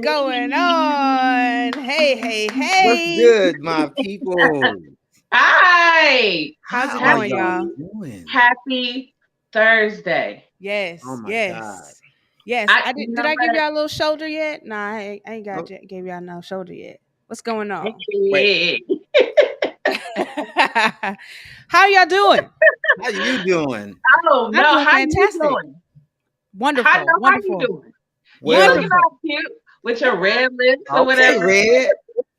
going on? Hey. What's good, my people? Hi. How's it How are going, y'all y'all? doing? Happy Thursday. Yes, Oh my God. yes, yes. I, I you did. know Did I give what? y'all a little shoulder yet? Nah, I ain't got Oh, gave y'all no shoulder yet. What's going on? wait, Hey. How y'all doing? how you doing? Oh I'm no, doing how you fantastic. doing? Wonderful, How you wonderful, doing? You Well, looking wonderful. all cute with your red lips or okay, whatever. Red.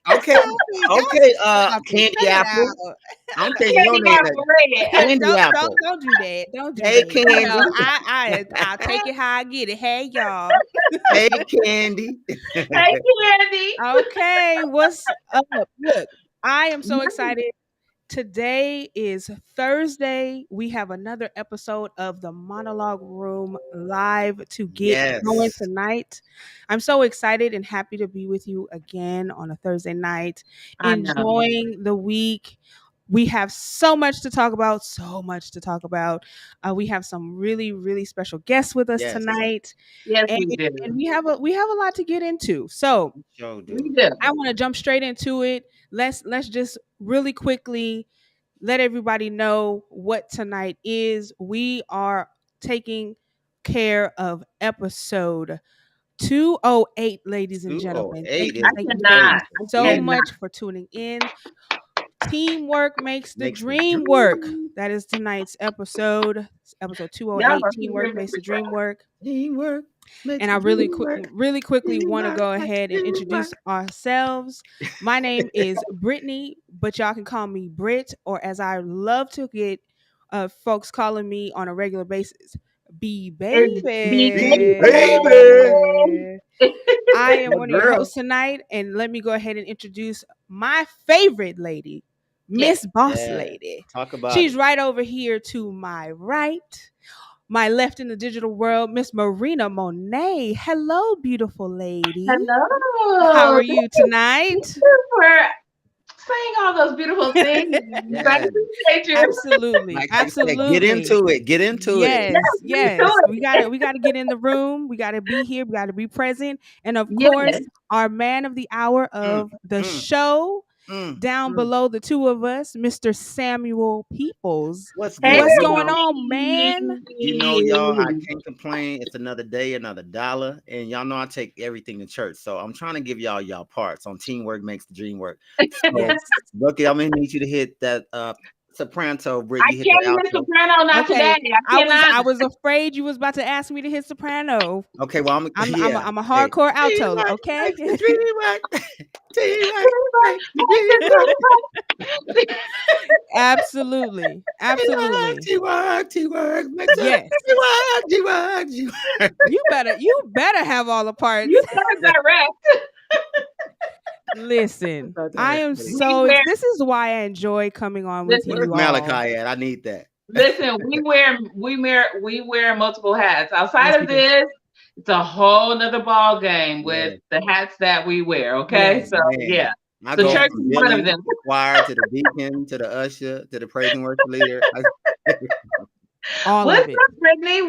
Okay, Y'all okay, stop it. Candy Cut it Apple. out. I'm taking your Candy name as apple red. Candy Apple. Don't do that. Don't do Hey, that. You know, Candy. I'll take it how I get it. Hey, y'all. Hey, Candy. Hey Candy. Okay, what's up? Look, I am so Nice. excited. Today is Thursday. We have another episode of the Monologue Room live to get going Yes. tonight. I'm so excited and happy to be with you again on a Thursday night, I know. enjoying the week. We have so much to talk about, so much to talk about. We have some really, really special guests with us Yes. tonight, Yes, and, we do. and we have a lot to get into. So Sure We do. do. I want to jump straight into it. Let's just really quickly let everybody know what tonight is. We are taking care of episode 208, ladies and gentlemen. 208 Thank is you, I thank you, thank cannot. you I so crazy. cannot. much for tuning in. Teamwork makes the Makes the dream work. dream That is tonight's episode. Episode Y'all 208. gonna keep Teamwork giving makes me the dream work. work. Makes And I the really, dream work. really quickly want to Teamwork go makes ahead the and dream work. introduce ourselves. My name is Brittany, but y'all can call me Britt, or as I love to get folks calling me on a regular basis, B It's be Be baby. baby. I am My one of your girl. hosts tonight, and let me go ahead and introduce my favorite lady, Yes. Miss Boss Yeah. Lady. Talk about She's it. right over here to my right. My left in the digital world, Miss Marina Monet. Hello, beautiful lady. How Hello. are you Thank tonight? you for saying all those beautiful things. I Yeah. appreciate you. Absolutely. Like she said, get Absolutely. into it. Get into it. Yes, Yes, let's do yes. We it. gotta we gotta get in the room. We gotta be here. We gotta be present. And of course, Yes. our man of the hour Mm, of the mm, show, mm, down mm. below the two of us, Mr. Samuel Peoples. What's Hey. good? What's going on, man? Y'all, I can't complain. It's another day, another dollar. And y'all know I take everything to church. So I'm trying to give y'all parts on teamwork makes the dream work. So Yes. Bucky, I'm gonna need you to hit that soprano, Britt. I You hit the can't miss outro. soprano, not today. Okay. I I was cannot. I was afraid you was about to ask me to hit soprano. Okay, well I'm I'm I'm a, yeah. I'm a Hey. hardcore alto, Teamwork okay? makes the dream work. Teamwork makes the dream work. Absolutely. Teamwork, Absolutely. teamwork, teamwork makes the Yes. teamwork, teamwork. You better have all the parts. You better direct. Listen, I That's am funny. We so wear this is why I enjoy coming on with listen, Where's you all. Malachi at? I need that. listen, we wear multiple hats. Yes, Outside we of do. this, it's a whole nother ball game with Yeah, the hats that we wear. Okay. Yes, So yeah. man. I So go yes. church from is one of Billy them. to the choir to the deacon to the usher to the praise and worship leader. All What's of it. up, Brittany?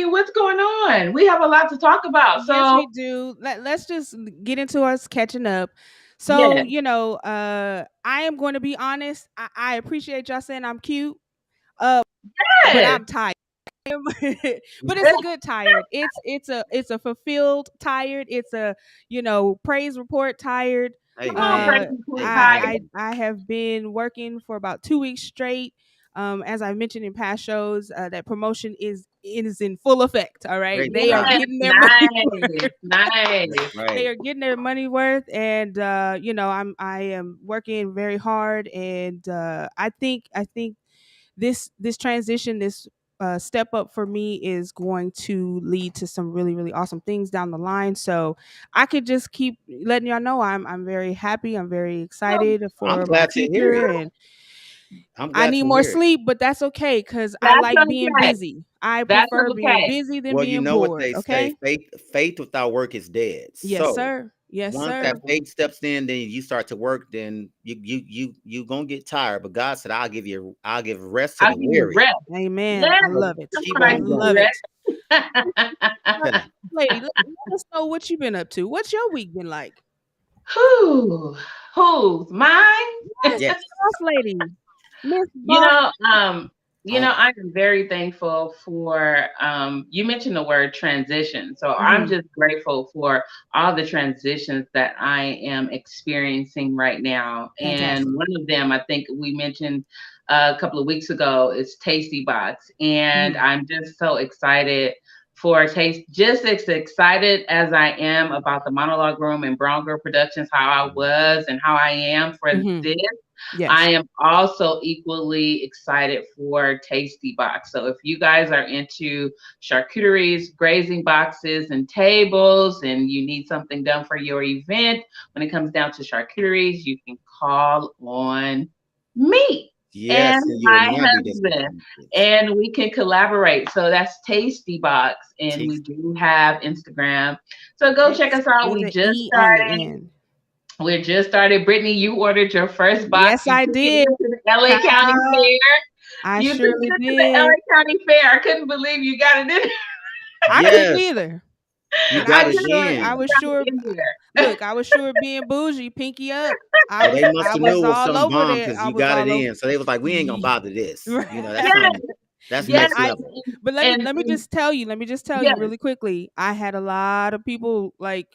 What's going on? We have a lot to talk about. Yes, So we do. Let's just get into us catching up. So, yeah. I am going to be honest. I appreciate y'all saying I'm cute. Uh, but Yes. I'm tired. But it's a good tired. It's a fulfilled tired. It's a praise report tired. Hey Come on, man, President hey Tired. I have been working for about 2 weeks straight. As I mentioned in past shows, that promotion is in full effect. All right, praise they are God. Yes, getting their money nice, worth. That's nice. They right. are getting their money worth, and I am working very hard, and I think this transition, this step up for me is going to lead to some really really awesome things down the line. So I could just keep letting y'all know I'm very happy. I'm very No, excited I'm for my glad to hear future, it. and I'm I glad need to more hear it. sleep, but that's okay because I that's like being okay. busy. I That's prefer being okay. busy than Well, you being know what bored. they say, Okay. faith without work is dead. Yes, So sir. Yes, once that sir. faith steps in, then you start to work, then you gonna get tired. But God said, I'll give rest to I'll the give you weary. rest. Amen. Yes. I So love it. Come keep on, I I give on you love going. it. rest. lady, let us know what you've been up to. What's your week been like? Who? Who's mine? Yes, Yes. the boss lady, Miss You Boss. know, um, On I am very thankful for you mentioned the word transition. So I'm Mhm. just grateful for all the transitions that I am experiencing right now. And Fantastic. one of them, I think we mentioned a couple of weeks ago, is Tasty Box. And Mhm. I'm just so excited for Taste, just as excited as I am about the Monologue Room and Brown Girl Productions, how I was and how I am for Mhm. this. Yes. I am also equally excited for Tasty Box. So if you guys are into charcuteries, grazing boxes, and tables, and you need something done for your event, when it comes down to charcuteries, you can call on me and yes, and you will my not be husband, disappointed. and we can collaborate. So that's Tasty Box, and we Taste do have Instagram. So go check us out. With We an just E on the started. end. We just started. Brittany, you ordered your first box. Yes, You I took it did. into the LA County Child, Fair. I You took it surely into the did. LA County Fair. I couldn't believe you got it in. I couldn't yes, either. you And I got it couldn't believe I in. you was got sure. it in there. Look, I was sure being bougie, pinky up. Oh, they must I have was knew it was all some over bomb there. because I you was got it all over. in. So they was like, we ain't gonna bother this. That's Yes, something. That's But yes, next I level. but let me and just tell you, yes, really quickly. I had a lot of people like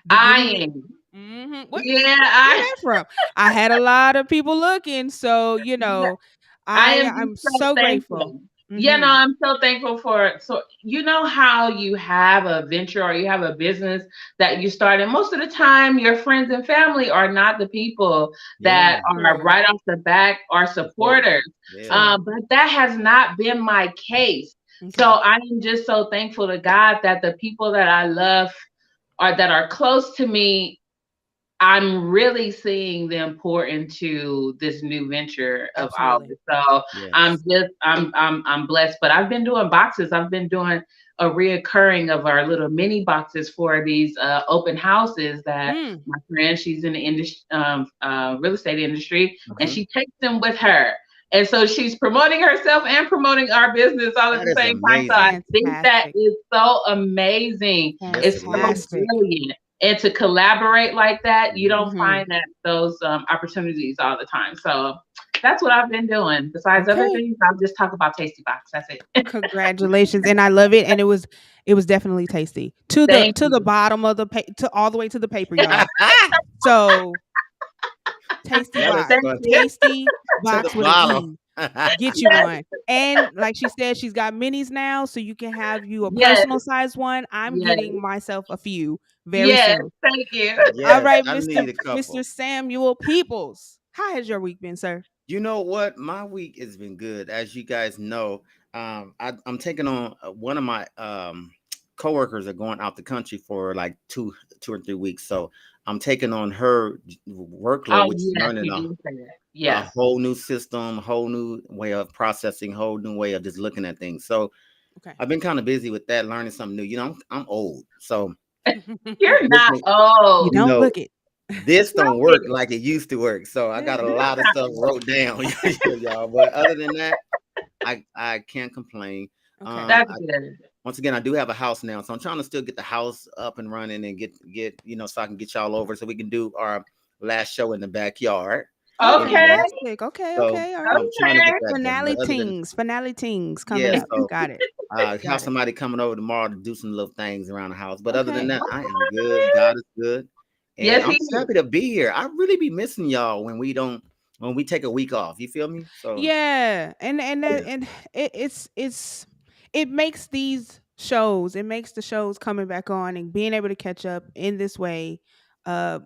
giving me eyeing. Yeah, where that from? I had a lot of people looking, so I am just I'm so so grateful. thankful. Yeah, no, Mhm. I'm so thankful for so you know how you have a venture or you have a business that you start, and most of the time your friends and family are not the people Yeah, that are True. right off the back are support. supporters. Yeah, True. But that has not been my case. So Okay. I am just so thankful to God that the people that I love or that are close to me, I'm really seeing them pour into this new venture of ours. Absolutely. So yes. I'm blessed. But I've been doing boxes. I've been doing a reoccurring of our little mini boxes for these open houses that Mm. my friend, she's in the industry, real estate industry, and Uh-huh. she takes them with her. And so she's promoting herself and promoting our business all at That the is same time. So I amazing. think that Fantastic. is so amazing. Yes, it It's so is. Fantastic. brilliant. And to collaborate like that, you Mhm. don't Mhm. find that those opportunities all the time. So that's what I've been doing. Besides other Okay. things, I'll just talk about Tasty Box. That's it. Congratulations, and I love it, and it was definitely tasty Thank to the you. bottom of the to all the way to the paper, y'all. So That is Thank fun. you. tasty To the box with an bottom. E. Get you one. And like she said, she's got minis now, so you can have you a Yes, personal size one. I'm yes, getting myself a few very yes. soon. Thank you. All Yes, right, I need a Mr. couple. Samuel Peoples. How has your week been, sir? You know what? My week has been good. As you guys know, I'm taking on one of my coworkers are going out the country for like 2 or 3 weeks. So I'm taking on her Oh workload, which is yes, learning you did say that. a Yes. whole new system, whole new way of processing, whole new way of just looking at things. So Okay. I've been kind of busy with that, learning something new. I'm old, so You're this not one, You old. you don't know, look it. this don't Stop work it. like it used to work. So I got a You're lot of not stuff old. wrote down, y'all. But other than that, I can't complain. Okay. That's I, good. once again, I do have a house now, so I'm trying to still get the house up and running and get so I can get y'all over so we can do our last show in the backyard. Oh, Okay. And fantastic. Okay, so okay, all right. I'm trying to get Okay. that done. But other than Finale tings coming yeah, up. so Got it. have Got it. somebody coming over tomorrow to do some little things around the house. But other than Okay. that, I am good. God is good. And Yes, I'm he just happy to be here. I really be missing y'all when we take a week off. You feel me? So Yeah, yeah. and it makes it makes the shows coming back on and being able to catch up in this way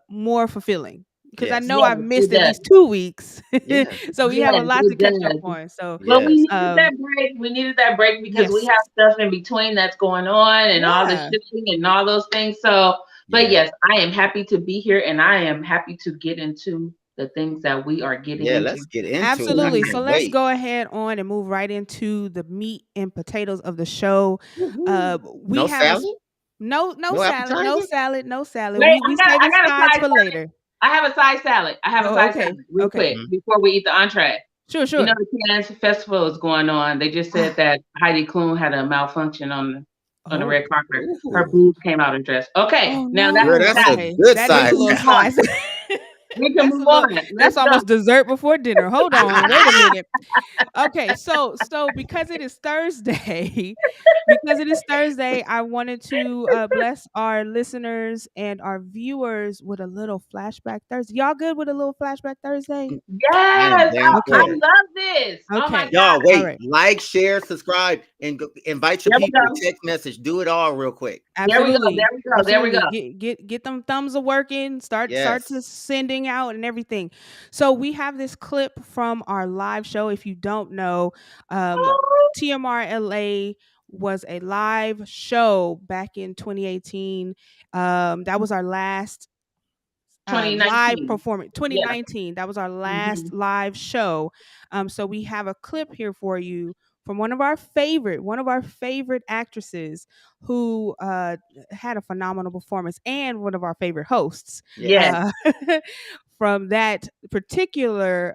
more fulfilling because I Yes. know I've yes, it missed at does. least 2 weeks, Yes. so we have a Yes, lot to it catch up does. on. So But we Yes. needed um that break. We needed that break because we yes, have stuff in between that's going on and all the yeah, shifting and all those things. So, but Yeah. yes, I am happy to be here and I am happy to get into the things that we are getting Yeah. into Let's get into it. I absolutely. So can't let's wait. go ahead on and move right into the meat and potatoes of the show. Woo-hoo. We No have a salad? no No salad, no appetizer? salad, no salad. Wait, We I saving got a sides side for salad. later. I have a side salad. I have a Oh, side okay. salad real Okay. quick Mhm. before we eat the entree. Sure, You know, sure. the Cannes Festival is going on. They just said that Heidi Klum had a malfunction on on the Oh, red carpet. Her ooh. boobs came out of dress. Okay, Oh now Girl, no. that's a Okay. good That is a size. we little can move on. size. We can That's move a little, on. that's Let's go. almost dessert before dinner. Hold on. Wait a minute. Okay, so because it is Thursday, because it is Thursday, I wanted to bless our listeners and our viewers with a little flashback Thursday. Y'all good with a little flashback Thursday? I am Yes, down I for Okay. it. love this. Oh my Okay. God. Y'all, All wait, right. like, share, subscribe, and invite your There we people. go. Text message. Do it all real quick. There we go. There Absolutely. we go. There we go. Absolutely. Get them thumbs a working. Start to Yes. sending out and everything. So we have this clip from our live show. If you don't know, um, TMR LA was a live show back in 2018. That was our last live 2019. performance. Yeah. 2019, that was our last Mhm. live show. So we have a clip here for you from one of our favorite actresses who had a phenomenal performance, and one of our favorite hosts Yes. Yes. uh, from that particular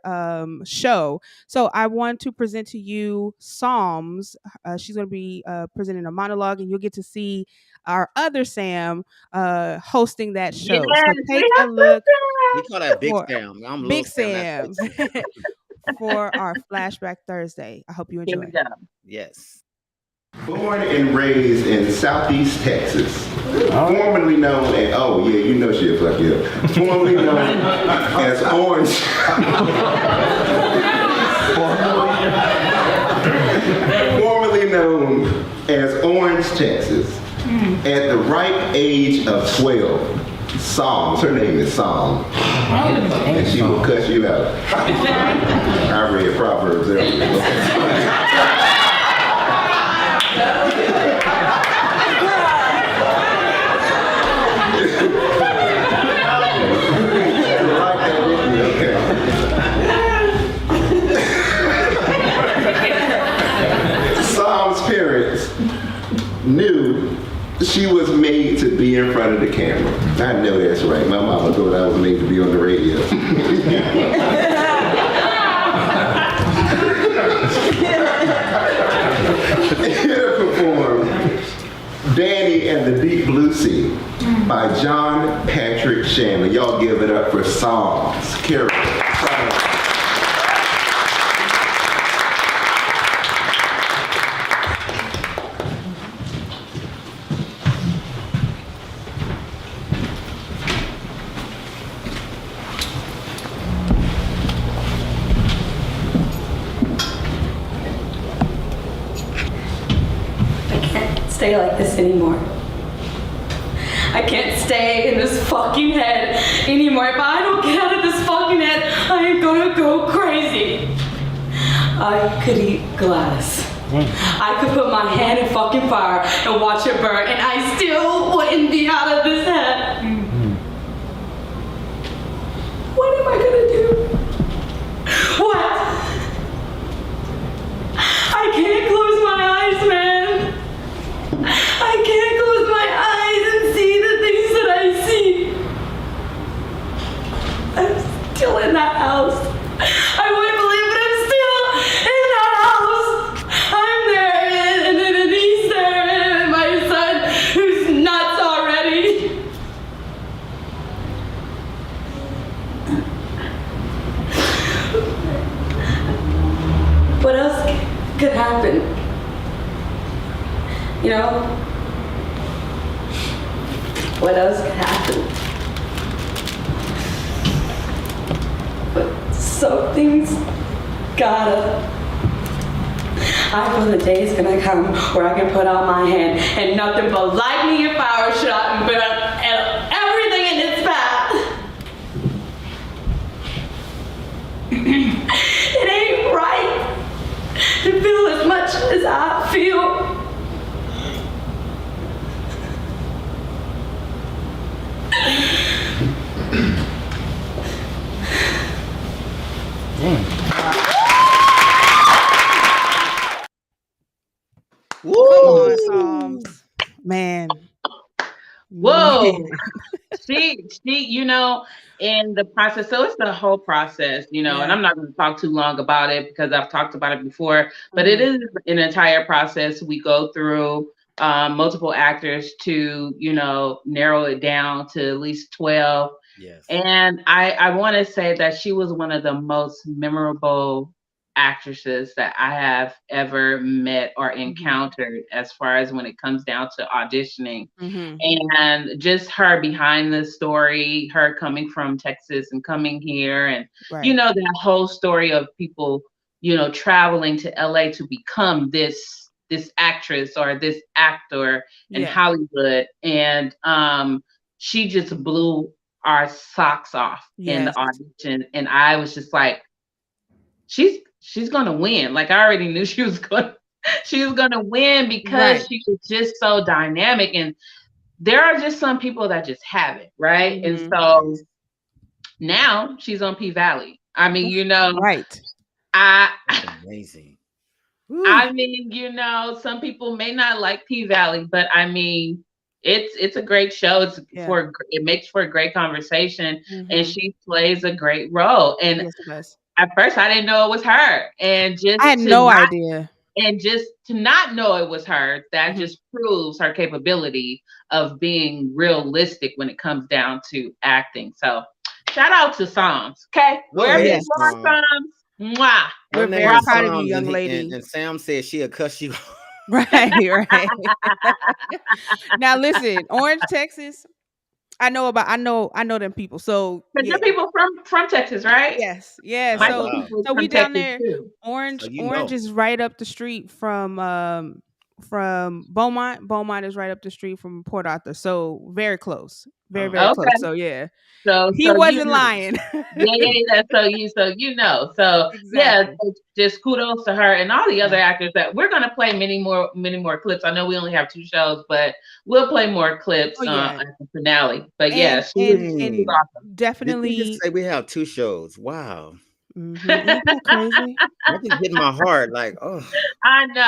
show. So I want to present to you Psalms. She's going to be presenting a monologue, and you'll get to see our other Sam hosting that Yes. show. So We take a have look We call that Big for Sam. I'm Little Big Sam. That's Sam Big Sam. for our Flashback Thursday. I hope you Here we enjoy. go. Yes. Born and raised in Southeast Texas, formerly known as, oh yeah, you know she'll fuck you up. Formerly known as Orange. Formerly known as Orange, Texas. At the ripe age of 12, Psalms, her name is Psalm, and she will cuss you out. I read Proverbs earlier. Psalm's parents knew she was made to be in front of the camera. I know that's right. My mama thought I was made to be on the radio. Here to perform Danny and the Deep Blue Sea by John Patrick Shanley. Y'all give it up for Psalms. Carol. I can't stay like this anymore. I can't stay in this fucking head anymore. If I don't get out of this fucking head, I am gonna go crazy. I could eat glass. I could put my hand in fucking fire and watch it burn, and I still wouldn't be out of this head. What am I gonna do? What? I can't close my eyes, man. I can't close my eyes and see the things that I see. I'm still in that house. I wouldn't believe it, I'm still in that house. I'm there, and he's there, and my son, who's nuts already. What else could happen? You know? What else could happen? But something's gotta. I feel the day's gonna come where I can put out my hand and nothing but lightning and fire shot and burn everything in its path. It ain't right to feel as much as I feel. Come on, Psalms. Man. Whoa. Man. You know, in the process, so it's the whole process, you know, and Yeah. I'm not going to talk too long about it because I've talked about it before, but it is an entire process we go through multiple actors to, narrow it down to at least 12. Yes. And I want to say that she was one of the most memorable actresses that I have ever met or encountered, as far as when it comes down to auditioning. Mm-hmm. And just her behind the story, her coming from Texas and coming here, and Right. that whole story of people, traveling to LA to become this actress or this actor in Yes. Hollywood. And she just blew our socks off in the Yes. audition. And I was just like, she's gonna win. Like, I already knew she was gonna win, because Right. she was just so dynamic. And there are just some people that just have it, right? And Mm-hmm. so now she's on P Valley. I mean, Right. I That's amazing. Woo. I mean, some people may not like P Valley, but I mean, it's a great show. Yeah. It makes for a great conversation, and Mm-hmm. she plays a great role. And Yes, it does. at first, I didn't know it was her, and I had no idea. just to not know it was her, that Mm-hmm. just proves her capability of being realistic when it comes down to acting. So, shout out to Psalms. Okay, Go wherever ahead, you Yes. are, Psalm. Psalms, mwah. Her We're name very is proud of you, Psalms, young and lady. Sam said she'll cuss you. Right, right. Now listen, Orange, Texas. I know them people. So But yeah. they're people from Texas, right? Yes. Yeah. Oh My So wow. people so we from down Texas there. too. So Orange is right up the street from Beaumont. Beaumont is right up the street from Port Arthur. So very close. Very, Oh, very close. Okay, So yeah. so He so wasn't lying. yeah, yeah, yeah. So yeah, Exactly. just kudos to her and all the Yeah. other actors that we're gonna play many more clips. I know we only have 2 shows, but we'll play more Oh clips yeah. at the finale. But yeah, And she was and dang. awesome. Did you just definitely say we have 2 shows? Wow. Ain't that crazy? That just hit my heart. Like, oh, I know.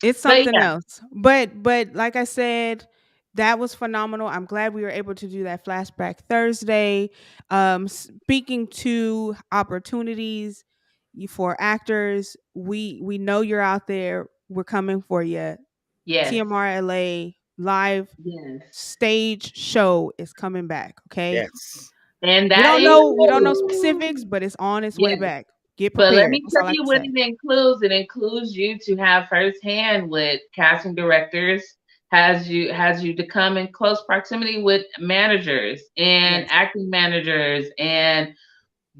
It's But something yeah, else. But like I said, that was phenomenal. I'm glad we were able to do that flashback Thursday. Speaking to opportunities for actors, we know you're out there. We're coming for you. yes, TMRLA live yes. stage show is coming back. Okay, yes. And we that don't is, know specifics, but it's on its way yes. back. Get But let prepared. me That's tell all I you can what say. it includes. It includes you to have firsthand with casting directors, has you to come in close proximity with managers and Yes. acting managers, and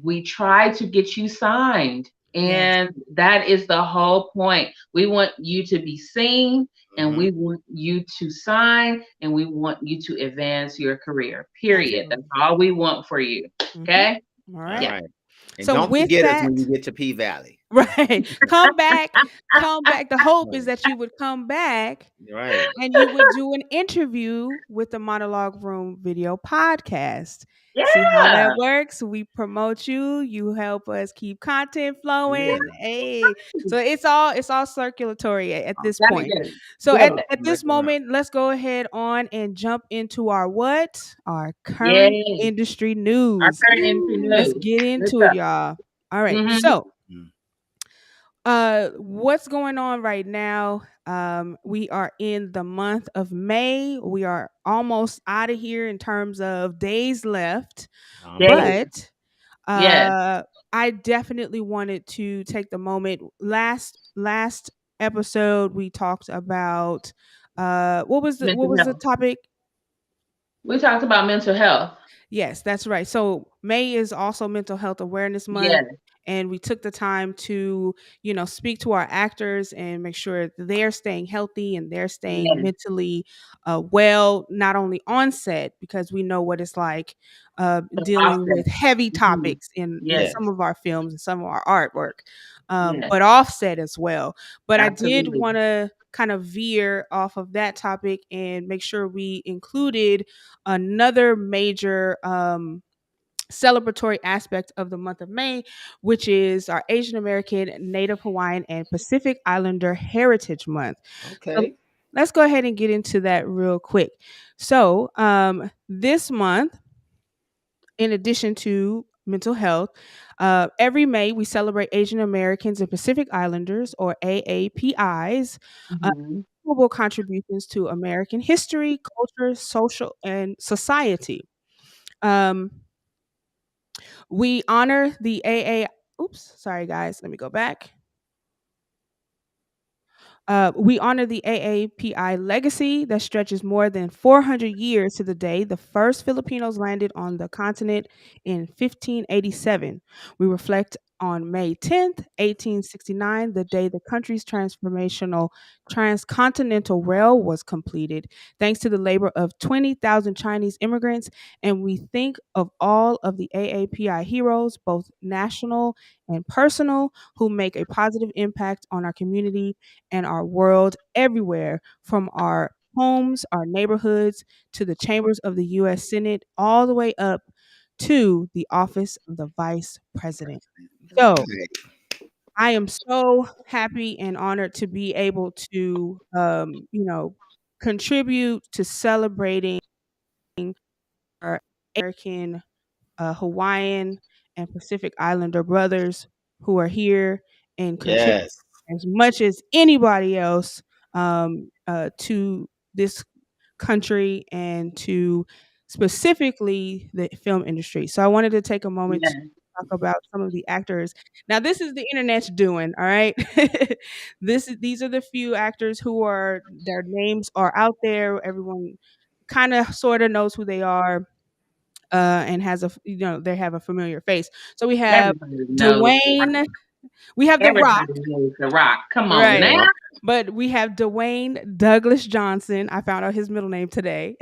we try to get you signed. Yes. And that is the whole point. We want you to be seen, and Hmm. we want you to sign, and we want you to advance your career. Period. That's Absolutely. all we want for you. Mhm. Okay? All All right. Yeah. right. And So don't with forget us when that, you get to P Valley. right, come back, come back. The hope is Right. that you would come back Right. and you would do an interview with the Monologue Room Video Podcast. See how Yeah. that works? We promote you. You help us keep content Yeah. flowing. Hey, so it's all circulatory at this Gotta point. get it. So Get at, it. at Back this around. moment, let's go ahead on and jump into our current Yay. industry Our news. current entry Let's news. get Good into it, stuff. y'all. All right. Mm-hmm. So, Mm. what's going on right now? We are in the month of May. We are almost out of here in terms of days left, Almost. Yay. but Yes. I definitely wanted to take the moment. Last episode we talked about what Mental was the health. topic? We talked about mental health. Yes, that's right. So May is also Mental Health Awareness Month. Yes. And we took the time to, speak to our actors and make sure that they're staying healthy and they're staying Yes. mentally well, not only on set, because we know what it's like The dealing with offset. heavy Mm-hmm. topics in Yes. some of our films and some of our artwork, Yes. but offset as well. But I did Absolutely. want to kind of veer off of that topic and make sure we included another major celebratory aspect of the month of May, which is our Asian American, Native Hawaiian, and Pacific Islander Heritage Month. So Okay. let's go ahead and get into that real quick. So this month, in addition to mental health. Every May, we celebrate Asian Americans and Pacific Islanders, or AAPIs, uh, Mhm. notable contributions to American history, culture, social, and society. Um, we honor the AA. Oops, sorry guys. Let me go back. We honor the AAPI legacy that stretches more than 400 years to the day the first Filipinos landed on the continent in 1587. We reflect on May 10th, 1869, the day the country's transformational transcontinental rail was completed, thanks to the labor of 20,000 Chinese immigrants. And we think of all of the AAPI heroes, both national and personal, who make a positive impact on our community and our world everywhere, from our homes, our neighborhoods, to the chambers of the US Senate, all the way up to the office of the vice president. So Right. I am so happy and honored to be able to, contribute to celebrating our American, Hawaiian, and Pacific Islander brothers who are here and contribute Yes. as much as anybody else, to this country and to specifically the film industry. So I wanted to take a moment to Yeah. talk about some of the actors. Now, this is the internet's doing, all right? These are the few actors who are their names are out there. Everyone kind of sort of knows who they are, and has they have a familiar face. So we have Everybody knows The Rock. Dwayne, we have The Rock, Everybody knows The Rock. Come on right? now. Yeah. But we have Dwayne Douglas Johnson. I found out his middle name today.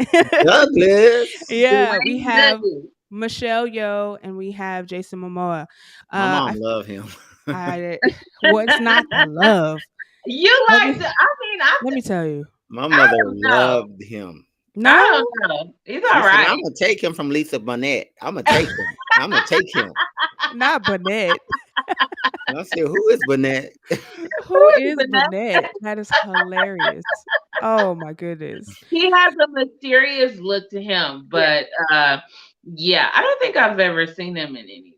Douglas. Yeah, we Dwayne have Douglas. Michelle Yeoh and we have Jason Momoa. My mom I, love him. I what's not to love? You Let like me to, I mean, let me tell you. My I mother don't know. loved him. I No, don't know. He's She all said, "I'm right. gonna take him from Lisa Bonet. I'm gonna take him. I'm gonna take him." not Burnett. And I said, "Who is Bonet?" Who is But no, Burnett? That is hilarious. Oh my goodness. he has a mysterious look to him, Yeah. but yeah, I don't think I've ever seen him in anything.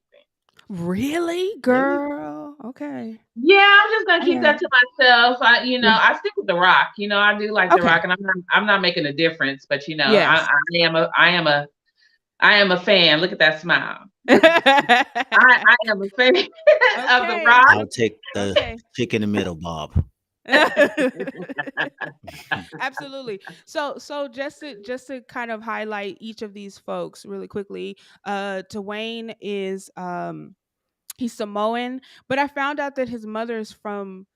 Really, Really? girl? Okay. Yeah, I'm just gonna I keep got that to myself. yeah. I stick with The Rock. I do like The Okay. Rock, and I'm not making a difference. But Yes. I am a fan. Look at that smile. Look at I am a fan of The Okay. Rock. I'll take the Okay. chick in the middle, Bob. Absolutely. So just to kind of highlight each of these folks really quickly. Dwayne is he's Samoan, but I found out that his mother is from,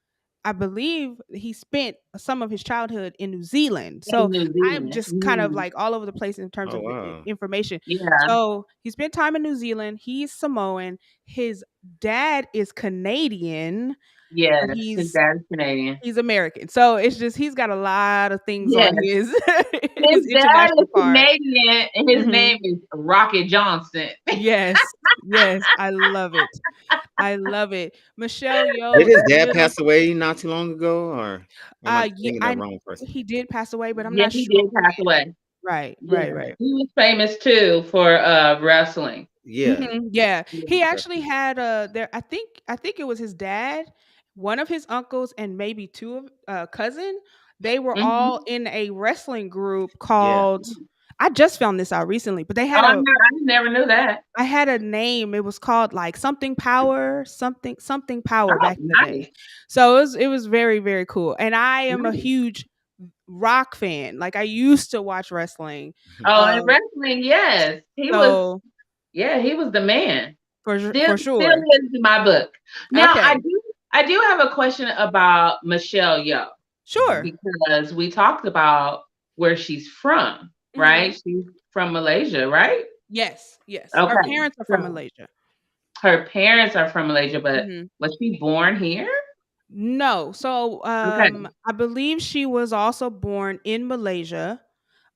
I believe he spent some of his childhood in New Zealand. In So New I'm Zealand. just kind of like all over the place in terms Oh of the wow. information. Yeah. So he spent time in New Zealand. He's Samoan. His dad is Canadian, but Yes. His he's dad's Canadian. he's American. So it's just he's got a lot of things Yes. on his His his dad is international card. Canadian, and his Mhm. name is Rocket Johnson. Yes. Yes, I love it. I love it. Michelle Did Yeoh, his the dad middle. pass away not too long ago, or am I Yeah, thinking the I wrong person? he did pass away, but I'm Yeah, not he sure did pass when. away. Right, Yeah, right, right. he was famous too for wrestling. Yeah. Yeah, he Yeah. actually had there. I think it was his dad, one of his uncles, and maybe two of cousin. They were all Hmm. in a wrestling group Yeah. called. I just found this out recently, but they Oh, had a. I never knew that. I had a name. It was called like something power, something power Oh, back in the day. nice, So it was very very cool. And I am a nice. huge rock fan. Like I used to watch wrestling. Oh, and Um, wrestling, yes, he was. so Yeah, he was the man. Still, for still sure. is in my book. Now, Okay, I do have a question about Michelle Yeoh Mhm. sure. because we talked about where she's from, Hmm. right? She's from Malaysia, right? Yes, yes. Her Okay, parents are from so Malaysia. her parents are from Malaysia, but Hmm. was she born here? No, so Okay. I believe she was also born in Malaysia.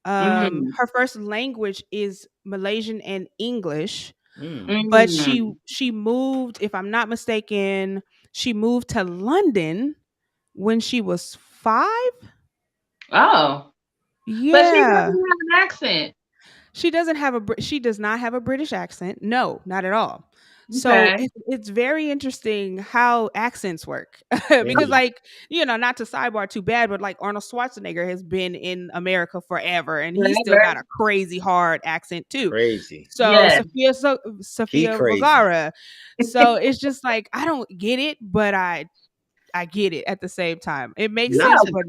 Mm-hmm. Her first language is Malaysian and English, Mm. but Mm. she moved, if I'm not mistaken, she moved to London when she was 5. Oh, but she doesn't Yeah. have an accent. She doesn't have she does not have a British accent. No, not at all. So Okay. it's very interesting how accents work because, Yeah, like, not to sidebar too bad, but like Arnold Schwarzenegger has been in America forever, and he's still got Forever. a crazy hard accent too. crazy. So Yes. He Sophia crazy. Vergara. So it's just like I don't get it, but I get it at the same time. It makes Not sense, No. to, but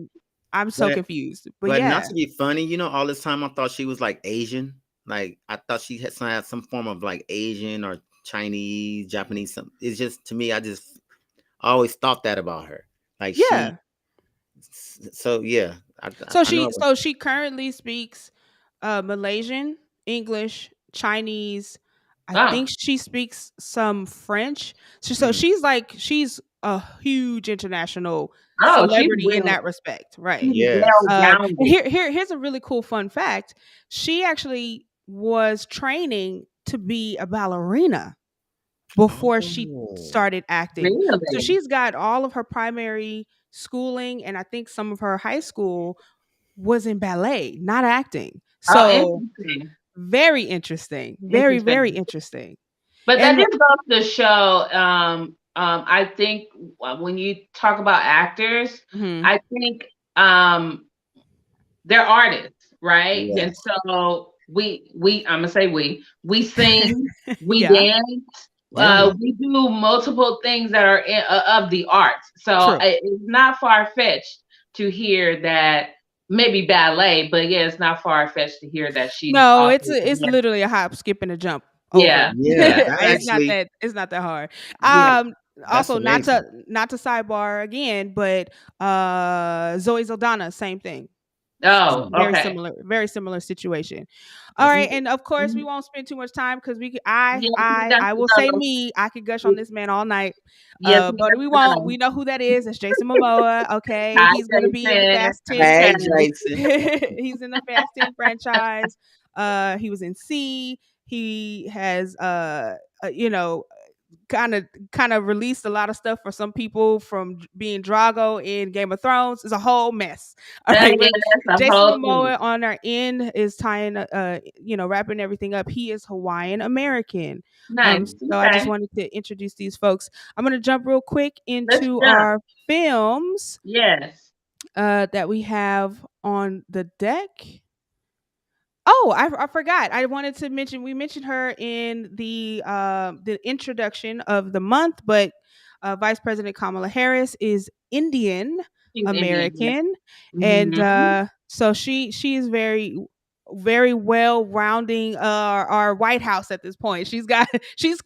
I'm so but confused. But but not yeah, to be funny. All this time I thought she was like Asian. Like I thought she had some form of like Asian or Chinese, Japanese. Some. It's just to me. I always thought that about her. Like yeah. she. So yeah, So I know. she currently speaks Malaysian, English, Chinese. I Oh. think she speaks some French. So Mm, she's a huge international Oh, she's celebrity in well. that respect, right? She's yes. well And rounded. here's a really cool fun fact. She actually was training to be a ballerina before she Oh, started acting. So Really? she's got all of her primary schooling, and I think some of her high school was in ballet, not acting. Oh, So interesting. very interesting. Very, very Interesting. interesting. But that And just goes to show, I think when you talk about actors, mhm, I think um, they're artists, right? yeah. And so I'm gonna say we sing, we yeah, dance, Yeah. we do multiple things that are of the arts. So true. it's not far fetched to hear that maybe ballet, but yeah, it's not far fetched to hear that she's No, also it's literally a hop, skip, and a jump over yeah, it. yeah, Yeah. That actually. It's not that hard. yeah. Also That's amazing. not to sidebar again, but Zoe Zaldana, same thing. Oh, okay. Very similar situation. All Isn't right, it? and of course we Mhm. won't spend too much time because Yes, we got I to will say go. me, I could gush on this man all night. Yes, we But got we to won't. go. We know who that is. It's Jason Momoa. Okay, Hi, he's gonna be in the Jason. Fast 10. Hey, Okay. Jason. He's in the Fast 10 franchise. He was in C. He has you know kind of released a lot of stuff for some people from being Drago in Game of Thrones. It's a whole mess. All right, Yeah, but that's a Jason whole thing. Momoa on our end is tying wrapping everything up. He is Hawaiian American. Nice. So I just Okay. wanted to introduce these folks. I'm going to jump real quick Let's into jump. our films Yes. that we have on the deck. Oh, I forgot. I wanted to mention we mentioned her in the introduction of the month, but Vice President Kamala Harris is Indian She's Indian. Yes. American, and Mm-hmm. so she is very well rounding our White House at this point. She's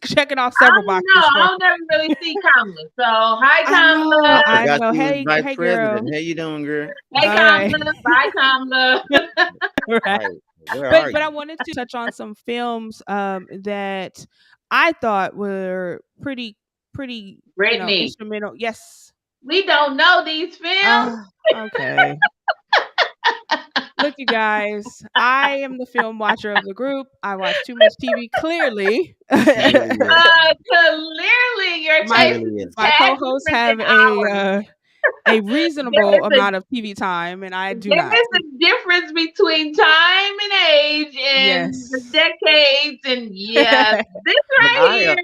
checking off I several don't know. boxes I for. don't never really see Kamala. So hi, I Kamala. I forgot know. she was Hey, vice hey, girl. president. How you doing, girl? Hey, All right, Kamala. Bye, Kamala. right. Right. Where are But I you? wanted to touch on some films that I thought were pretty Brittany, instrumental. Yes. we don't know these films. Okay. Look, you guys, I am the film watcher of the group. I watch too much TV. Clearly, She really is. Clearly, your my taste Really is a is. my tad co-hosts different than have ours. a There reasonable is a amount of TV time, and I do There not. is a difference between time and age and the Yes. decades, and yeah, this But right I here,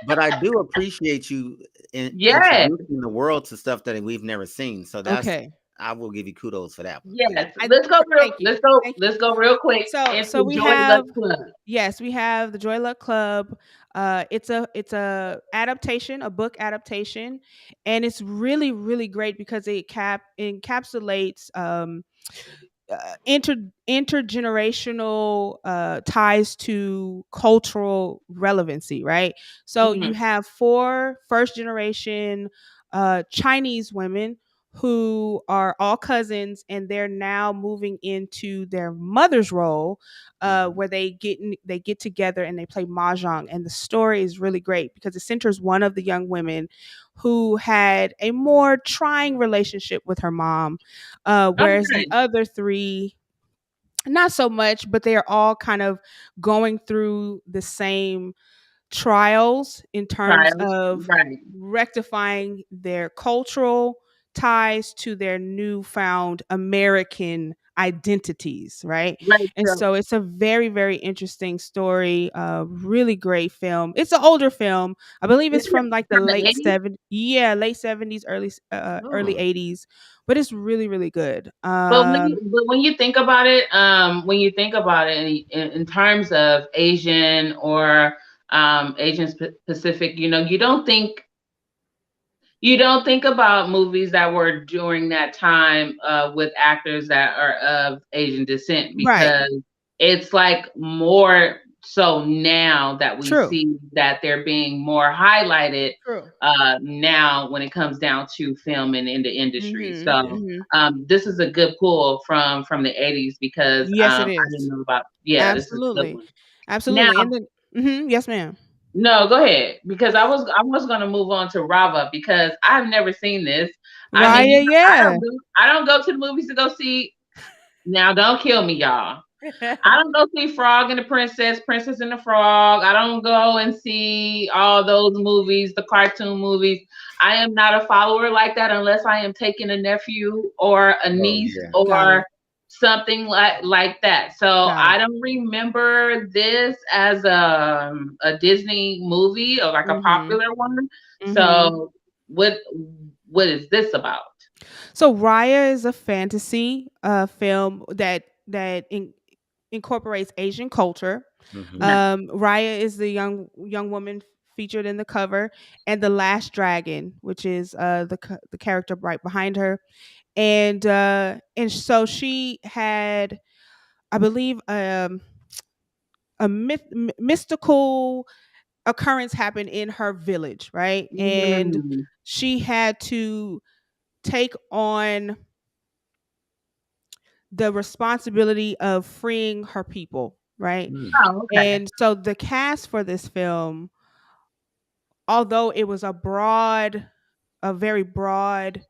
but I do appreciate you yes, introducing the world to stuff that we've never seen. So Okay. I will give you kudos for that one. Yeah. yes. I Real, Thank you. Thank you. let's go real quick So into we Joy Luck have Club. Yes, we have the Joy Luck Club. It's a adaptation, a book adaptation, and it's really great because it encapsulates intergenerational ties to cultural relevancy, right? So you Mhm. have four first generation Chinese women who are all cousins, and they're now moving into their mother's role, Mhm. where they get together and they play mahjong. And the story is really great because it centers one of the young women who had a more trying relationship with her mom, whereas the Okay, other three, not so much, but they are all kind of going through the same trials in terms trials, of right? rectifying their cultural ties to their newfound American identities, right? Right. And So so it's a very, very interesting story. Really great film. It's an older film. I believe is it's it from like the from the late 80s? 70s. Yeah, late 70s, early Oh, 80s. But it's really, really good. But when you think about it, when you think about it in terms of Asian or Asian Pacific, you don't think about movies that were during that time with actors that are of Asian descent, Right. because it's like more so now that we True. see that they're being more highlighted True. now when it comes down to film and in the industry. Mhm. So Mhm. this is a good pull from the 80s, because Yes, it I didn't is. know about. Yeah, this is a good Absolutely. one. Now, Absolutely. And then yes, ma'am. no, go ahead, because I was going to move on to Rava, because I've never seen this. I mean, Raya, I yeah. don't go to the movies to go see. Now, don't kill me, y'all. I don't go see Frog and the Princess, Princess and the Frog. I don't go and see all those movies, the cartoon movies. I am not a follower like that unless I am taking a nephew or a oh niece yeah. Got or it. something like that. So Got I it. don't remember this as a Disney movie or like a Mhm. popular one. Mhm. So what what is this about? So Raya is a fantasy film that incorporates Asian culture. Nice. Raya is the young woman featured in the cover, and the Last Dragon, which is the character right behind her, and so she had, I believe, a mystical occurrence happened in her village, right? And Mm. she had to take on the responsibility of freeing her people, right? Mm. Oh, okay. And so the cast for this film, although it was a very broad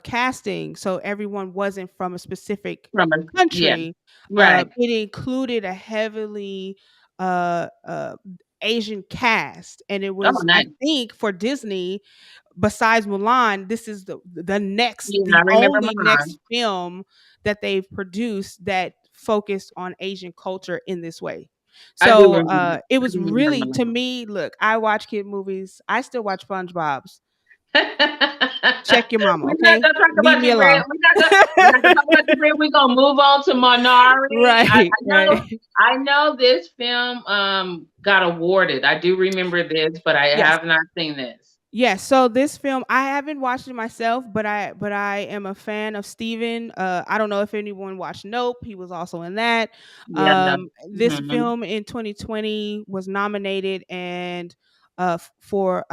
casting, so everyone wasn't from a specific From a Yeah, country, right. it included a heavily uh, uh, Asian cast, and it Oh, was, I nice. think, for Disney, besides Mulan, this is Yeah, I the remember only mine. next film that they've produced that focused on Asian culture in this way. I do So remember. it I was do remember really, to mine. me, look, I watch kid movies. I still watch SpongeBob's. We're Check your mama, not okay? gonna talk Leave about me you, Red. alone. We're not gonna talk about you, Red. We're gonna move on to Minari. I, Right, I know right. I know this film got awarded. I do remember this, but I Yes. have not seen this. Yes, so this film, I haven't watched it myself, but I am a fan of Steven. I don't know if anyone watched Nope. He was also in that. Yeah, no. This Mhm. film in 2020 was nominated and for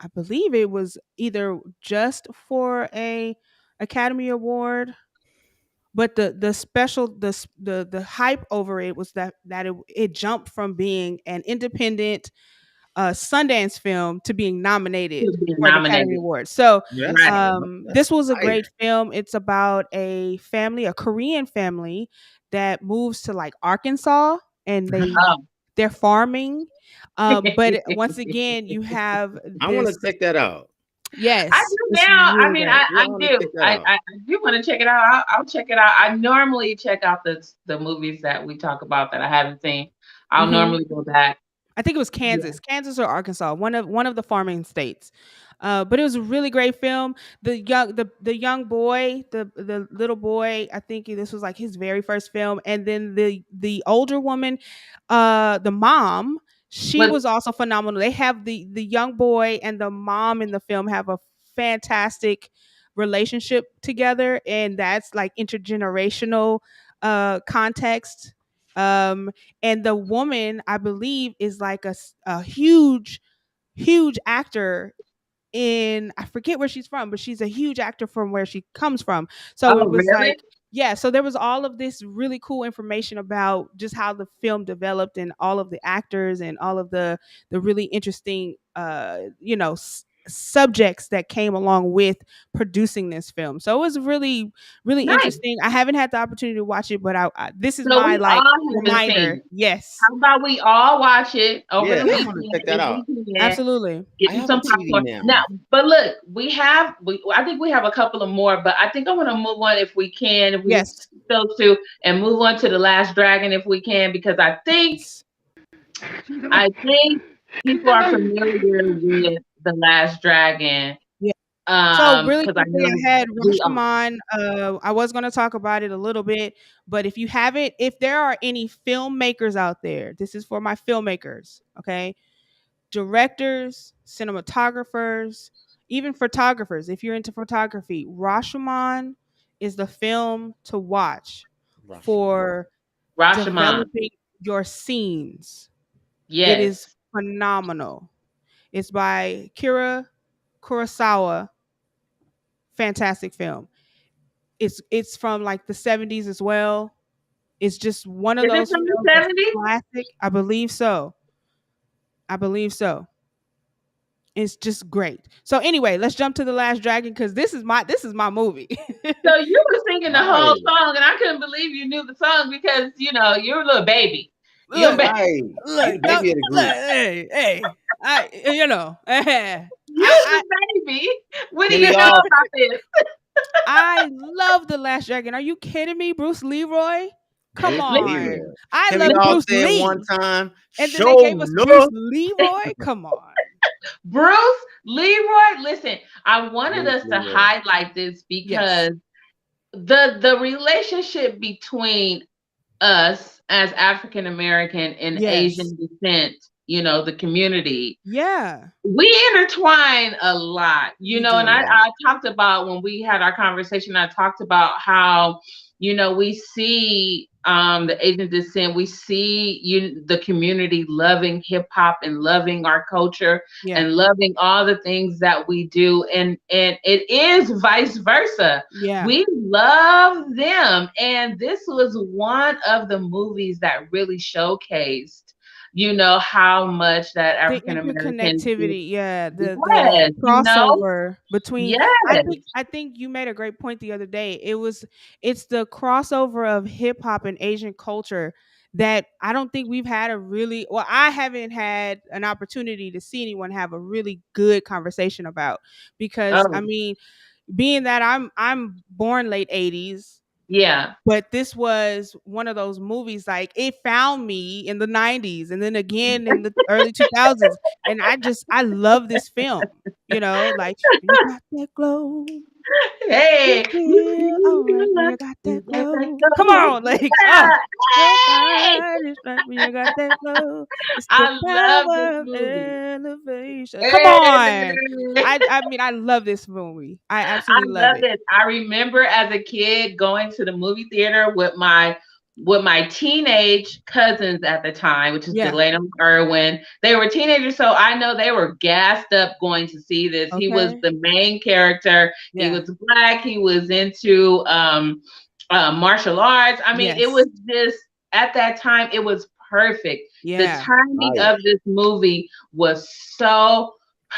I believe it was either just for a Academy Award, but the special the hype over it was that it jumped from being an independent Sundance film to being nominated To be for an Academy nominated. Award. So That's Right. this was a fire. great film. It's about a family, a Korean family that moves to like Arkansas, and Oh. they're farming. But once again, you have I want to this. check that out. I Yes, do it's now. I really mean, great. I Yeah, I want to do. check that I, out. I do want to check it out. I'll check it out. I normally check out the movies that we talk about that I haven't seen. I'll Hmm. normally go back. I think it was Yeah. Kansas or Arkansas, one of the farming states. But it was a really great film. The young boy, the little boy, I think this was like his very first film, and then the older woman, the mom, she Was was also phenomenal. They have the young boy and the mom in the film have a fantastic relationship together, and that's like intergenerational context. Um, and the woman, I believe, is like a huge actor in, I forget where she's from, but she's a huge actor from where she comes from. So Oh, it was really? like, yeah, so there was all of this really cool information about just how the film developed and all of the actors and all of the really interesting subjects that came along with producing this film. So it was really, really Nice. interesting. I haven't had the opportunity to watch it, but this is So my we like all haven't seen reminder. it. Yes. How about we all watch it over the Yeah, I Yeah, want to weekend check that if out. we can? absolutely. Get I you have a some TV popcorn. now. Now, but look, I think we have a couple of more, but I think I want to move on if we can, if we can Yes. skip those two and move on to The Last Dragon if we can, because Yes. I think people are familiar with The Last Dragon. Yeah. So really Because I quickly, know I had we are. Rashomon. I was going to talk about it a little bit, but if you haven't, if there are any filmmakers out there, this is for my filmmakers, okay? Directors, cinematographers, even photographers. If you're into photography, Rashomon is the film to watch Rashomon. for Rashomon. developing your scenes. It is Yes. phenomenal. It's by Kira Kurosawa. Fantastic film. It's from like the 70s as well. It's just one of Is it those from the films that's 70s? classic. I believe so. I believe so. It's just great. So anyway, let's jump to The Last Dragon because this is my movie. So you were singing the whole Right. song, and I couldn't believe you knew the song because you're a little baby. You're a Look, baby. Right. You the look, baby of the group. hey, hey. You're I the baby. When do Can you we know all about this? I love The Last Dragon. Are you kidding me? Bruce Leroy? Come Bruce Listen, on. Leroy? I Can we love all Bruce say it one Lee. time? And then they Show gave us Bruce enough. Leroy? Come on. Bruce Leroy. Listen, I wanted Bruce us to Leroy. highlight this Yes. because the relationship between us as African American and Yes. Asian descent, the community, Yeah. we intertwine a lot, We and do. Right. I talked about when we had our conversation, I talked about how, we see the Asian descent, we see the community loving hip hop and loving our culture Yeah. and loving all the things that we do. And it is vice versa. Yeah. We love them. And this was one of the movies that really showcased how much that The African Americans do. interconnectivity, yeah, the Yes, crossover between yes. I think you made a great point the other day. It's the crossover of hip hop and Asian culture that I don't think we've had a really well, I haven't had an opportunity to see anyone have a really good conversation about because I Oh, mean, being that I'm born late 80s, yeah. but this was one of those movies like it found me in the 90s and then again in the early 2000s and I love this film, like when you got that glow, you Hey, feel all right when you got you that let that glow. Come go. on, like Yeah. your Hey, body right when you got that glow. It's the I love this power of movie. elevation. Come Hey. on. I mean I love this movie. I I absolutely love love it. it. I remember as a kid going to the movie theater with my teenage cousins at the time, which is Yeah. Delana and Irwin. They were teenagers, so I know they were gassed up going to see this. He was Okay. the main character. He Yeah. was black. He was into martial arts. I mean, it was Yes. just at that time, it was perfect. The Yeah. timing Right. of this movie was so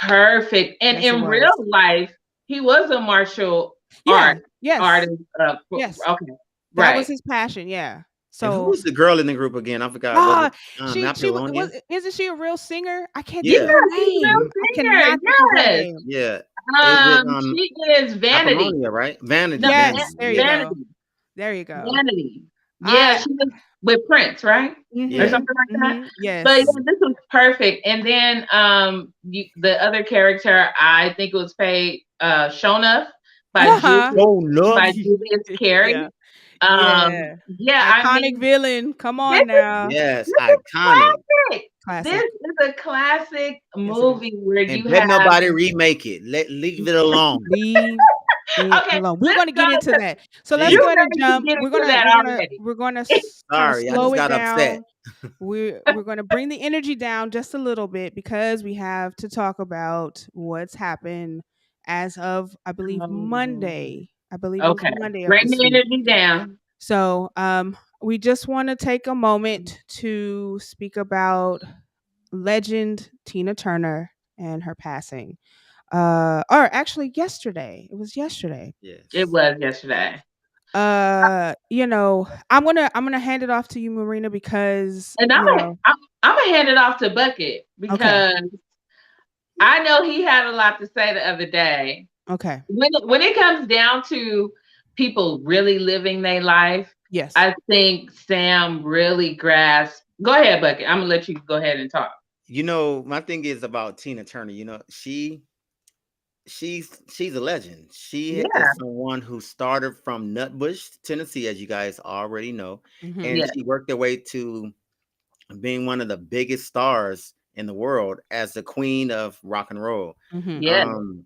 perfect. And Yes, it in real was. life, he was a martial Yeah. Yes. artist. Yes. Okay, That was right. his passion. Yeah. And who So, was the girl in the group again? I forgot. Was ah, it Apollonia? isn't she a real singer? I can't think Yeah, of Yeah. her she's a real name. I singer. cannot think of her Yes. name. Yeah. Is it She is Vanity. Apollonia, right? Vanity, No, Yes. Vanity. There you Yeah. go. Vanity. There you go. Vanity. Yeah, I. she was with Prince, right? Or Yeah. Mhm. something like that. Mhm. But yeah, Yes. this was perfect. And then the other character, I think it was played Shonuff by Uh Julius huh. Show enough. Carey. Yeah. Yeah. Yeah, I Iconic mean, villain. Come this on now. Yes, this is iconic. classic. This Classic. is a classic Yes, it is. movie where And you let have. nobody remake it. Leave it alone. Leave it Okay, alone. We're let's going to go get into to. that. So let's You're go Damn. ahead and ready to jump. get We're into gonna that we're gonna already. we're gonna kind of Sorry, I slow just it got upset. down. We're gonna bring the energy down just a little bit because we have to talk about what's happened as of I believe Oh, Monday. I believe it was okay. Monday of Bring this the week. energy down. So we just want to take a moment to speak about legend Tina Turner and her passing. or actually yesterday. It was yesterday. It Yes. was yesterday. I'm gonna hand it off to you, Marina, because And I'm gonna hand it off to Bucket okay, because I know he had a lot to say the other day. okay, When it comes down to people really living their life, yes, I think Sam really grasped. Go ahead, Bucket. I'm gonna let you go ahead and talk. My thing is about Tina Turner. She's a legend. She Yeah, is someone who started from Nutbush, Tennessee, as you guys already know, mm-hmm, and yeah, she worked her way to being one of the biggest stars in the world as the queen of rock and roll. mm-hmm, yeah, Um,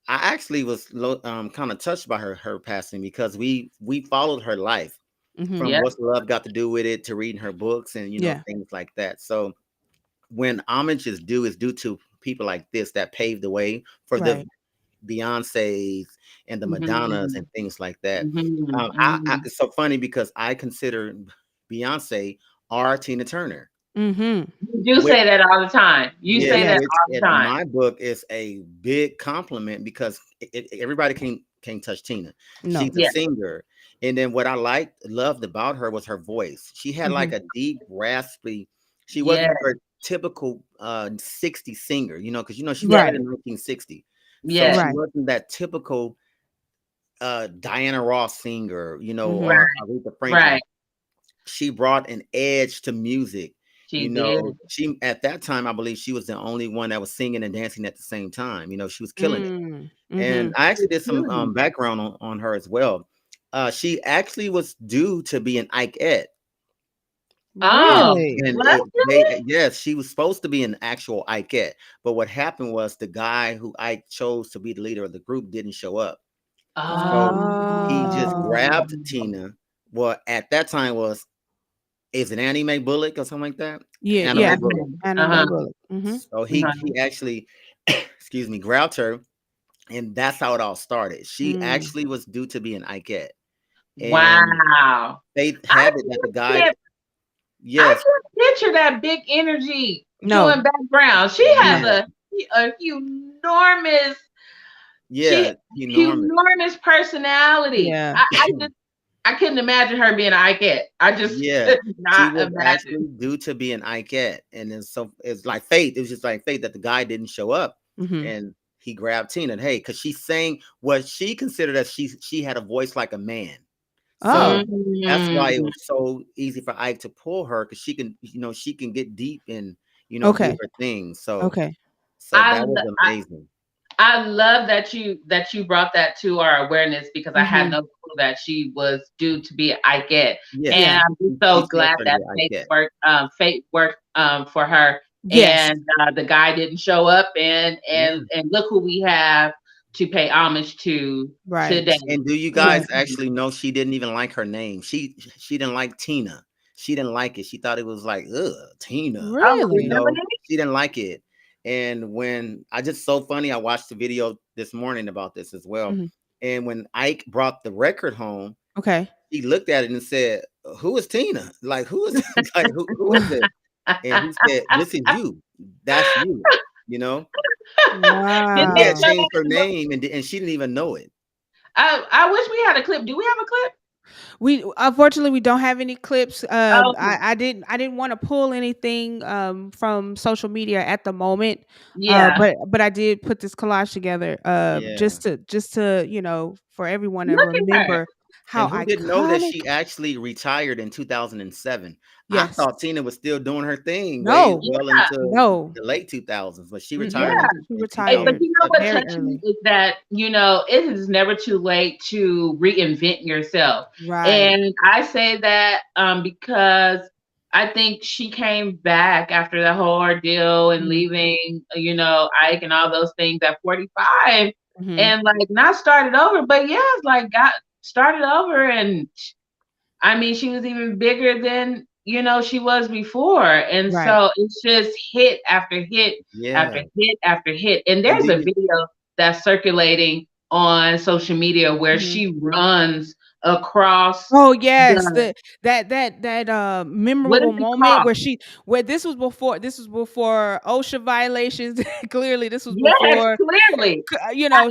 I actually was kind of touched by her passing because we followed her life mm-hmm, from yeah. What's Love Got to Do with It to reading her books and yeah, things like that. So when homage is due to people like this that paved the way for the right, Beyoncé's and the Madonnas Mhm, and things like that. mhm, mhm. It's so funny because I consider Beyonce our Tina Turner, mm-hmm, You do which say that all the time. You yes, say that yes, which all the in time. my book is a big compliment because everybody can't touch Tina. no, She's a Yeah, singer, and then what I loved about her was her voice. She had mm-hmm, like a deep, raspy. She yeah, wasn't your typical 60 singer, because she yeah, started right, in 1960, so yeah. she right, wasn't that typical Diana Ross singer, mm-hmm, or Right, Aretha right. Franklin. She brought an edge to music. She did. She at that time, I believe she was the only one that was singing and dancing at the same time. She was killing it. mm-hmm, And I She actually did some was. background on her as well. She actually was due to be an Ikeette. Oh, really, And was it? yes, she was supposed to be an actual Ikeette. But what happened was the guy who Ike chose to be the leader of the group didn't show up. So he just oh, grabbed Oh. Tina. Well, at that time was is it Annie Mae Bullock or something like that? yeah, Anna yeah, Mae Bullock. Anna Mae Uh-huh. Bullock, mm-hmm, So Uh-huh. he actually, excuse me, grabbed her, and that's how it all started. She mm, actually was due to be an Ikeette, and Wow. they I have it that the just guy, can't I yes, can't picture that big energy no, doing background. She has yeah, a enormous she yeah, enormous, enormous personality. yeah, I couldn't imagine her being an Ikeette. I just yeah. could She not was imagine. actually due to be an Ikeette, and then it's like fate. It was just like fate that the guy didn't show up, mm-hmm, and he grabbed Tina. Hey, because she sang what she considered that she had a voice like a man. So oh, that's why it Mm. was so easy for Ike to pull her because she can get deep and do okay, her thing. okay, So I, that was amazing. I love that you brought that to our awareness because I had mm-hmm, no clue that she was due to be an Ikeette, Yes, and yeah, I'm just she so glad selected to that be Ike. fate worked for her, yes, and the guy didn't show up, and Yeah. look who we have to pay homage to right, today. And do you guys right, actually know she didn't even like her name? She didn't like Tina. She didn't like it. She thought it was like, ugh, Tina. Oh, really, really? She didn't like it. And when I just so funny, I watched the video this morning about this as well. mm-hmm, And when Ike brought the record home, okay, he looked at it and said, "Who is Tina? Like, who is like who is it?" And he said, "This is you. That's you." You know, Did he they had wow. show changed her that? name, and she didn't even know it. I wish we had a clip. Do we have a clip? We unfortunately we don't have any clips. Oh, I didn't want to pull anything from social media at the moment. yeah. But I did put this collage together Yeah. just to for everyone to Look at her. remember how And who didn't know that iconic. she actually retired in 2007? I Yes. thought Tina was still doing her thing way No. well into No. the late 2000s, but she retired Mm-mm. Yeah. She in Hey, but retired 2007. you know what very touched me early. is that, it is never too late to reinvent yourself. Right. And I say that because I think she came back after the whole ordeal and Mm-hmm. leaving, Ike and all those things at 45 Mm-hmm. and like not started over, but yeah, it's like got started over and I mean, she was even bigger than, she was before. And Right. so it's just hit after hit after Yeah. hit after hit. And And there's do a you video that's circulating on social media where Mm-hmm. she runs across Oh yes, the the that what memorable is it moment called? where this was before OSHA violations. Clearly, this was Yes, before clearly.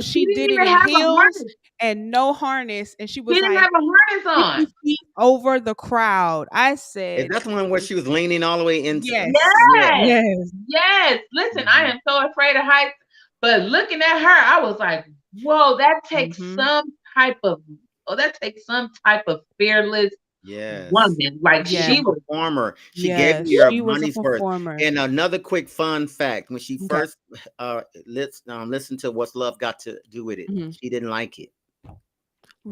she She didn't did it even in have a heels harness. and no harness, and she She was didn't like have a harness 50 on. feet over the crowd. I Is said, that the one where she was leaning all the way into? yes, Yeah. Yes, yes, yes. Listen, I Mhm. am so afraid of heights. But looking at her, I was like, whoa, that takes hmm some type of that takes some type of fearless Yes. woman. Like She's a yeah, she was performer. She gave yes. you your She was a money's worth. performer. And another quick fun fact: when she Okay. first listened to "What's Love Got to Do with It," hmm she didn't like it.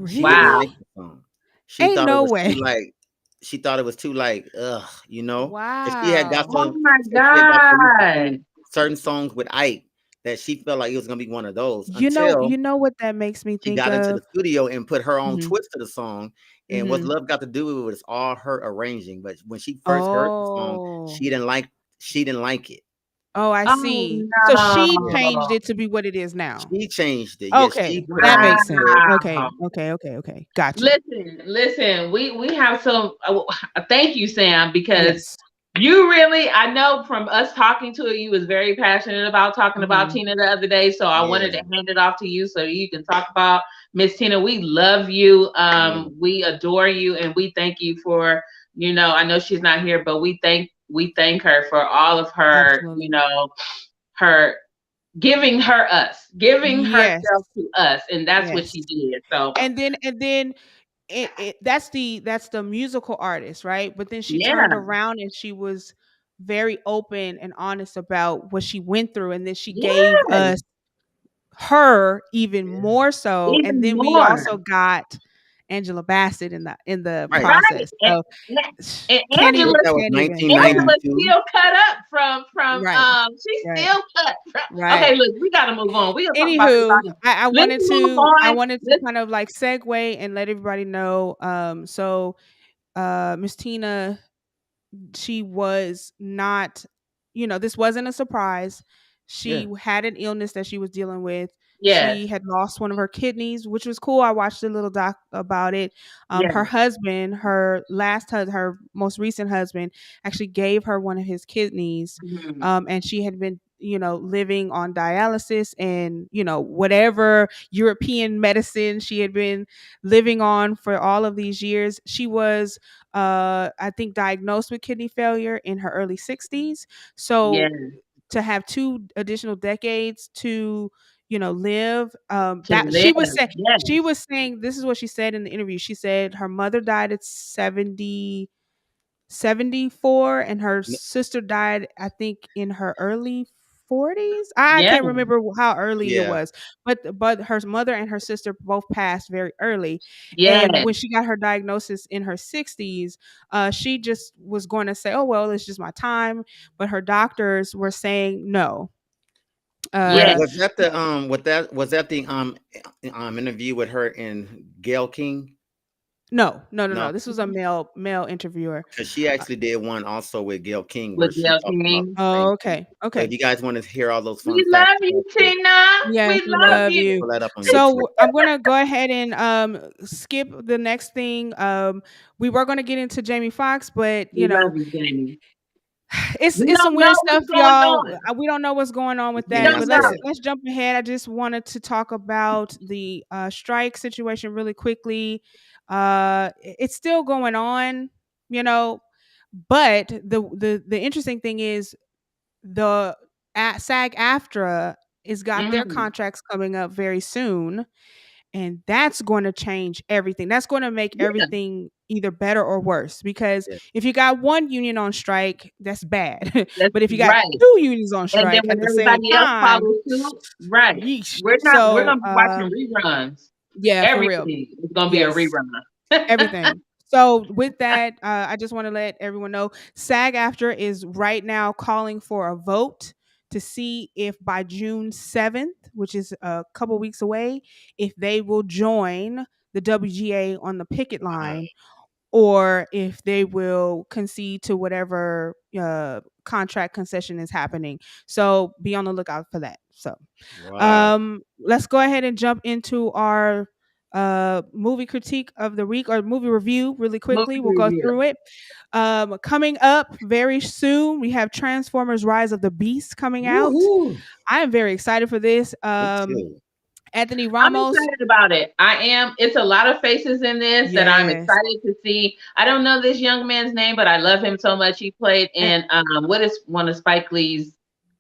She didn't wow. Really? like the song. She Ain't thought it no was too way. like. She thought it was too like ugh, you know. Because she had got Wow. Oh so my she had got so used to God. singing certain songs with Ike that she felt like it was gonna be one of those until You know what that makes me she think got into of? the studio and put her own Mhm, twist to the song. And what's mhm. love got to do with it was all her arranging. But when she first heard the song, Oh. she didn't like it. Oh, I Oh see. So she Yeah. changed no. it to be what it is now. She changed it. Yes, she Okay, put her that own makes sense. twist. Wow. Okay, okay, okay, okay. Got you. Listen, we have some thank you, Sam, because Yes. you really, I know from us talking to you was very passionate about talking about Mhm, Tina the other day. So I wanted to Yeah, hand it off to you so you can talk about Miss Tina. We love you. yeah. We adore you and we thank you for, I know she's not here, but we thank her for all of her, absolutely. her giving Yes, herself to us. And that's what yes. she did. So And then that's the musical artist, right? But then she turned yeah, around and she was very open and honest about what she went through, and then she gave yeah, us her even Yeah. more so, and even then we more. also got Angela Bassett in the Right. Right. process. And, So and can't What even Angela that was can't even yeah. 1992. Still cut up from Right, she's right, still cut from right. okay, look, we gotta move on. We'll talk about this Anywho, later. I Let's wanted move to on. Let's kind of like segue and let everybody know. So Miss Tina, she was not, this wasn't a surprise. Yeah. She had an illness that she was dealing with. yes, She had lost one of her kidneys, which was cool. I watched a little doc about it. yes. Her husband, her most recent husband, actually gave her one of his kidneys, Mhm. and she had been, living on dialysis and whatever European medicine she had been living on for all of these years. She was I think diagnosed with kidney failure in her early 60s. So Yes. to have 2 additional decades to live, To that live. she Yes. was saying, this is what she said in the interview. She said her mother died at 74, and her N- sister died, I think, in her early 40s. I Yes. can't remember how early it Yeah. was, but her mother and her sister both passed very early. And Yes. when she got her diagnosis in her 60s, she just was going to say, oh well, it's just my time, but her doctors were saying no. Yes. Was that the was that the interview with her and Gail King? No, no, no, no, No, this was a male interviewer. because she Uh, actually did one also with Gail King where With she Gail talked about King. the same oh, thing. okay, So okay. if you guys want to hear all those We fun facts, love you you, have to Tina. Yes, We we love love you. you. pull that up on YouTube. So I'm gonna go ahead and skip the next thing. We were gonna get into Jamie Foxx, but We love you, Jamie. We it's some don't know weird stuff, what's going y'all. on. We don't know what's going on with It's We that, don't but nasty. know. let's jump ahead. I just wanted to talk about the strike situation really quickly. It's still going on, you know, but the interesting thing is the SAG AFTRA is got their Mm. contracts coming up very soon, and that's going to change everything. That's going to make Yeah, everything either better or worse, because Yeah. if you got one union on strike, that's bad. that's But if you got right. two unions on And then strike when at the same everybody else time, follows suit, right. yeesh. We're So gonna be watching reruns. yeah, for real. Everything is gonna be a Yes, rerun. everything. So with that, I just want to let everyone know SAG AFTRA is right now calling for a vote to see if by June 7th, which is a couple weeks away, if they will join the WGA on the picket Wow. line, or if they will concede to whatever contract concession is happening. So be on the lookout for that. So Wow. let's go ahead and jump into our movie critique of the week, or movie review really quickly. Movie We'll go review. through it. Coming up very soon, we have Transformers Rise of the Beast coming out. Woohoo. I am very excited for this. Me too. Anthony I'm Ramos. excited about it. I am. It's a lot of faces in this that I'm Yes. excited to see. I don't know this young man's name, but I love him so much. He played in what is one of Spike Lee's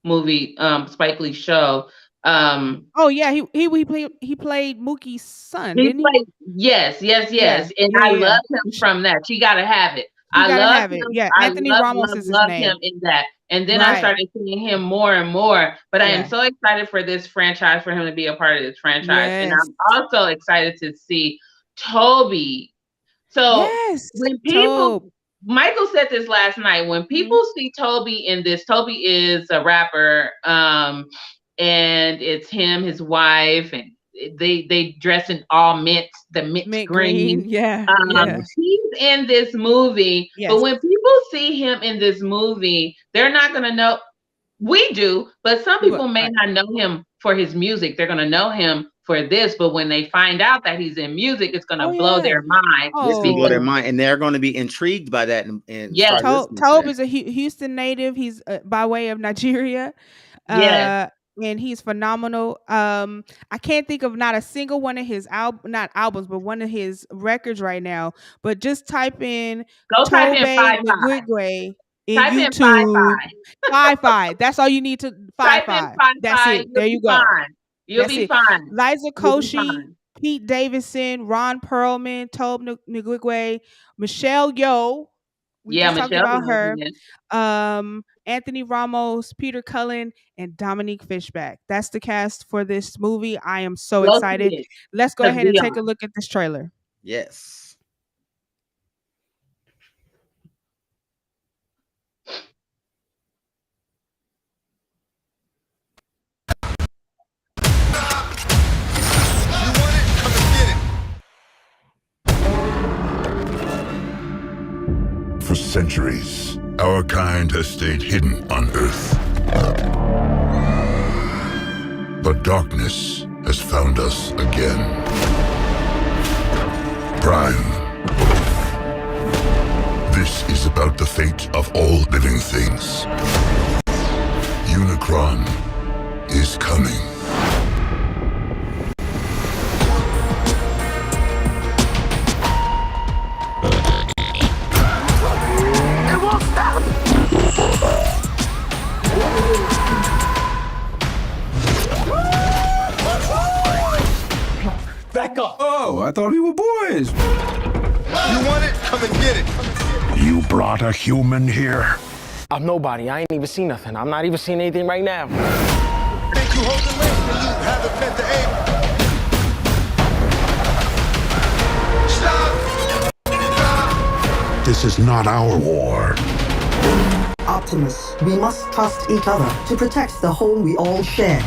movie, Spike Lee's show. Oh yeah, he played Mookie's son, He didn't he? played, yes. Yeah, And yeah, I yeah, yeah. love him from that. You gotta have it. You I gotta love have it. him. Yeah, I Anthony Ramos is his love him name. in that. And then I Right. started seeing him more and more. But I am Yeah. so excited for this franchise, for him to be a part of this franchise. And Yes. I'm also excited to see Toby. So Yes. when Tobe. people, Michael said this last night, when people see Toby in this, Toby is a rapper, and it's him, his wife, and they dress in all mint Mint green. green. Yeah. Yeah. He's in this movie, Yes. but when people see him in this movie, they're not gonna know. We do, but some people may Right. not know him for his music. They're gonna know him for this, but when they find out that he's in music, it's gonna Oh blow yeah. their mind. It's gonna blow Because their Oh. mind, and they're going to be intrigued by that and Yes. start listening to Tobe that. is a Houston native. He's by way of Nigeria. Yes. And he's phenomenal. I can't think of not a single one of his not albums, but one of his records right now. But just type in Go type Tobe in 5-5. Nwigwe in Type in YouTube. 5-5. 5-5. That's all you need to Type 5-5. in That's 5-5. it. There you go. Fine. You'll That's be it. fine. Liza You'll be Koshy, fine. Pete Davidson, Ron Perlman, Tobe Nwigwe, Michelle Yeoh. We Yeah, just talked Michelle about Yeoh her. in it. Anthony Ramos, Peter Cullen, and Dominique Fishback. That's the cast for this movie. I am so Go excited. see it. Let's go 'Cause ahead and we take are. a look at this trailer. Yes. For centuries, our kind has stayed hidden on Earth. But darkness has found us again. Prime. This is about the fate of all living things. Unicron is coming. Back up. Oh, I thought we were boys. You want it? Come and get it. You brought a human here? I'm nobody. I ain't even seen nothing. I'm not even seeing anything right now. Think you hold the link when you haven't met the aim. Stop. This is not our war. Optimus, we must trust each other to protect the home we all share.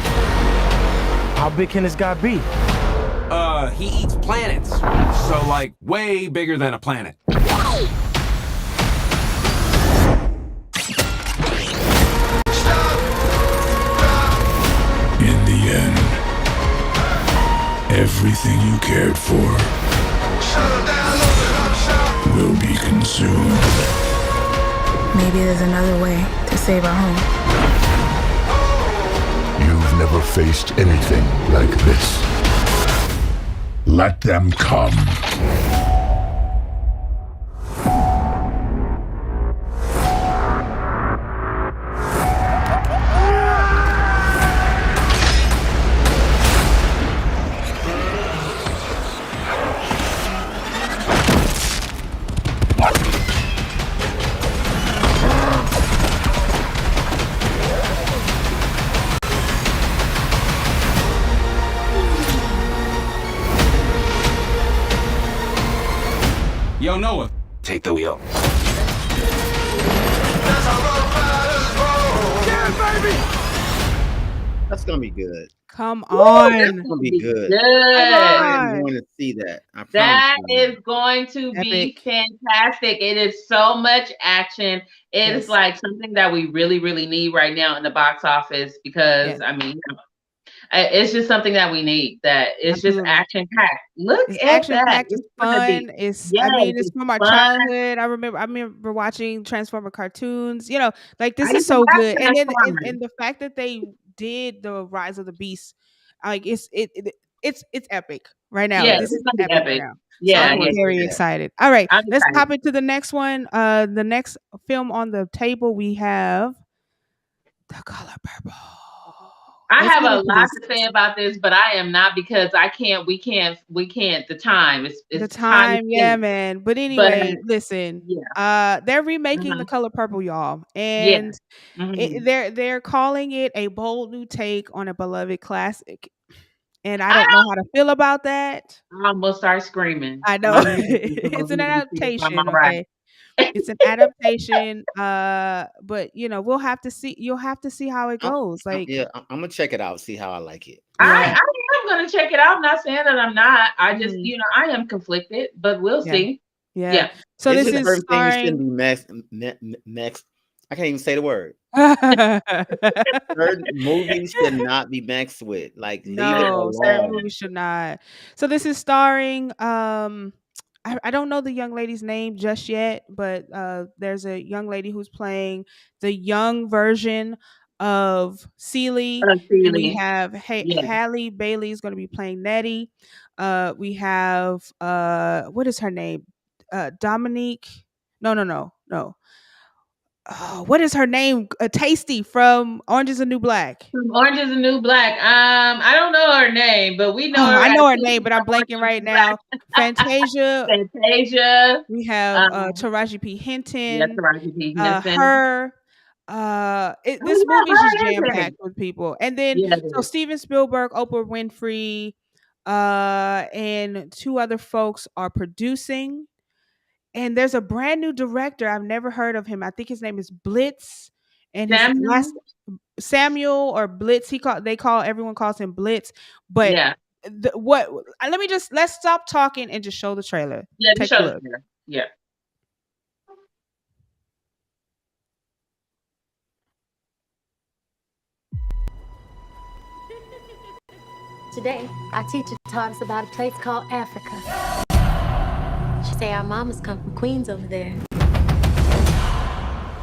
How big can this guy be? He eats planets. So, like, way bigger than a planet. In the end, everything you cared for will be consumed. Maybe there's another way to save our home. You've never faced anything like this. Let them come. Yo, Noah, take the wheel. That's gonna be good. Come That's on. Gonna be good. Come I am on. going to see that. I promise That you. is going to be Epic. fantastic. It is so much action. It is Yes. like something that we really, really need right now in the box office because Yeah. I mean, It's just something that we need. That it's just Absolutely. action packed. Look It's at action that. packed. It's It's gonna be fun. I yes, mean, it's it's from our fun. childhood. I remember watching Transformer cartoons. Like I this is used to so watch good. And then Transformers. and the fact that they did the Rise of the Beast, like it's epic right now. Yeah, This it's is gonna be epic right epic. now. So Yeah, I I'm want yeah. to see very that. excited. All right, I'm let's excited. hop into the next one. The next film on the table we have The Color Purple. I Let's have get a into lot this. to say about this, but I am not because I can't. We can't. The time. The Time is time, yeah, scarce. man. But But anyway, listen. yeah. They're remaking The Mhm. Color Purple, y'all, Yeah. and Mhm. they're calling it a bold new take on a beloved classic, and I I don't know how to feel about that. almost start screaming. I know My music is it's an moving. If I'm adaptation, all right. okay? It's an adaptation, but we'll have to see. You'll have to see how it goes. Like, Yeah, I'm gonna check it out. See how I like it. I yeah, am gonna check it out. I'm not saying that I'm not. I just, mhm, I am conflicted, but we'll yeah, see. yeah. Yeah. So It's this just is certain things shouldn't starring. be max. I can't even say the word. Certain movies should not be maxed with. Like, leave it No, certain alone. movies should not. So this is starring I don't know the young lady's name just yet, but there's a young lady who's playing the young version of Celie, and we Feeling. have Yeah. Halle Bailey is going to be playing Nettie. We have what is her name? Dominique. No, no, no, no. Oh, what is her name? Tasty from Orange is the New Black. Orange is the New Black. I don't know her name, but we know Oh, her I as know her name, Susan but from I'm Orange blanking is right the New now. Fantasia. Black. Fantasia. We have Um, Taraji P. yeah, Hinton. Taraji P. Henson. Her. Oh This movie yeah, is just her jam is packed in. with people, and then Yeah, it so is. Steven Spielberg, Oprah Winfrey, and two other folks are producing. And there's a brand new director. I've never heard of him. I think his name is Blitz, and his Samuel. last Samuel or Blitz. Everyone calls him Blitz. But Yeah. let's stop talking and just show the trailer. Yeah, the Take a show's look. there. Yeah. Today, our teacher taught us about a place called Africa. She say our mamas come from Queens over there.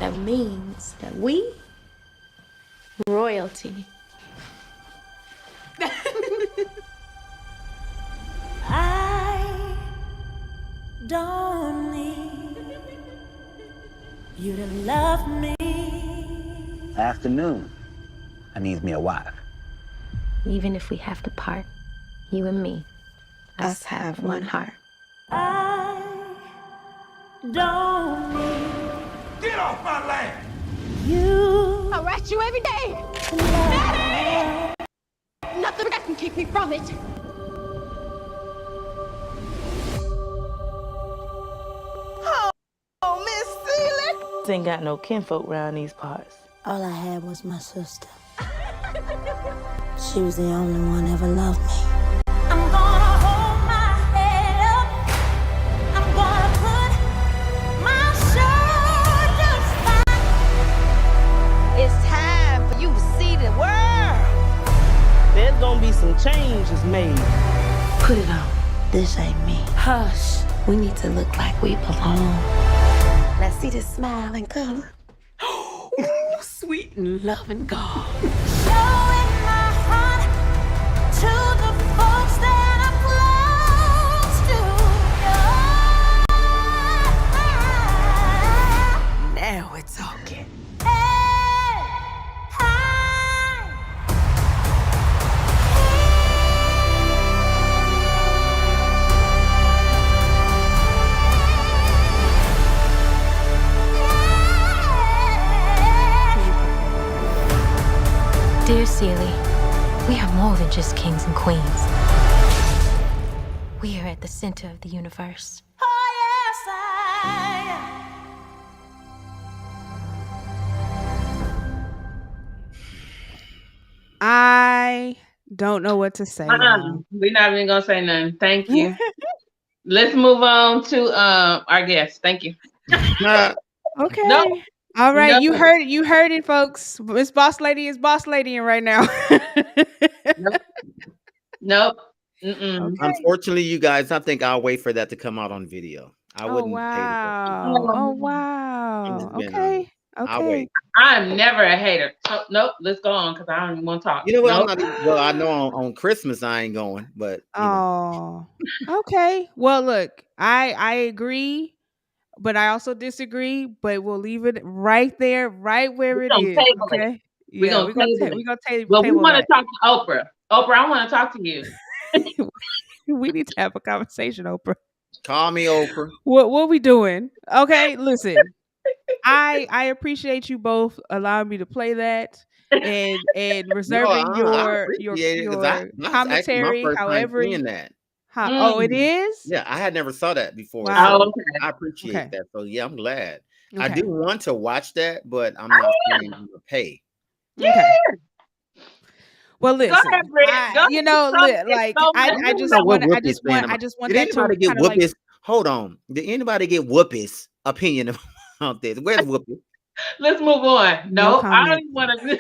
That means that we royalty. I don't need you to love me. Afternoon. I needs me a wife. Even if we have to part, you and me, us have one heart. I don't need Get off my land! you. I write you every day. Nothing that can keep me from it. Oh, Miss Celie. Ain't got no kinfolk around these parts. All I had was my sister. She was the only one ever loved me. I'm gonna hold my head up. I'm gonna put my shoulders back. It's time for you to see the world. There's gonna be some changes made. Put it on. This ain't me. Hush. We need to look like we belong. Let's see this smile and color. Sweet and loving God. Showing my heart to the folks that I'm close to. Now we're talking. Dear Celie, we are more than just kings and queens. We are at the center of the universe. I don't know what to say. Y'all. We're not even gonna say nothing. Thank you. Let's move on to our guest. Thank you. Okay. No. All right. No. You heard it, folks. Miss Boss Lady is boss lady right now. Nope. Mm-mm. Okay. Unfortunately, you guys, I think I'll wait for that to come out on video. I Oh wouldn't pay to go see wow. it. Oh I'm wow. just being honest. Okay. I'll Okay. wait. I'm never a hater. So, nope. Let's go on because I don't even want to talk. You know what? I'm Nope. not even. Well, I know on Christmas I ain't going, but Oh. Okay. Well, look, I agree, but I also disagree. But we'll leave it right there, right where We're it gonna is. table it. Okay. We're Yeah, gonna table it. we're gonna Well, we table want to that. talk to Oprah. Oprah, I want to talk to you. We need to have a conversation, Oprah. call me Oprah. What we doing? Okay, listen. I appreciate you both allowing me to play that and No, reserving I your appreciate it because that's actually my commentary. first time However, seeing that. oh, it Mm. is. Yeah, I had never saw that before, Wow. Oh, so okay. I appreciate Okay. that. So yeah, I'm glad. I Okay. do want to watch that, but I'm not saying I'm gonna pay. Okay. Well, Go listen. ahead, Britt. Go ahead. It's Like so I much. I don't know what Whoopi's saying I about. just want Did that to anybody get kind of like Whoopi's? Hold on. Did anybody get Whoopi's opinion about this? Where's Whoopi? Let's move on. no No, I don't comment. even want to.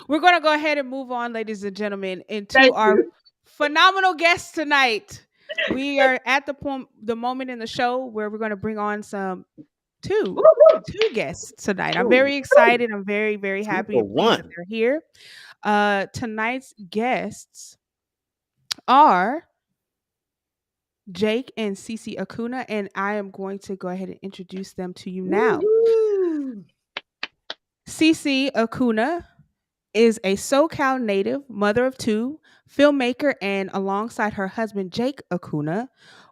We're gonna go ahead and move on, ladies and gentlemen, into Thank our you. phenomenal guest tonight. We are at the moment in the show where we're going to bring on two guests tonight. I'm very excited. I'm very, very 2 happy for and pleased that 1. they're here. Tonight's guests are Jake and Cece Akuna, and I am going to go ahead and introduce them to you now. Woo-hoo. Cece Akuna is a SoCal native, mother of 2, filmmaker, and alongside her husband Jake Akuna,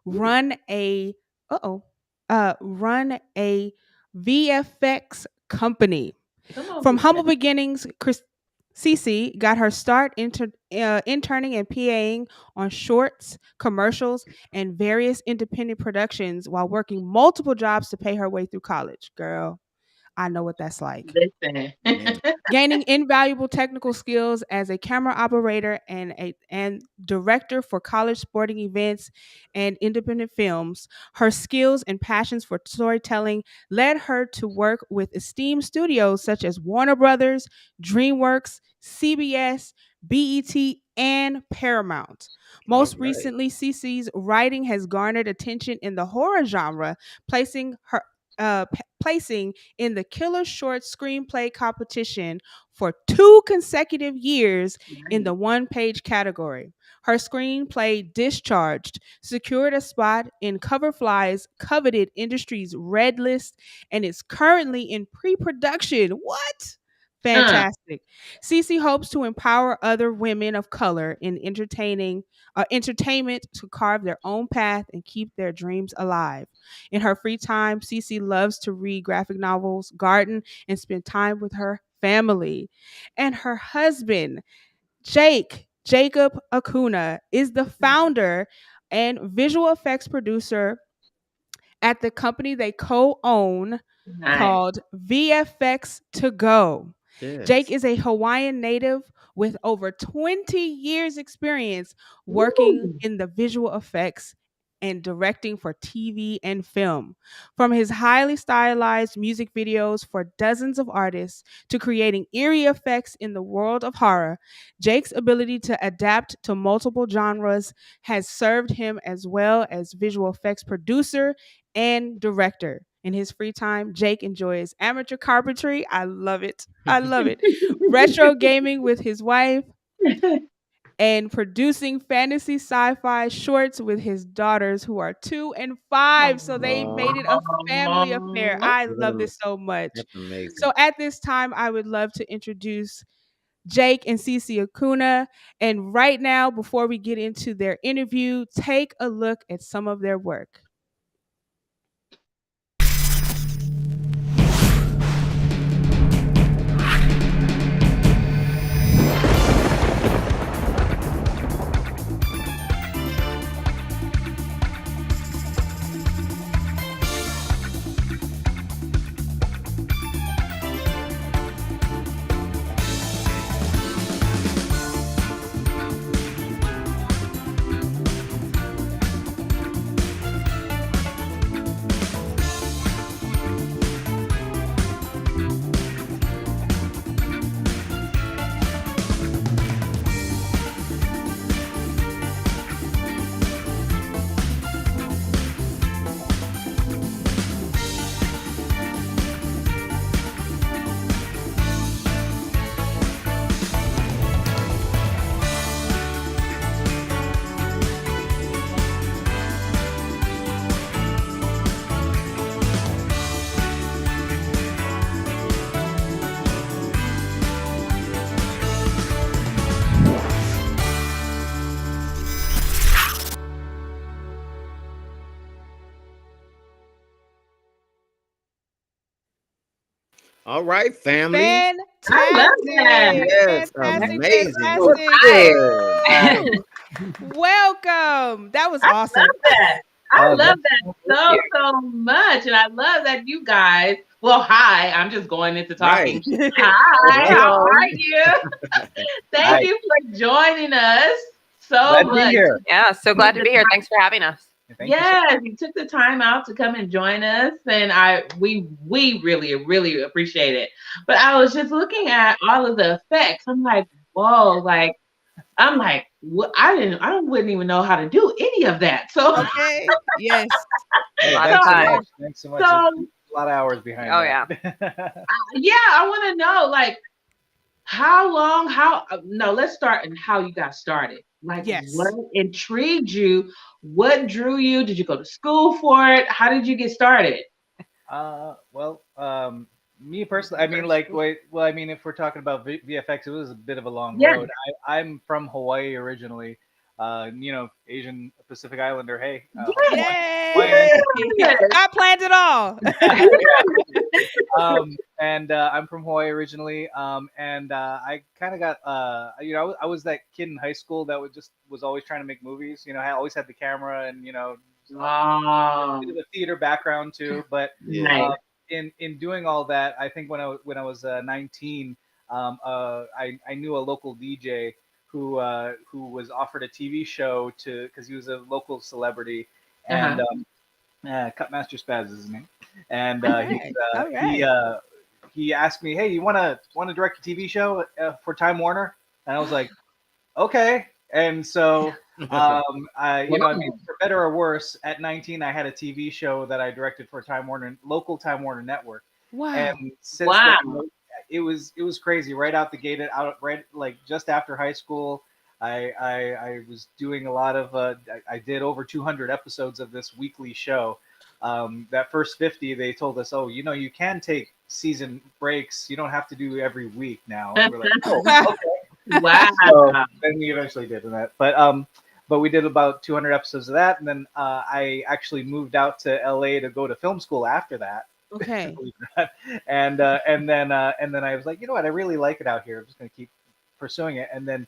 run a run a VFX company. Come on, From Britt. humble beginnings, Cece got her start interning and PAing on shorts, commercials, and various independent productions while working multiple jobs to pay her way through college. Girl, I know what that's like. Listen. Gaining invaluable technical skills as a camera operator and director for college sporting events and independent films, her skills and passions for storytelling led her to work with esteemed studios such as Warner Brothers, DreamWorks, CBS, BET, and Paramount. All Most right. recently, CC's writing has garnered attention in the horror genre, placing in the Killer Short Screenplay competition for 2 consecutive years in the one-page category. Her screenplay, Discharged, secured a spot in Coverfly's coveted industry's red list and is currently in pre-production. What? Fantastic. Cece hopes to empower other women of color in entertainment to carve their own path and keep their dreams alive. In her free time, Cece loves to read graphic novels, garden, and spend time with her family. And her husband, Jacob Akuna, is the founder and visual effects producer at the company they co-own called VFX To Go. Jake Yes. is a Hawaiian native with over 20 years experience working in the visual effects and directing for TV and film. From his highly stylized music videos for dozens of artists to creating eerie effects in the world of horror, Jake's ability to adapt to multiple genres has served him as well as visual effects producer and director. In his free time, Jake enjoys amateur carpentry. I love it. I love it. Retro gaming with his wife and producing fantasy sci-fi shorts with his daughters who are 2 and 5. So they made it a family affair. I love this so much. That's amazing. So at this time, I would love to introduce Jake and Cece Akuna. And right now, before we get into their interview, take a look at some of their work. All right, family. I love that. Fantastic. Yes, Fantastic. amazing. That was Fantastic. Right. good. Nice. Welcome. That was I awesome. love that. I love Thank that so, you. so much. And I love that you guys, well, hi, I'm just going into talking. Right. Hi, how Hello. are you? Thank Hi. you for joining us so Glad to be much. here. Yeah, so glad to be here. Thanks for having us. Thank you so Yes, you took the time out to come and join us, and we really appreciate it. But I was just looking at all of the effects. I'm like, whoa, like I'm like, what? I wouldn't even know how to do any of that. So, Okay. Yes. Hey, A lot thanks of so time. much. Thanks so much. so It's a lot of hours behind Oh, that. yeah, I want to know, like, how long? How? No, let's start and how you got started. Like, what Yes. intrigued you? What drew you? Did you go to school for it? How did you get started? Well, me personally, I mean, like, wait, well, I mean, if we're talking about VFX, it was a bit of a long Yeah. road. I'm from Hawaii originally, Asian Pacific Islander. Hey, Hawaiian. Yay. God planned it all. And I'm from Hawaii originally. And I kind of got, I was that kid in high school that was always trying to make movies. I always had the camera and Wow. bit of a theater background too. But Nice. in doing all that, I think when I was 19, I knew a local DJ who was offered a TV show because he was a local celebrity, and Cutmaster Spaz is his name, and All he right. he asked me, "Hey, you want to direct a TV show for Time Warner?" And I was like, "Okay." And so, I mean, for better or worse, at 19, I had a TV show that I directed for local Time Warner network, Wow. and since Wow. then, it was crazy. Right out the gate, right like just after high school, I was doing a lot of I did over 200 episodes of this weekly show. That first 50, they told us, oh, you can take season breaks. You don't have to do every week now. And we're like, oh, okay. Wow. So then we eventually did that, but we did about 200 episodes of that, and then I actually moved out to LA to go to film school after that. Okay. Believe it or not. And then I was like, you know what, I really like it out here. I'm just gonna keep pursuing it. And then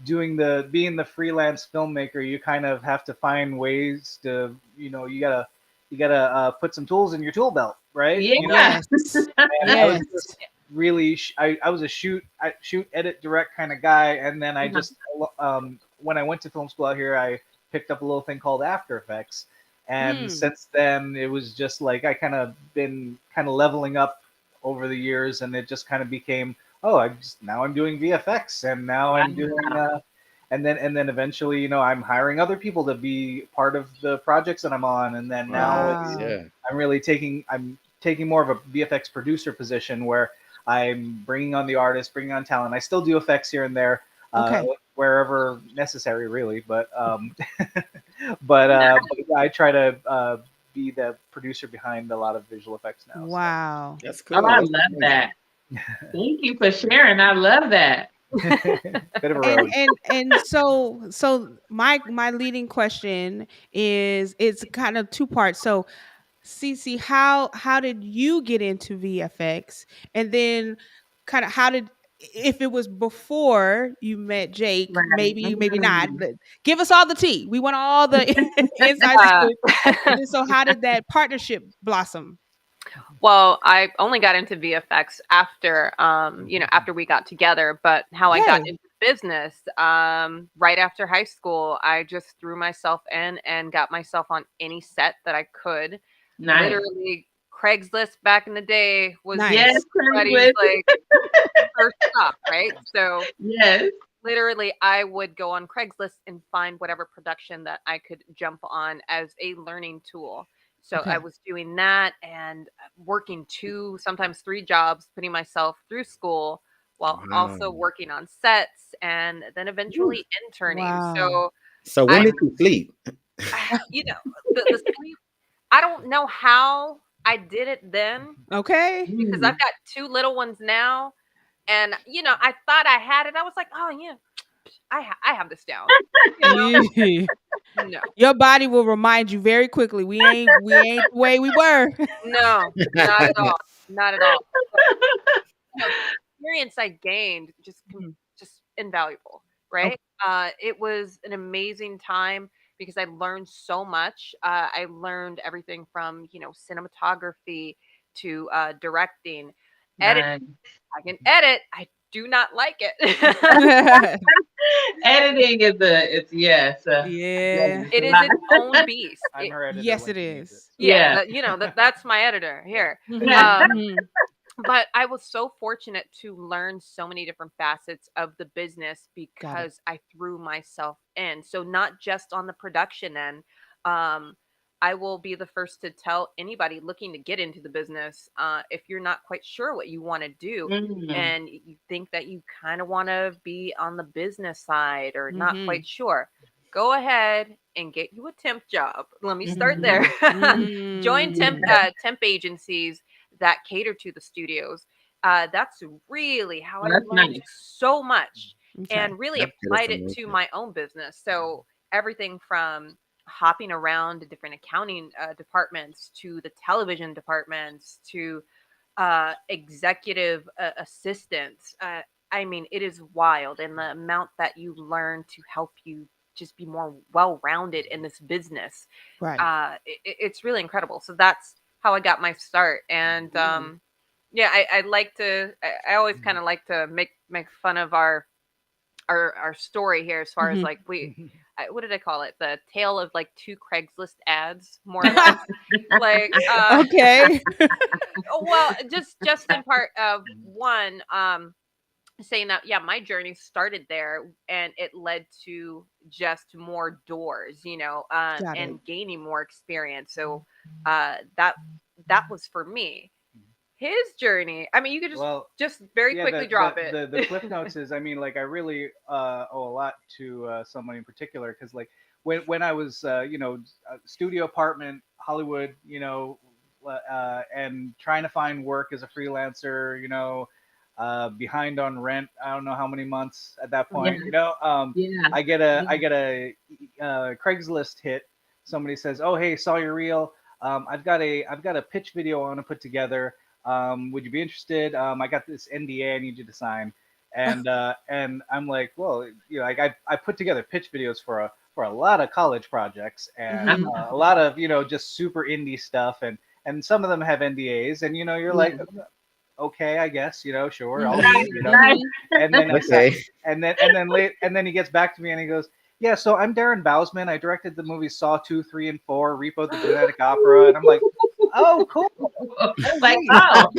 being the freelance filmmaker, you kind of have to find ways to, you gotta put some tools in your tool belt, right? Yeah. Yes. And I was Yes. just really, I was a shoot, edit, direct kind of guy, and then I just, when I went to film school out here, I picked up a little thing called After Effects, and since then it was just like I kind of been kind of leveling up over the years, and it just kind of became, oh, now I'm doing VFX, and now I'm doing. And then eventually, I'm hiring other people to be part of the projects that I'm on, and then now Wow. I'm taking more of a VFX producer position where I'm bringing on the artists, bringing on talent. I still do effects here and there, Okay. wherever necessary, really. But I try to be the producer behind a lot of visual effects now. Wow. That's Oh, cool. I That's love amazing. that. Thank you for sharing. I love that. Bit of a And road. so my leading question is, it's kind of two parts. So Cece, how did you get into VFX? And then kind of if it was before you met Jake, Right. maybe not, but give us all the tea. We want all the inside Uh, scoop. And then, so how did that partnership blossom? Well, I only got into VFX after, after we got together. But how I got Okay. into business, right after high school, I just threw myself in and got myself on any set that I could. Nice. Literally, Craigslist back in the day was Yes, Nice. everybody's Craigslist. like first stop, right? So Yes. literally, I would go on Craigslist and find whatever production that I could jump on as a learning tool. So I Okay. was doing that and working 2, sometimes 3 jobs, putting myself through school while also Wow. working on sets and then eventually interning. Wow. So So when I, did you sleep? the sleep, I don't know how I did it then Okay. because I've got 2 little ones now. And, I thought I had it. I was like, oh, yeah, I have this down. Yeah. No, Your body will remind you very quickly. We ain't the way we were. no, not at all. Not at all. you know, experience I gained Mhm. just invaluable, Okay. right? It was an amazing time because I learned so much. I learned everything from cinematography to directing, edit. Nice. I can edit. I do not like it. Editing is it's yes, yeah, Yeah. it's It a is lot. its own beast. I'm her editor Yes, when it she needs it. is. Yeah, Yeah. that's my editor here. Mhm, mhm. But I was so fortunate to learn so many different facets of the business Got it. because I threw myself in. So not just on the production end. Um, I will be the first to tell anybody looking to get into the business, if you're not quite sure what you want to do Mm. and you think that you kind of want to be on the business side or not Mhm. quite sure, go ahead and get you a temp job. Let me start there. Mhm. Join Mm. temp agencies that cater to the studios. That's really how I Well, that's learned nice. so much Okay. and really That's good applied it to information. my own business. So everything from hopping around to different accounting departments to the television departments to executive assistants. I mean, it is wild, and the amount that you learn to help you just be more well-rounded in this business, Right. it's really incredible. So that's how I got my start, and yeah, I like to. I always kind of like to make fun of our story here as far as Mhm. like what did I call it? The tale of like two Craigslist ads, more or less. Like Okay. well, just in part of one saying that yeah, my journey started there and it led to just more doors, Got it. and gaining more experience. So that was for me. His journey, I mean, you could Well, just very yeah, quickly drop it. the cliff notes is, I mean, like I really owe a lot to someone in particular because like when I was studio apartment Hollywood, and trying to find work as a freelancer, behind on rent. I don't know how many months at that Yeah. point. Yeah. I get a Craigslist hit. Somebody says, "Oh, hey, saw your reel. I've got a pitch video I want to put together. Would you be interested? I got this NDA I need you to sign." And I'm like, well, like I put together pitch videos for a lot of college projects and Mhm. Uh-huh. a lot of just super indie stuff, and some of them have NDAs, and you're like, Mhm. okay, I guess, sure, I'll do Mhm. Right. it. Right. Mhm. And then I sat, Okay. and then he gets back to me and he goes, yeah, so I'm Darren Bousman. I directed the movies Saw 2, 3, and 4, Repo the Genetic Opera, and I'm like, oh, cool. Oh, Like, great. oh,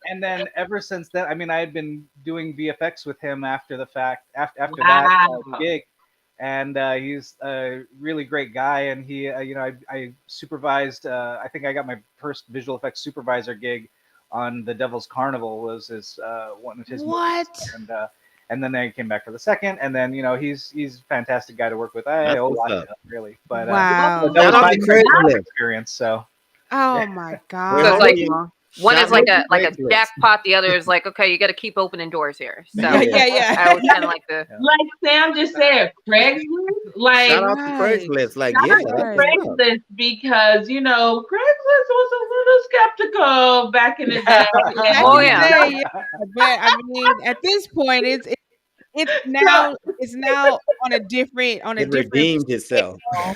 And then ever since then, I mean, I had been doing VFX with him after the fact, after that wow. gig, and he's a really great guy. And he, I supervised. I think I got my first visual effects supervisor gig on The Devil's Carnival was his one of his movies, What? and then I came back for the second, and then he's a fantastic guy to work with. I That's owe a what's lot to up. him, really, but Wow. that Shout was out my to Craigslist Craigslist. experience. So Oh my Where So it's how old God. are like you? one is Shout out like to a Craigslist. jackpot, the other is like, okay, you got to keep opening doors here. Yeah, So Yeah. yeah, yeah. I always kind of like to. yeah. Like Sam just said, Craigslist. Shout Like, out to Right. Craigslist. Like, shout yeah, out to that's what's Right. up. Craigslist because Craigslist was a little skeptical back in the day, Back Oh in the yeah. day, yeah, but I mean, at this point, it's so now it's now on a It different redeemed itself. scale,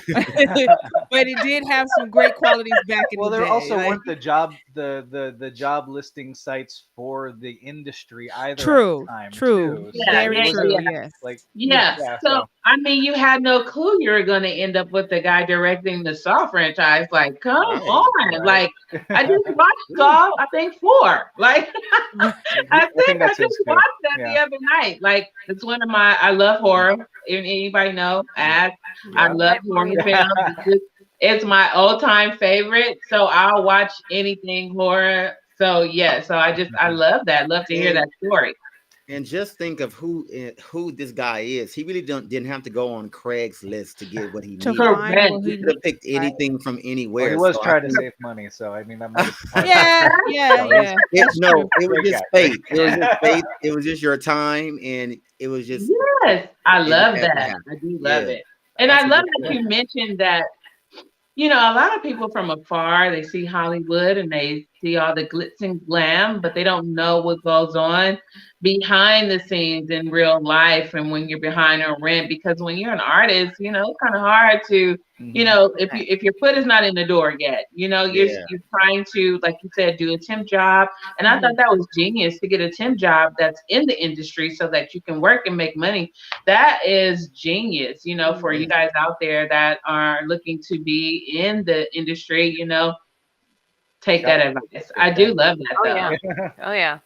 but it did have some great qualities back in Well, the there day. also Like, weren't the job listing sites for the industry either at the true, time true, too. yeah, So it very yeah, wasn't true. yeah. Yes, like Yeah. yes. yeah. So So I mean, you had no clue you were going to end up with the guy directing the Saw franchise. Like, come Right. on! right. Like, I just watched Saw. I think 4. Like, I I think think I that's just his too. watched that the Yeah. other night. Like, it's one of my. I love horror. Anybody know? Ask. I Yeah. love Oh horror yeah. films. It's my all-time favorite. So I'll watch anything horror. So yeah. So I love that. Love to hear And that story. and just think of who this guy is. He really didn't have to go on Craigslist to get what he To needed. find Correct. what He he could needs, have picked right? anything from Well, he anywhere. was So I trying to think save money, so I mean that might have been part of it. Yeah, yeah, So he's yeah. That's true. it was great just guy. fate. It was just fate. It was just your time, and it was just Yes, I it just love had to that. happen. I do love Yeah, it. And I that's a love good that you story. mentioned that, a lot of people from afar, they see Hollywood and they see all the glitz and glam, but they don't know what goes on behind the scenes in real life and when you're behind a rent. Because when you're an artist, it's kind of hard to, if your foot is not in the door yet, Yeah. you're trying to, like you said, do a temp job. And I thought that was genius to get a temp job that's in the industry so that you can work and make money. That is genius, for you guys out there that are looking to be in the industry, take that advice. I do love that Oh though. yeah. Oh yeah.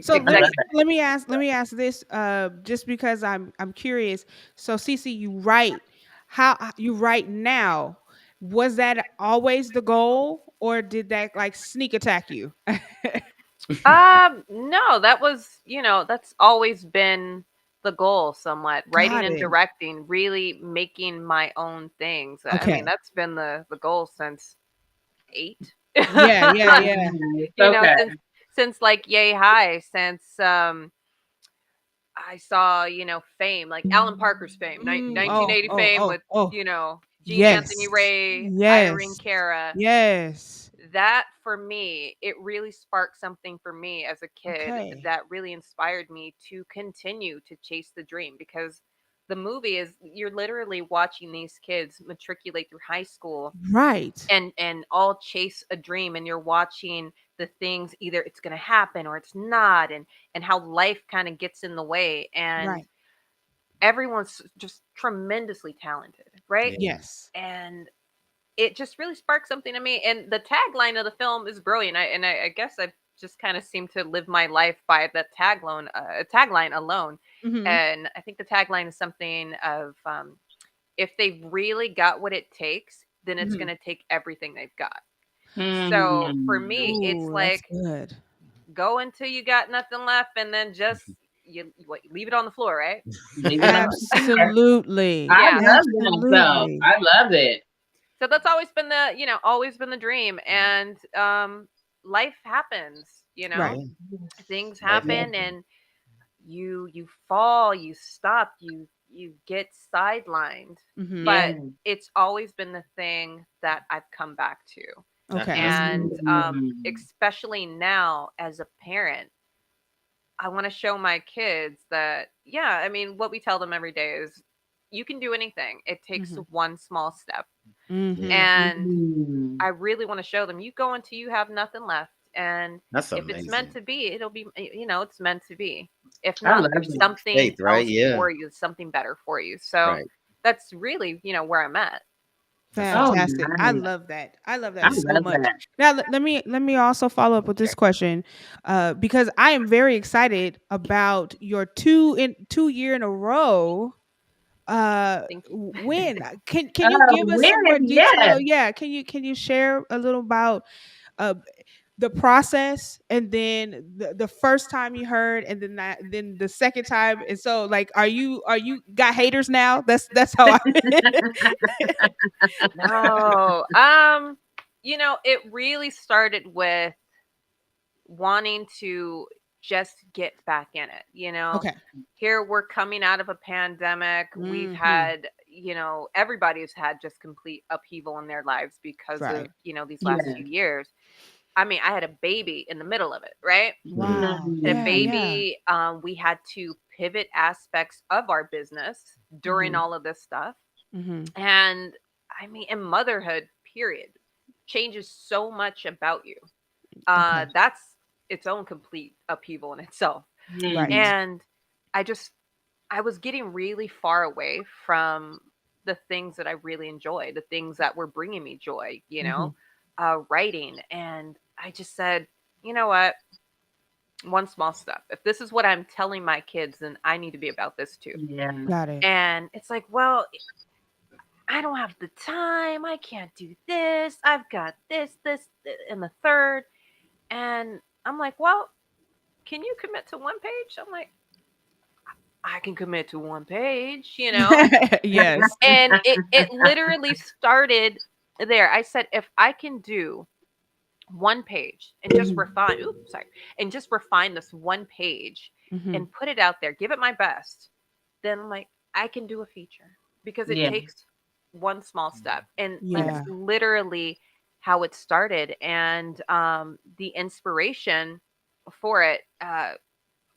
So let me Exactly. let me ask let me ask this just because I'm curious. So Cece, you write how you write now. Was that always the goal or did that like sneak attack you? No, that was, that's always been the goal somewhat. Writing Got and it. directing, really making my own things. I mean, Okay. that's been the goal since 8. Yeah, yeah, yeah. Okay. Since like Yay High, since I saw, Fame, like Alan Parker's Fame, Oh, 1980 oh, Fame oh, with, oh. Gene Anthony Yes. Ray, Irene Yes. Cara. Yes. That for me, it really sparked something for me as a kid Okay. that really inspired me to continue to chase the dream, because the movie is, you're literally watching these kids matriculate through high school Right. and all chase a dream, and you're watching the things, either it's going to happen or it's not, and how life kind of gets in the way, and Right. everyone's just tremendously talented, right? Yeah. Yes. And it just really sparked something to me. And the tagline of the film is brilliant. I guess I've just kind of seemed to live my life by the tagline alone. Mhm. And I think the tagline is something of, if they've really got what it takes, then it's going Mhm. to take everything they've got. So for Hmm. me, it's Ooh, that's like, good. go until you got nothing left, and then just leave it on the floor, right? Leave it on there. Absolutely. I Yeah. love that though. Absolutely. I love it. So that's always been the dream. And life happens, Right. things Life happen, happens. and you fall, you stop, you get sidelined. Mhm. Yeah. But it's always been the thing that I've come back to. Okay. That's And good. especially now as a parent, I want to show my kids that, yeah, I mean, what we tell them every day is, you can do anything. It takes Mhm. one small step. Yeah. Mhm. And Mhm. I really want to show them, you go until you have nothing left. And That's if it's meant amazing. to be, it'll be, it's meant to be. If I not, love there's it. something Faith, right? else Yeah. for you, something better for you. So Right. that's really, where I'm at. That's Oh, Fantastic. I nice. love that. I love I that yeah. so love much. that. Now let me also follow up with this Sure. question, because I am very excited about your 2 year in a row Thank you. win. Can you Oh, give us some more when? detail? Yes. Yeah, can you share a little about uh the process, and then the first time you heard, and then the second time, and so like are you got haters now? That's how I No. It really started with wanting to just get back in it. Okay. Here we're coming out of a pandemic. We've Mhm. had, everybody's had just complete upheaval in their lives because of, Right. these last Yeah. few years. I mean, I had a baby in the middle of it, right? Mm. Wow. Had a Yeah, Mm. yeah. baby. We had to pivot aspects of our business during Mhm. all of this stuff. Mhm. And I mean, and motherhood, period, changes so much about you. Okay. That's its own complete upheaval in itself. Right. Mm. And I just, I was getting really far away from the things that I really enjoy, the things that were bringing me joy, Mhm. writing. And I just said, you know what? One small step. If this is what I'm telling my kids, then I need to be about this too. Yeah. Got it. And it's like, well, I don't have the time. I can't do this. I've got and the third. And I'm like, well, can you commit to one page? I'm like, I can commit to one page. Yes. And it literally started there. I said, if I can do one page and just refine, oops, sorry, and just refine this one page Mhm. and put it out there, give it my best, then I'm like, I can do a feature, because it Yeah. takes one small step. And that's Yeah. literally how it started, and the inspiration for it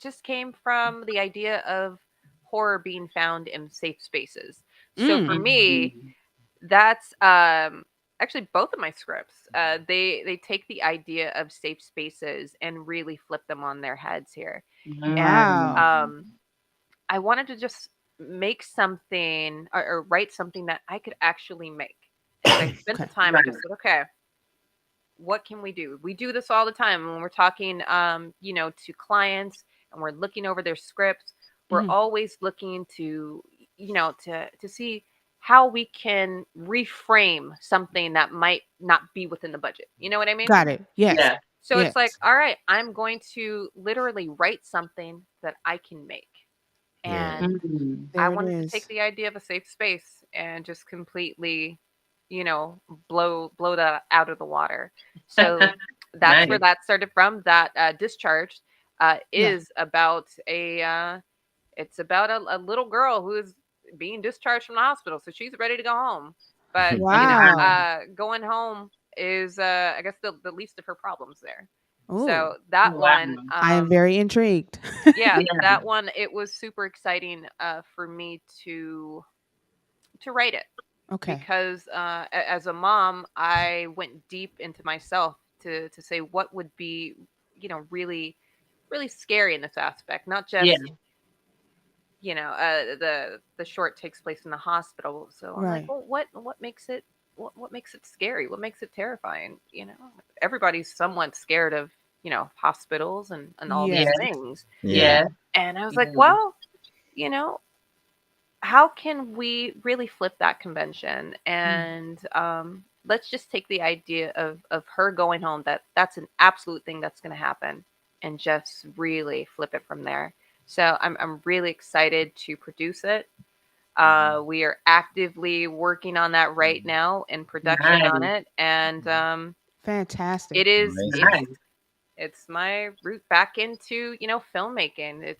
just came from the idea of horror being found in safe spaces. So for me, that's actually both of my scripts. They take the idea of safe spaces and really flip them on their heads here. And Wow. I wanted to just make something or write something that I could actually make. And so I spent the Okay. time. I just said, okay, what can we do? We do this all the time when we're talking, to clients and we're looking over their scripts. We're Mhm. always looking to, to see how we can reframe something that might not be within the budget. You know what I mean? Got it. Yes. So it's Yes. like, all right, I'm going to literally write something that I can make. Yeah. And I There it wanted to take is. the idea of a safe space and just completely, blow that out of the water. So that's where that started from. That Discharged Yeah. is about it's about a little girl who is being discharged from the hospital, so she's ready to go home. But Wow. going home is I guess the least of her problems there. Oh, So that one, I am very intrigued. yeah, that one, it was super exciting for me to write it Okay. because as a mom, I went deep into myself to say what would be, really really scary in this aspect, not just the short takes place in the hospital. So I'm like, Right. well, what makes it what makes it scary? What makes it terrifying? Everybody's somewhat scared of hospitals and all these Yes. things. Yeah. And I was like, well, you know, how can we really flip that convention? And let's just take the idea of her going home. That's an absolute thing that's going to happen, and just really flip it from there. So I'm really excited to produce it. We are actively working on that right now in production on it, and Fantastic. it is Amazing. it's my route back into filmmaking.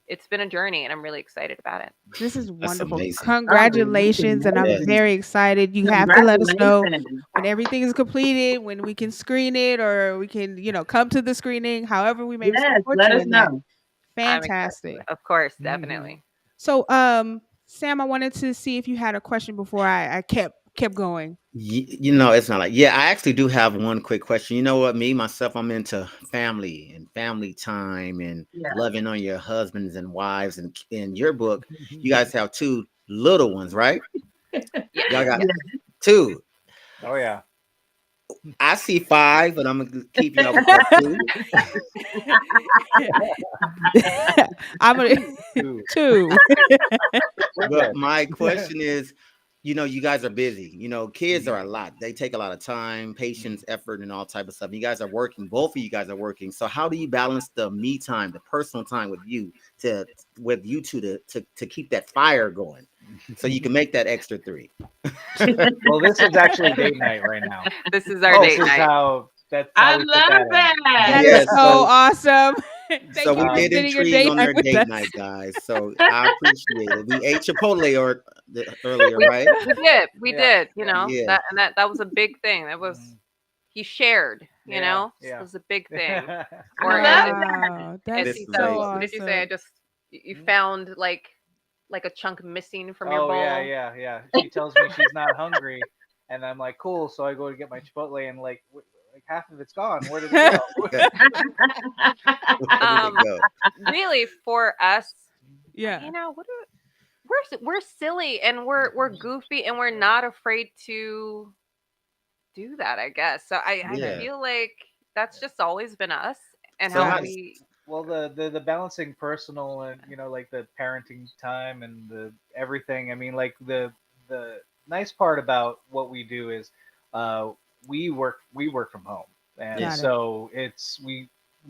It's been a journey, and I'm really excited about it. This is That's wonderful. amazing. Congratulations, and I'm Yes. very excited. You have to let us know when everything is completed, when we can screen it, or we can, come to the screening, however we may support you in that. I'm excited. Fantastic. Of course, definitely. So, Sam, I wanted to see if you had a question before I kept going. It's not like, yeah, I actually do have one quick question. You know what? Me, myself, I'm into family and family time and loving on your husbands and wives. And in your book, you guys have two little ones, right? Y'all got two. Oh yeah. I see five, but I'm gonna keep y'all with that two. I'm gonna two. But my question is, you guys are busy. Kids are a lot. They take a lot of time, patience, effort, and all type of stuff. You guys are working. Both of you guys are working. So how do you balance the me time, the personal time with you two to keep that fire going, so you can make that extra 3? Well, this is actually date night right now. This is our date This is night. that's I how we put love that in. that. That Yeah, is so awesome. Thank So you we for did spending your intrigue date on night their with date us. night, guys. So I appreciate it. We ate Chipotle earlier, right? We did. Yeah. That was a big thing. That was he shared. Yeah. It was a big thing. I Or love as, Wow, as that's he This said, so is what did you say? awesome. You found like a chunk missing from your Oh bowl. yeah. She tells me she's not hungry, and I'm like, cool. So I go to get my Chipotle, and like half of it's gone. Where did it go? Really, for us, Yeah. we're silly and we're goofy and we're not afraid to do that, I guess. So I Yeah. feel like that's just always been us and So how how- we Well, the balancing personal and like the parenting time and the everything. I mean, like the nice part about what we do is we work from home, and Got it. so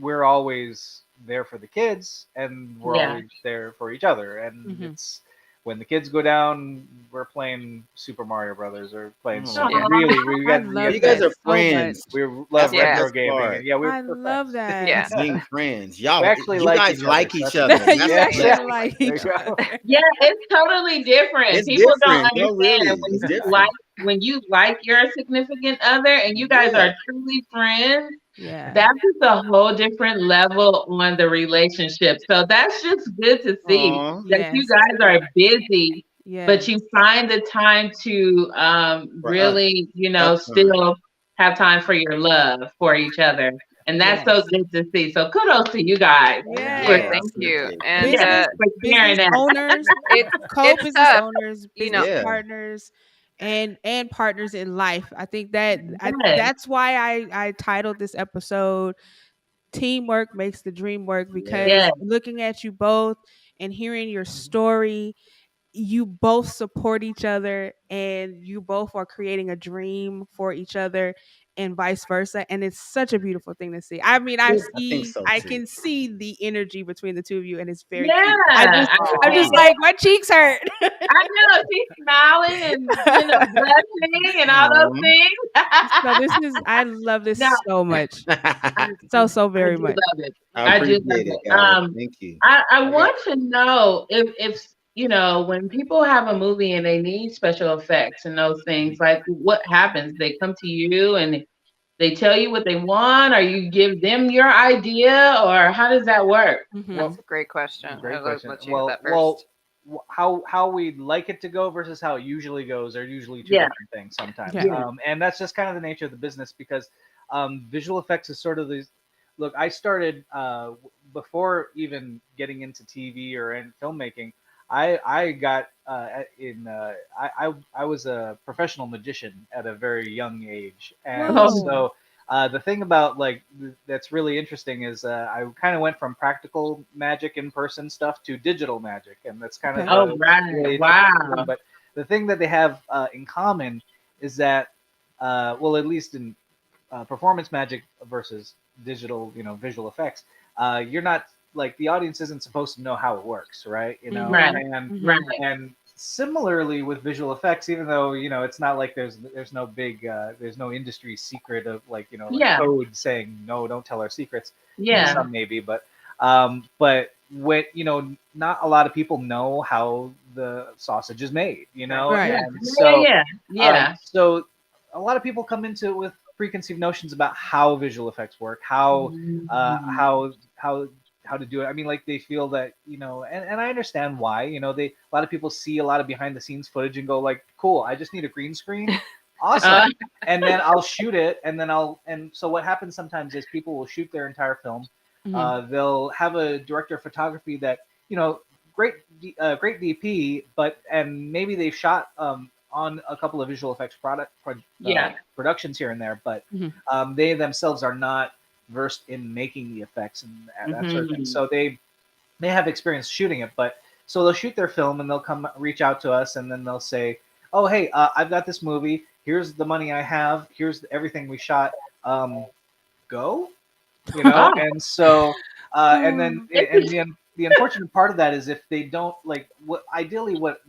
we're always there for the kids, and we're Yeah. always there for each other. And Mhm. it's when the kids go down, we're playing Super Mario Brothers or playing Oh. something Yeah. really. I love You guys that are so friends. much. We That's love the retro best gaming. part. And yeah, we're I love friends. that. Yeah. Being friends. Y'all, We actually you like guys each like other. each That's- other. You That's actually that's- like There each you go. other. Yeah, it's totally different. It's People don't different. No, understand really, when it's you different. like when you like your significant other and you guys Yeah. are truly friends, Yeah. that's just a whole different level on the relationship. So that's just good to see Aw. that you Yes. guys are busy, but Yes. you find the time to For us. really, Self time. still have time for your love for each other. And that's so Yes. good to see. So kudos to you guys Thank for you, Yes. thank you. Appreciate it. And yeah, Business for sharing business that. owners, it's co-business tough, owners, you know. business Yeah. partners, and partners in life. I think Yes, that's why I titled this episode Teamwork Makes the Dream Work, Yes. because yes, looking at you both and hearing your story, you both support each other and you both are creating a dream for each other and vice versa, and it's such a beautiful thing to see. I mean, I think so I too. can see the energy between the two of you, and it's very cute. yeah. I I'm see just Aw. that. like, my cheeks hurt. I know she's smiling and blushing and all those Aw. So this things. is I love No, this so much. I, So I very do much. love it. I I do love appreciate it, it. guys. Thank you. I I got want to know if when people have a movie and they need special effects and those things, like what happens? They come to you and they tell you what they want, or you give them your idea, or how does that work? That's Mhm. a great question. Great I'll question. let you hit that first. Well, how we'd like it to go versus how it usually goes are usually two Yeah, different things sometimes. Yeah. yeah. And that's just kind of the nature of the business because visual effects is sort of these. Look, I started before even getting into TV or in filmmaking. I got in I was a professional magician at a very young age, and Whoa. so the thing about that's really interesting is I kind of went from practical magic in person stuff to digital magic, and that's kind of Okay. Oh, the right. really interesting thing. Wow. But the thing that they have in common is that, well, at least in performance magic versus digital, visual effects, you're not like the audience isn't supposed to know how it works, right? Right. Mhm. And Mhm. Right. and similarly with visual effects, even though it's not like there's no big there's no industry secret of like Yeah. code saying no, don't tell our secrets. Yeah. Some maybe, but when not a lot of people know how the sausage is made, Right. Yeah. and Yeah. so Yeah. Yeah. so a lot of people come into it with preconceived notions about how visual effects work, uh, Mhm. how how how to do it. I mean, like they feel that and I understand why. They a lot of people see a lot of behind the scenes footage and go like, cool, I just need a green screen, awesome, Uh, and then I'll shoot it, and then and so what happens sometimes is people will shoot their entire film. Mhm. They'll have a director of photography that great great DP, but and maybe they've shot on a couple of visual effects yeah. productions here and there, but Mhm. they themselves are not versed in making the effects and that sort of thing. Mhm. So they have experience shooting it, but so they'll shoot their film and they'll come reach out to us and then they'll say, "Oh, hey, I've got this movie. Here's the money I have. Here's everything we shot. Go." Oh, And so and then and interesting. the unfortunate part of that is if they don't like what ideally what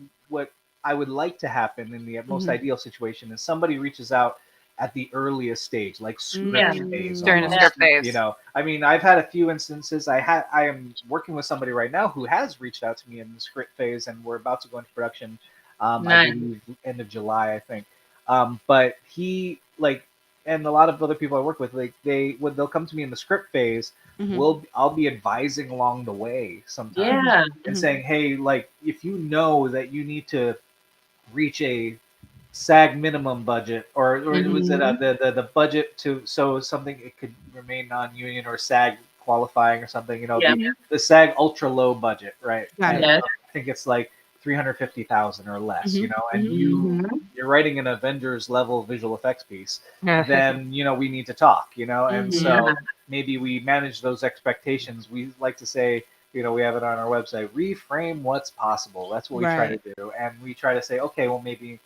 I would like to happen in the most Mhm. ideal situation is somebody reaches out at the earliest stage, like Yeah. script phase During the Mm. Yeah. script phase. I mean, I've had a few instances. I am working with somebody right now who has reached out to me in the script phase, and we're about to go into production. I Nice. believe end of July, I think. But he like, and a lot of other people I work with, like they'll come to me in the script phase. Mhm. I'll be advising along the way sometimes Yeah. and Mhm. saying, hey, like if you know that you need to reach a SAG minimum budget, or was it Mhm. the budget to so something it could remain non-union or SAG qualifying or something? Yeah. The SAG ultra low budget, right? Got And it. Yes. I think it's like 350,000 or less, Mhm. and Mhm. Mhm. you're writing an Avengers level visual effects piece, Yeah. then we need to talk, and Mhm. Yeah. so maybe we manage those expectations. We like to say, we have it on our website, reframe what's possible. That's what we try to Right. do, and we try to say, okay, well maybe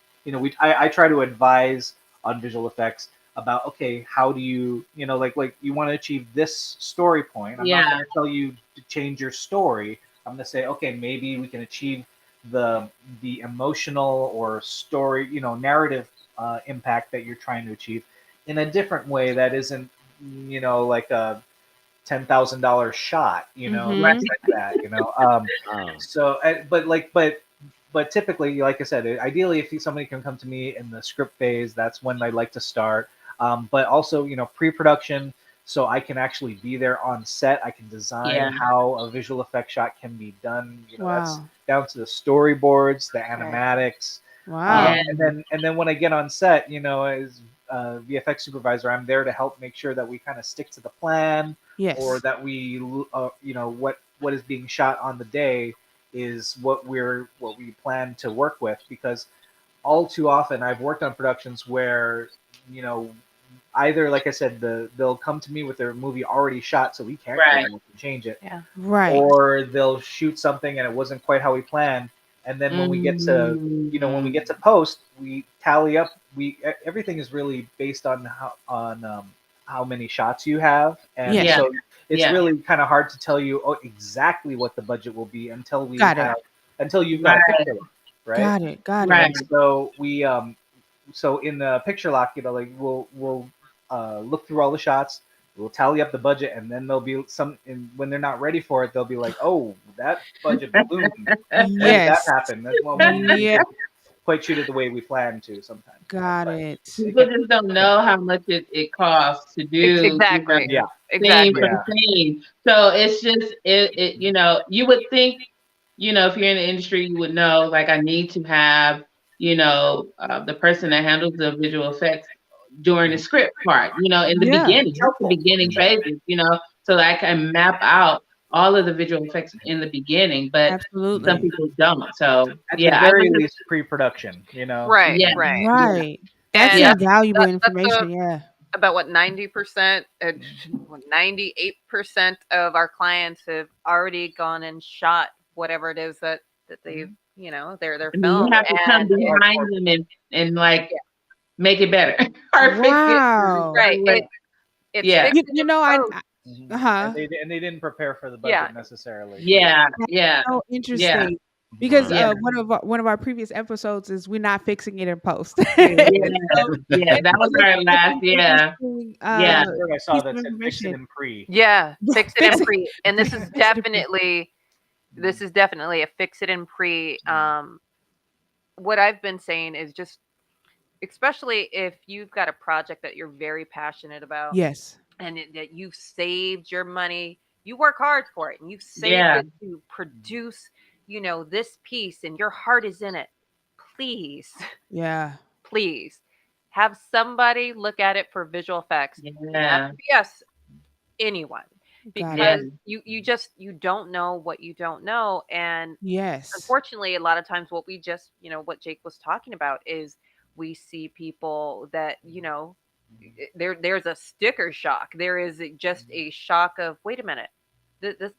I try to advise on visual effects about, okay, how do you like you want to achieve this story point. I'm not Yeah. going to tell you to change your story. I'm going to say, okay, maybe we can achieve the emotional or story narrative impact that you're trying to achieve in a different way that isn't like a $10,000 shot, Right. Mhm. things like that. Wow. So but but typically, like I said, ideally, if somebody can come to me in the script phase, that's when I like to start. But also, pre-production, so I can actually be there on set. I can design Yeah. how a visual effect shot can be done. That's Wow. down to the storyboards, the Right. animatics, Wow. and then when I get on set, as VFX supervisor, I'm there to help make sure that we kind of stick to the plan, or Yes. that we, what is being shot on the day is what we plan to work with, because all too often I've worked on productions where you know either, like I said, they'll come to me with their movie already shot, so we can't go Right. back and change it, Yeah. Right. or they'll shoot something and it wasn't quite how we planned, and then when we get to post, we tally up. Everything is really based on how many shots you have, and Yes. Yeah. so it's Yeah. really kind of hard to tell you exactly what the budget will be Got it. until you've got a Right. picture, right? Got it. Got Right. it. And so so in the picture lock, like we'll look through all the shots, we'll tally up the budget, and then there'll be and when they're not ready for it, they'll be like, "Oh, that budget ballooned. When did that Yes. happen?" That's when we Yeah. didn't quite shoot it the way we planned to sometimes. Got But it. it People can, just don't know how much it costs to do, Exactly. yeah, scene Exactly. for yeah, scene. So it's just you would think, if you're in the industry, you would know, like, I need to have, the person that handles the visual effects during the script part, in the Yeah. beginning, just the beginning phases, so that I can map out all of the visual effects in the beginning, but some Absolutely. people don't. So at the yeah, I very under least, pre-production. Right. yeah, Right. yeah, Right. That's And yeah, invaluable that's information. Yeah. about what 90%, 98% of our clients have already gone and shot whatever it is that they've their I mean, you film, have to come and behind them and like make it better or fix it. Wow. right. It's Yeah, fixed You in know, post. uh-huh. And they didn't prepare for the Yeah. budget necessarily. yeah, That's yeah, so yeah, interesting because yeah, one of our previous episodes is we're not fixing it in post. yeah, So yeah. That was our that's last. an Yeah, interesting yeah. Word I saw piece that of said "fix it information. in pre." Yeah, fix it Fix and it. pre. And this is Fix it. definitely a fix it and pre. What I've been saying is just, especially if you've got a project that you're very passionate about, Yes. and that you've saved your money, you work hard for it, and you've saved Yeah. it to produce, this piece, and your heart is in it. Please, Yeah. please have somebody look at it for visual effects. It doesn't have Yeah. to be us, anyone, Got Yeah. it. because you don't know what you don't know. And Yes. unfortunately, a lot of times what we just, what Jake was talking about is we see people that, there's a sticker shock. There is just a shock of, wait a minute,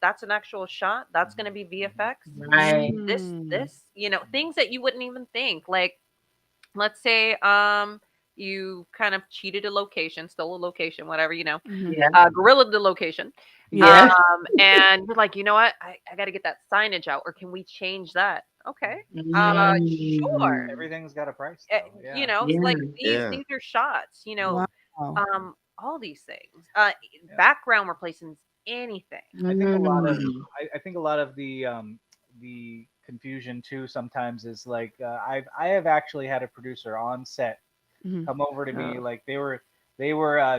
that's an actual shot. That's going to be VFX. Right. Mm. Things that you wouldn't even think. Like, let's say, you kind of cheated a location, stole a location, whatever, Mhm. Yeah. gorilla the location. Yeah. And you're like, you know what? I got to get that signage out, or can we change that? Okay. Sure. Everything's got a price, Uh, though. Yeah. like Yeah. these are shots, Wow. all these things. Background replacements, anything. I think a lot of Mm. I think a lot of the confusion too sometimes is like I have actually had a producer on set Mhm. come over to me, Oh. like they were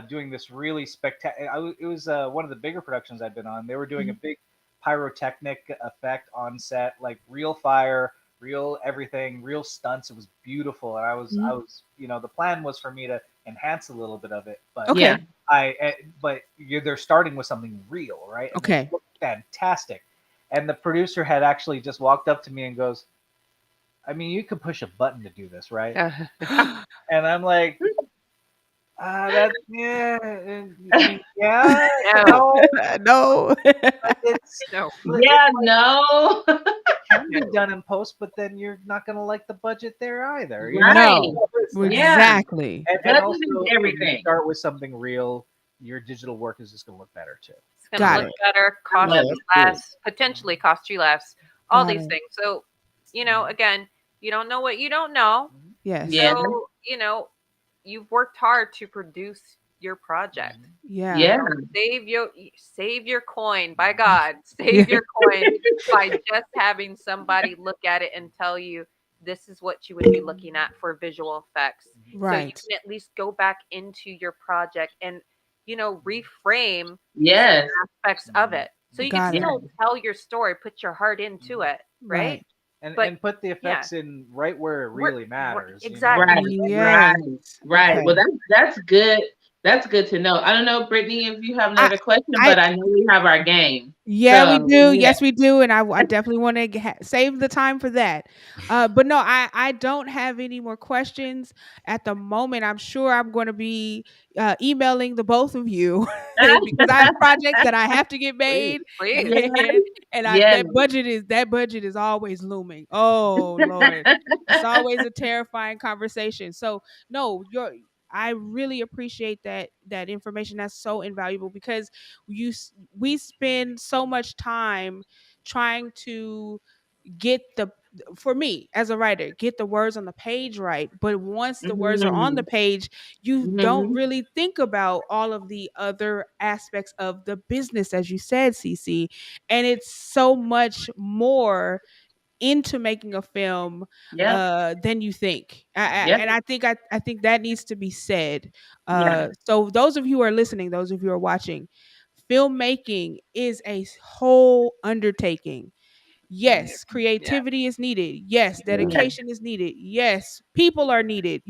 doing this really spectacular. It was one of the bigger productions I've been on. They were doing a Mhm. big pyrotechnic effect on set, like real fire, real everything, real stunts. It was beautiful, and I Mhm. was the plan was for me to enhance a little bit of it, but Yeah. Okay. they're starting with something real, right? And it Okay. looked fantastic. And the producer had actually just walked up to me and goes, "I mean, you could push a button to do this, right?" And I'm like, that yeah, I mean, yeah, No. no, No. but it's No. Yeah. No. can be done in post, but then you're not gonna like the budget there either, Right. No. It's like, Yeah. Exactly. and Budget also, is if you everything. start with something real, your digital work is just gonna look better too. It's going to Got look it. better, cost Oh, you that's good. less, potentially cost you less, all Got these it. things. So, again, you don't know what you don't know. Yes. Yeah. So, you've worked hard to produce your project. Yeah. Yeah. Save your coin, by God, Yeah. save your coin by just having somebody look at it and tell you this is what you would be looking at for visual effects. So you Right. can at least go back into your project and reframe certain Yes. aspects of it. So you can Got it. still tell your story, put your heart into it, right? Right. But And put the yeah, effects in right where it really matters. You know? Right, exactly. Yes. right, right. Okay. Well, that's good. That's good to know. I don't know, Brittany, if you have I another question, I but I know we have our game. Yeah, we So do. yeah. Yes, we do, and I definitely want to save the time for that. But no, I don't have any more questions at the moment. I'm sure I'm going to be emailing the both of you because I have projects that I have to get made, Please. Yes, and yes. that budget is always looming. Oh Lord, it's always a terrifying conversation. So no, I really appreciate that information. That's so invaluable because we spend so much time trying to get the for me as a writer get the words on the page right, but once the words are on the Mhm, page you don't mhm. really think about all of the other aspects of the business, as you said, CC. And it's so much more into making a film Yep, than you think. yep, And I think that needs to be said. yeah, So those of you who are listening, those of you who are watching, filmmaking is a whole undertaking. Yes, Yeah. creativity is needed. Yes, yeah. dedication is needed. Yes, people are needed.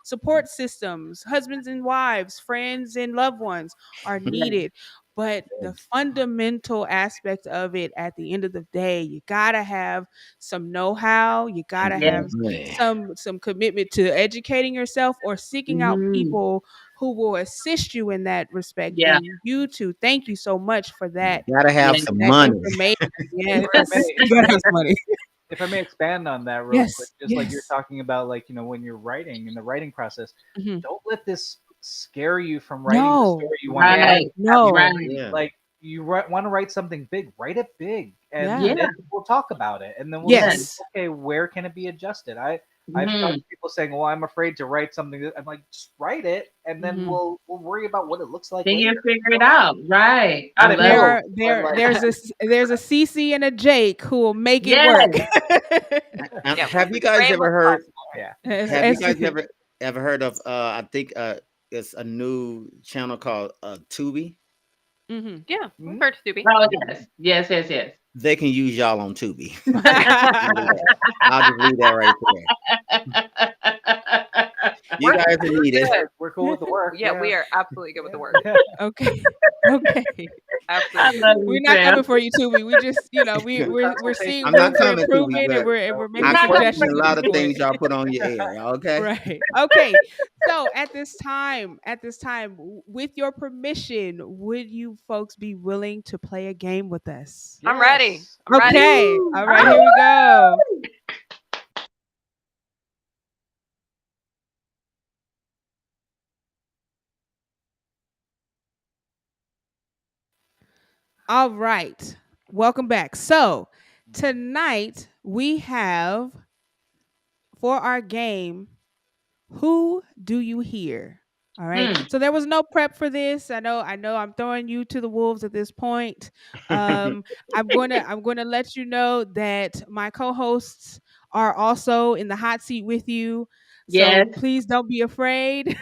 Support systems, husbands and wives, friends and loved ones are needed. But the fundamental aspect of it at the end of the day, you gotta have some know-how. You gotta have Yes. some commitment to educating yourself or seeking out Mhm. people who will assist you in that respect. Yeah, And you too, thank you so much for that Gotta have yeah. some that money. information. Yes, If I may, you gotta have some money. if I may expand on that real quick, Yes, just like you're yes. talking about, like, when you're writing in the writing process, Mhm. don't let this scare you from writing the No, story you want to Yeah. write. Right, no. Absolutely. right. Yeah. Like, you want to write something big, write it big, and Yeah. Yeah, then we'll talk about it, and then we'll yeah. see, Yes. okay, where can it be adjusted? I've talked Mhm. to people saying, well, I'm afraid to write something. I'm like, just write it, and then Mhm. we'll worry about what it looks like Then you later. figure it out. Right. I Not if love you There it. are don't, but there like, there's a CC and a Jake who will make it Yes. work. Yeah. Have you We guys frame ever what's heard? possible. yeah. Have you As- guys ever heard of? I think it's a new channel called Tubi. Mhm. Yeah. We've Mhm. heard Stuby. Oh, yes. Yes, yes, yes. They can use y'all on Tubi. I'll just leave that right there. You We're guys are needed. good. We're cool with the work. Yeah, we Yeah. are absolutely good with the work. Yeah. Okay. Okay. I Absolutely. love We're you, not Sam. coming for you, Tubi. We just, Free we're seeing I'm consultation. not room for coming to me, improvement, and but we're I'm making questioning suggestions a at lot this of point. things y'all put on your air. Okay. Right. Okay. So at this time, with your permission, would you folks be willing to play a game with us? I'm ready. Yes. I'm ready. Okay. Woo! All right. Ah, Here we go. All right. Welcome back. So tonight we have for our game, who do you hear? All right. hmm. So there was no prep for this. I know I'm throwing you to the wolves at this point. Um I'm going to let you know that my co-hosts are also in the hot seat with you. So Yes, please don't be afraid.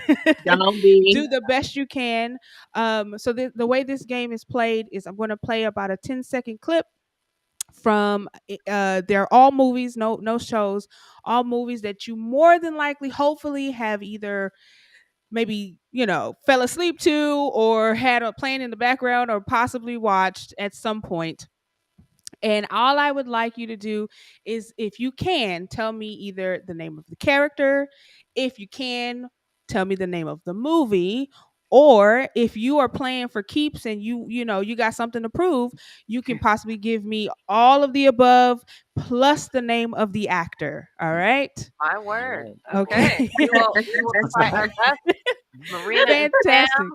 don't be. Do the best you can. So the way this game is played is I'm going to play about a 10-second clip from they're all movies, no shows, all movies that you more than likely hopefully have either maybe fell asleep to or had a playing in the background or possibly watched at some point. And all I would like you to do is, if you can, tell me either the name of the character, if you can, tell me the name of the movie, or if you are playing for keeps and you got something to prove, you can possibly give me all of the above plus the name of the actor. All right? My All word. right. Okay. Okay. We will try our best. Marina and Fantastic. Sam,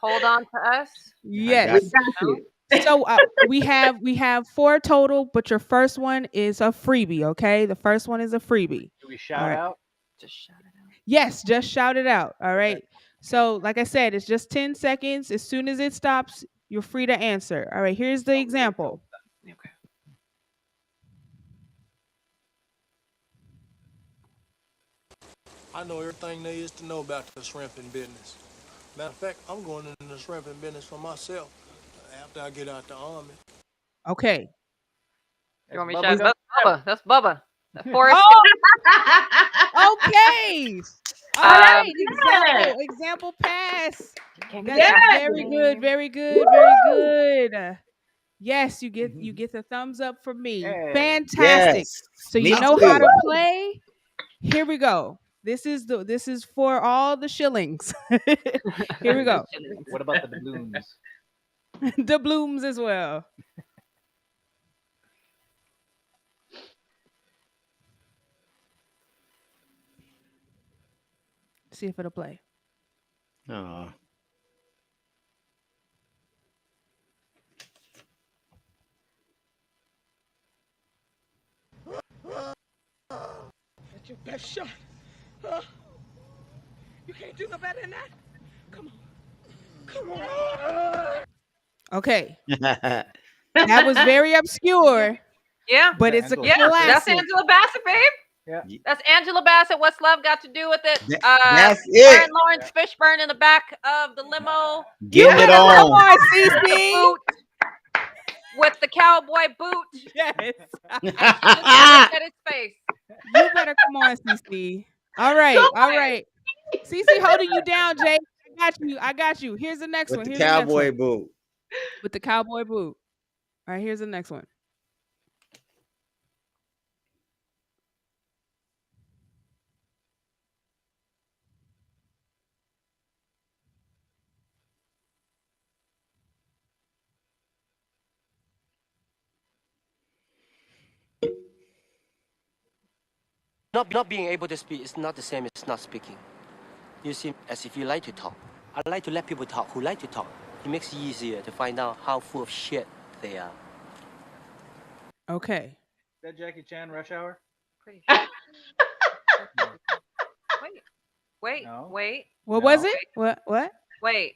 hold on to us. I We got Yes. it. got you. So we have four total, but your first one is a freebie. Okay, the first one is a freebie. Do we All shout right. out? Just shout it out. Yes, just shout it out. All Okay. right. So, like I said, it's just 10 seconds. As soon as it stops, you're free to answer. All right, here's the example. Okay. I know everything there is to know about the shrimping business. Matter of fact, I'm going into the shrimping business for myself after I get out the army. Okay. You want me Bubba to shout? Gump. That's Bubba. That's Bubba. That's Forrest. Okay. All right. Example pass. That's very good. Very good. Very good. Yes, you get the thumbs up from me. Hey. Fantastic. Yes. So you Me know too. how to play. Here we go. This is for all the shillings. Here we go. What about the balloons? The blooms as well. See if it'll play. Aw. That's your best shot. You can't do no better than that. Come on. Come on. Okay. That was very obscure. Yeah. But it's a Yeah, classic. that's Angela Bassett, babe. Yeah. That's Angela Bassett. What's love got to do with it? That's it. Her and Lawrence Fishburne in the back of the limo. Getting it Come on. on, With the CC. boot. With the cowboy boot. Yes. And she just looked at his face. You better come on, CC. All right. All right. CC holding you down, Jay. I got you. Here's the next With one. the Here's the next cowboy one. boot. With the cowboy boot. All right, here's the next one. Not being able to speak is not the same as not speaking. You seem as if you like to talk. I like to let people talk who like to talk. It makes it easier to find out how full of shit they are. Okay. Is that Jackie Chan Rush Hour? Pretty sure. Wait. No. Wait. What No. was it? What? Wait.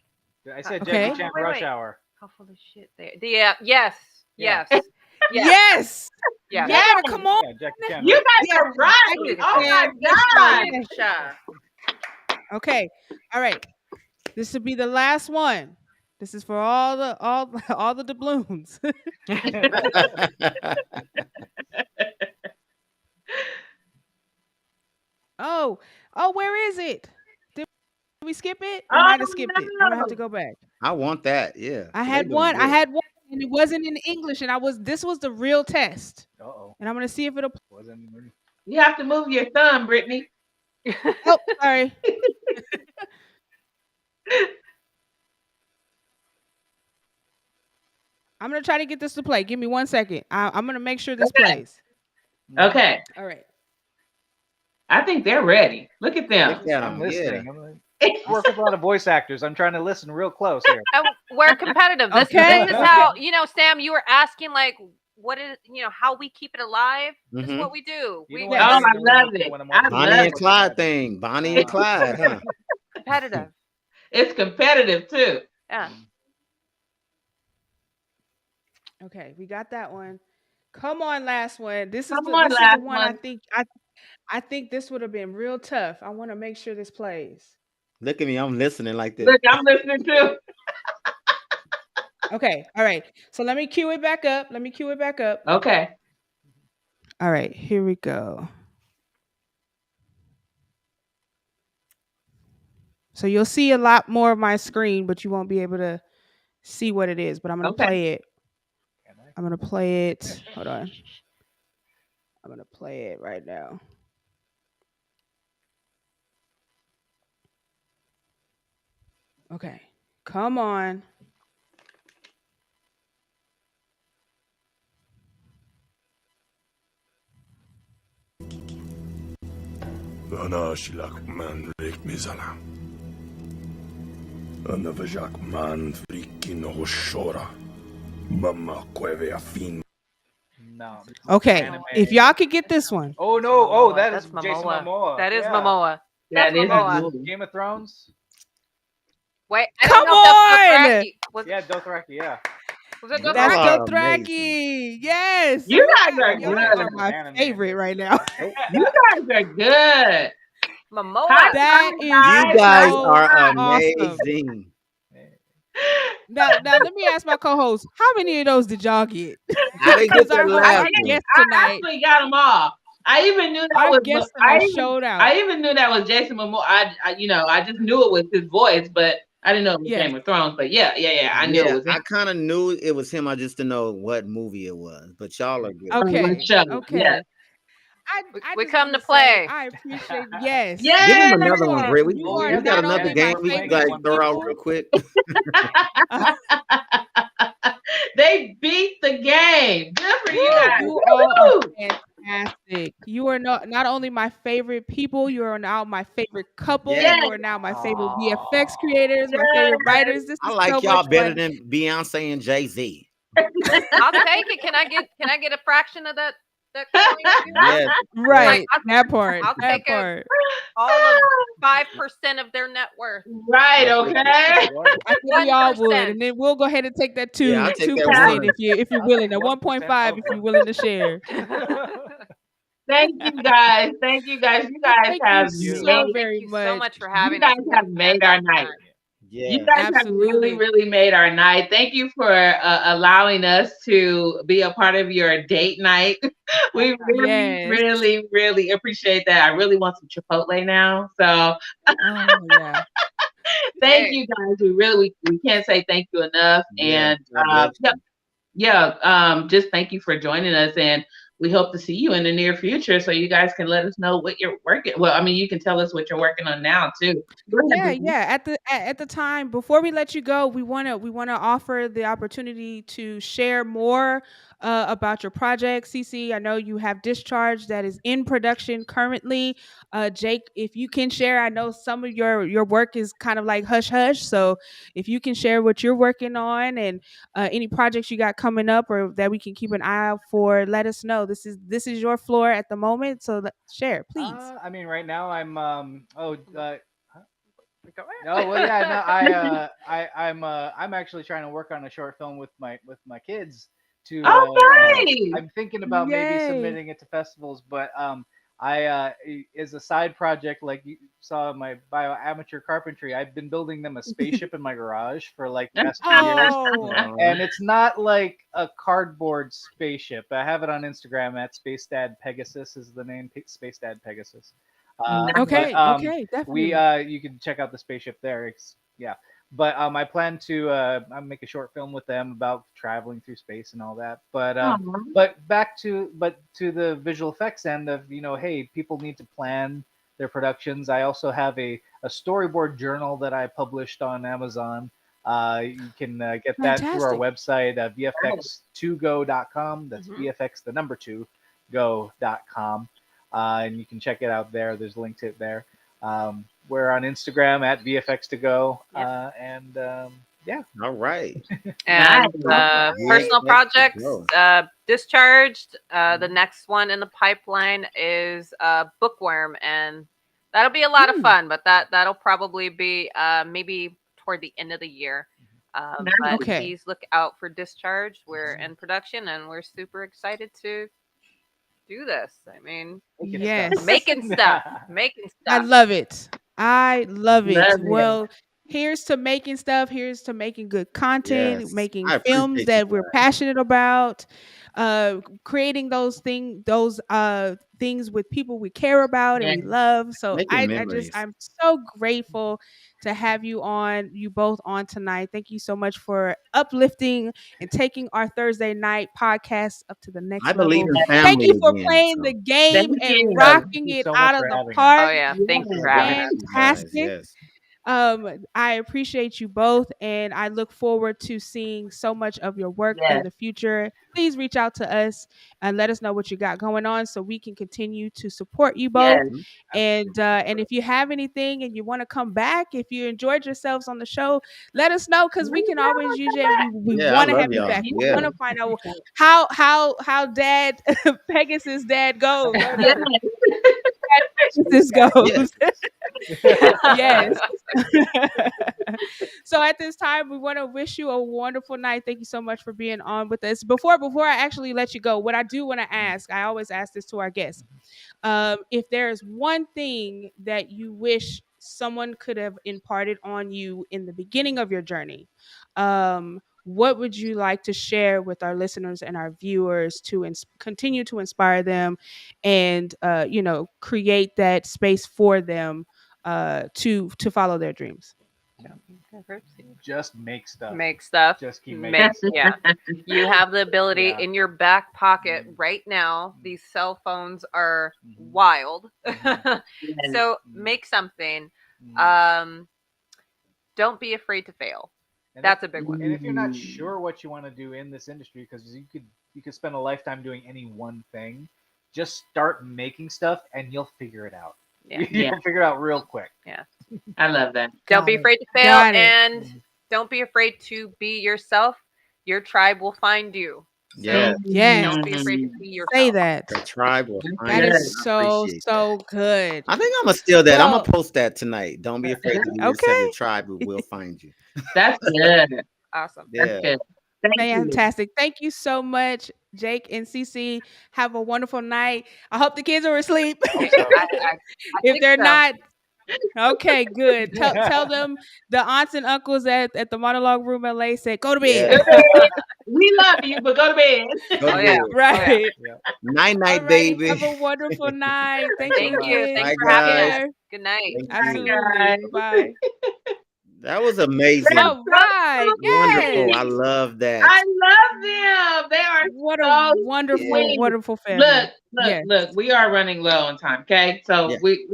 I said Okay. Jackie Chan Wait, Rush wait. Hour. How full of shit they? Yeah. Yes. Yeah. Yes. Yes. Yeah. You better come on. Yeah, Jackie Chan. You Rush guys Yes, are right. Jackie Oh my Chan. god. Okay. All right. This will be the last one. This is for all the doubloons. Oh, where is it? Did we skip it? We might have skipped it. I'm gonna have to go back. I want that. Yeah. I They had doing one. I good. had one, and it wasn't in English, and this was the real test. Uh-oh. And I'm gonna see if it'll. You have to move your thumb, Brittany. Oh, sorry. I'm gonna try to get this to play. Give me 1 second. I'm gonna make sure this plays. Okay. All right. I think they're ready. Look at them. Look at I'm 'em, listening. yeah. I work with a lot of voice actors. I'm trying to listen real close here. And we're competitive. This Okay. is how, Sam, you were asking like what is, how we keep it alive. This is Mhm. what we do. You We know Oh, what I I'm love doing it. when I'm I watching Bonnie love and it. Clyde thing. Bonnie and Clyde, huh? competitive. It's competitive too. Yeah. Okay, we got that one. Come on, last one. This is Come the on, this is the last one one. I think this would have been real tough. I want to make sure this plays. Look at me. I'm listening like this. Look, I'm listening too. Okay, all right. So let me cue it back up. Okay. All right, here we go. So you'll see a lot more of my screen, but you won't be able to see what it is. But I'm gonna Okay. play it. I'm gonna play it. Hold on. I'm gonna play it right now. Okay. Come on. Ana shilak man rik mizana. Ana vajak man frikin hoshora. Mama kweve afin. No. Okay. Anime. If y'all could get this one. Oh no! Oh, that That's is Jason Momoa. Momoa. That is Yeah. Momoa. That That's is Momoa. Momoa. Game of Thrones. Wait, I don't Come know if that's on! Dothraki. Was Dothraki, yeah. it That's Y'all Dothraki? are amazing. Dothraki. Yes. You guys are Y'all good. are my favorite right now. You guys are good. High Momoa. That five, is You guys. guys High so are five. awesome. amazing. Now let me ask my co-host, how many of those did y'all get? I didn't Because get that our last one. guest I tonight, actually got them all. I even knew that our was. guest tonight showed out. I even knew that was Jason Momoa. I just knew it was his voice, but I didn't know it was Yes. Game of Thrones. But yeah. I knew it Yeah, was him. I kind of knew it was him. I just didn't know what movie it was. But y'all are good. Okay. Show. Okay. Yes. I We just come want to to say play. I appreciate yes. Give him Yeah. another one, Bray. You Well, are we We have got not another only yeah, my game we're we playing can it favorite like one throw time. out people. real quick. They beat the game. Good for you guys. You all are Woo! fantastic. You are not only my favorite people, you are now my favorite couple. Yes. You are now my favorite VFX creators, my favorite writers. This I is so like y'all much better fun. than Beyonce and Jay-Z. I'll take it. Can I get a fraction of that coin too? Yes. Right. I'll That part. I'll That take part. all of 5% of their net worth. Right, okay. I think we all would, 1%. and then we'll go ahead and take that Yeah, I'll take that 2% one. if you're I'll willing. take At 1.5 if 1%. you're willing to share. Thank you guys. Thank you guys. You guys Thank you have so made very Thank you so much. much for you having us. guys have made our night. You Yeah. guys have really, Absolutely. really made our night. Thank you for allowing us to be a part of your date night. We really, Yes. really, really appreciate that. I really want some Chipotle now. So Oh yeah. thank Hey. you guys. We can't say thank you enough. Yeah. And God bless you. just thank you for joining us, and we hope to see you in the near future so you guys can let us know what you're working. Well, I mean, you can tell us what you're working on now too. Go ahead, Yeah, Brittany. yeah. At the time before we let you go, we wanna offer the opportunity to share more about your project. CC, I know you have Discharge that is in production currently. Jake, if you can share, I know some of your work is kind of like hush hush. So if you can share what you're working on and any projects you got coming up or that we can keep an eye out for, let us know. This is your floor at the moment. So share, please. I mean, right now I'm no, well, yeah, no, I'm actually trying to work on a short film with my kids. To nice. I'm thinking about maybe Yay. submitting it to festivals, but as a side project, like you saw in my bio, amateur carpentry, I've been building them a spaceship in my garage for like the past 2 years, Oh. and it's not like a cardboard spaceship. I have it on Instagram at Space Dad Pegasus is the name, Space Dad Pegasus. Okay, okay, We definitely. you can check out the spaceship there. Yeah, but I plan to make a short film with them about traveling through space and all that. But back to the visual effects end of, hey, people need to plan their productions. I also have a storyboard journal that I published on Amazon. You can get that through our Fantastic. website, vfx2go.com. That's vfx the number 2 go.com. And you can check it out there. There's a link to it there. We're on Instagram at VFX2Go. Yeah. All right. And personal VFX2Go. projects, Discharged. The next one in the pipeline is Bookworm, and that'll be a lot of fun. But that'll probably be maybe toward the end of the year. But Okay. please look out for Discharge. We're in production, and we're super excited to do this. I mean, Yes. making stuff. I love it. I love it. Love it. Well, here's to making stuff. Here's to making good content, Yes. making I films appreciate that you we're guys. passionate about, creating those things with people we care about and we Yes. love. So Making memories. I'm so grateful to have you both on tonight. Thank you so much for uplifting and taking our Thursday night podcast up to the next I believe level. in Thank family you for again. playing So the game Thank and you. rocking you it so much out of for the having us. park. Oh yeah, thank you for having us. you guys. Fantastic. Yes. I appreciate you both, and I look forward to seeing so much of your work in Yes. the future. Please reach out to us and let us know what you got going on, so we can continue to support you both. Yes. And if you have anything and you want to come back, if you enjoyed yourselves on the show, let us know, because we can always use you, and we Yeah, I want to love have you y'all. back. We Yeah. want to find out how Dad Pegasus Dad goes. Yes. Pegasus goes. Yeah. Yes. So at this time, we want to wish you a wonderful night. Thank you so much for being on with us. Before I actually let you go, what I do want to ask, I always ask this to our guests. If there is one thing that you wish someone could have imparted on you in the beginning of your journey, what would you like to share with our listeners and our viewers to continue to inspire them and create that space for them to follow their dreams? Just make stuff. Make stuff. Just keep making stuff. Yeah. You have the ability Yeah. in your back pocket right now. These cell phones are wild. So make something. Don't be afraid to fail. And That's a big one. And if you're not sure what you want to do in this industry, because you could spend a lifetime doing any one thing, just start making stuff and you'll figure it out. Yeah. You'll figure it out real quick. Yeah. I love that. Don't be afraid to fail, and don't be afraid to be yourself. Your tribe will find you. So Yeah. Yes. Don't be afraid to be yourself. Say that. The tribe will find That you. is so good. I think I'm gonna steal that. I'm Well- gonna post that tonight. Don't be afraid to be yourself. Okay. Your tribe will find you. That's good. Awesome. Yeah. That's good. Thank you. Fantastic. Thank you so much, Jake and Cece. Have a wonderful night. I hope the kids are asleep. I If think they're so. not, okay, good. Tell them the aunts and uncles at the Monologue Room LA said, go to bed. We love you, but go to bed. Go to Oh, yeah. bed. Right. Night, night, All right. baby. Have a wonderful night. Thank Thank you. again. Thanks Bye, for having guys. us. Care. Good night. Thank you. Absolutely. Bye. That was amazing. All right. Wonderful. Yes. I love that. I love them. They are What so a wonderful, sweet. wonderful family. Look, Yes. look. We are running low on time. Okay, so Yeah. we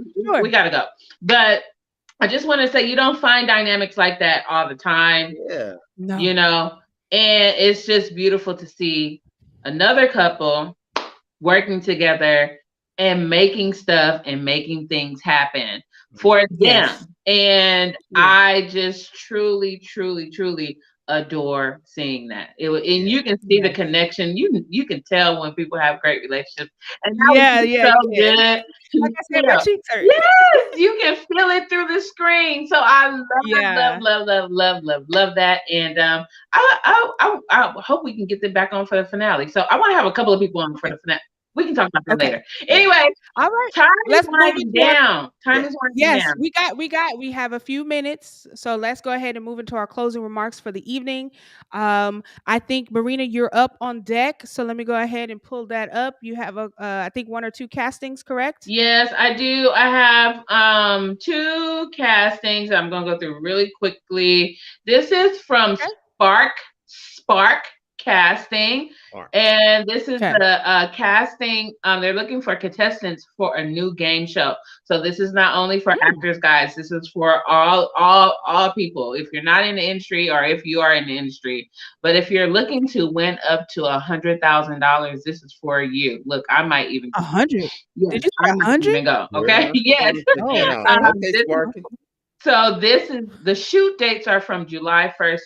gotta go. But I just want to say you don't find dynamics like that all the time. Yeah. No. You know, and it's just beautiful to see another couple working together and making stuff and making things happen for them. Yes. And Yeah. I just truly adore seeing that. And you can see the Yes. connection. You can tell when people have great relationships. And that Yeah, was yeah, so you can. good. Like I said, my cheeks hurt. Yes, you can feel it through the screen. So I Yeah. love that. And I hope we can get them back on for the finale. So I want to have a couple of people on for the finale. We can talk about that Okay. later. Anyway, All right. time Let's is move winding into our- down. Time is winding Yes, down. we have a few minutes, so let's go ahead and move into our closing remarks for the evening. I think Marina, you're up on deck, so let me go ahead and pull that up. You have I think 1 or 2 castings, correct? Yes, I do. I have 2 castings I'm gonna go through really quickly. This is from Spark Casting. And this is the casting. They're looking for contestants for a new game show. So this is not only for actors, guys. This is for all people. If you're not in the industry, or if you are in the industry, but if you're looking to win up to $100,000, this is for you. Look, I might even 100. Yes, Did you I say might 100? even go. Okay. Yeah. Yes. Check that out. Oh, Okay, this- Sparky. So this is the shoot dates are from July 1st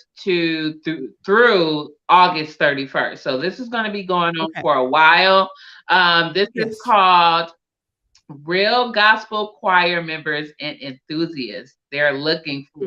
through August 31st. So this is going to be going on for a while. This is called Real Gospel Choir Members and Enthusiasts. They're looking for.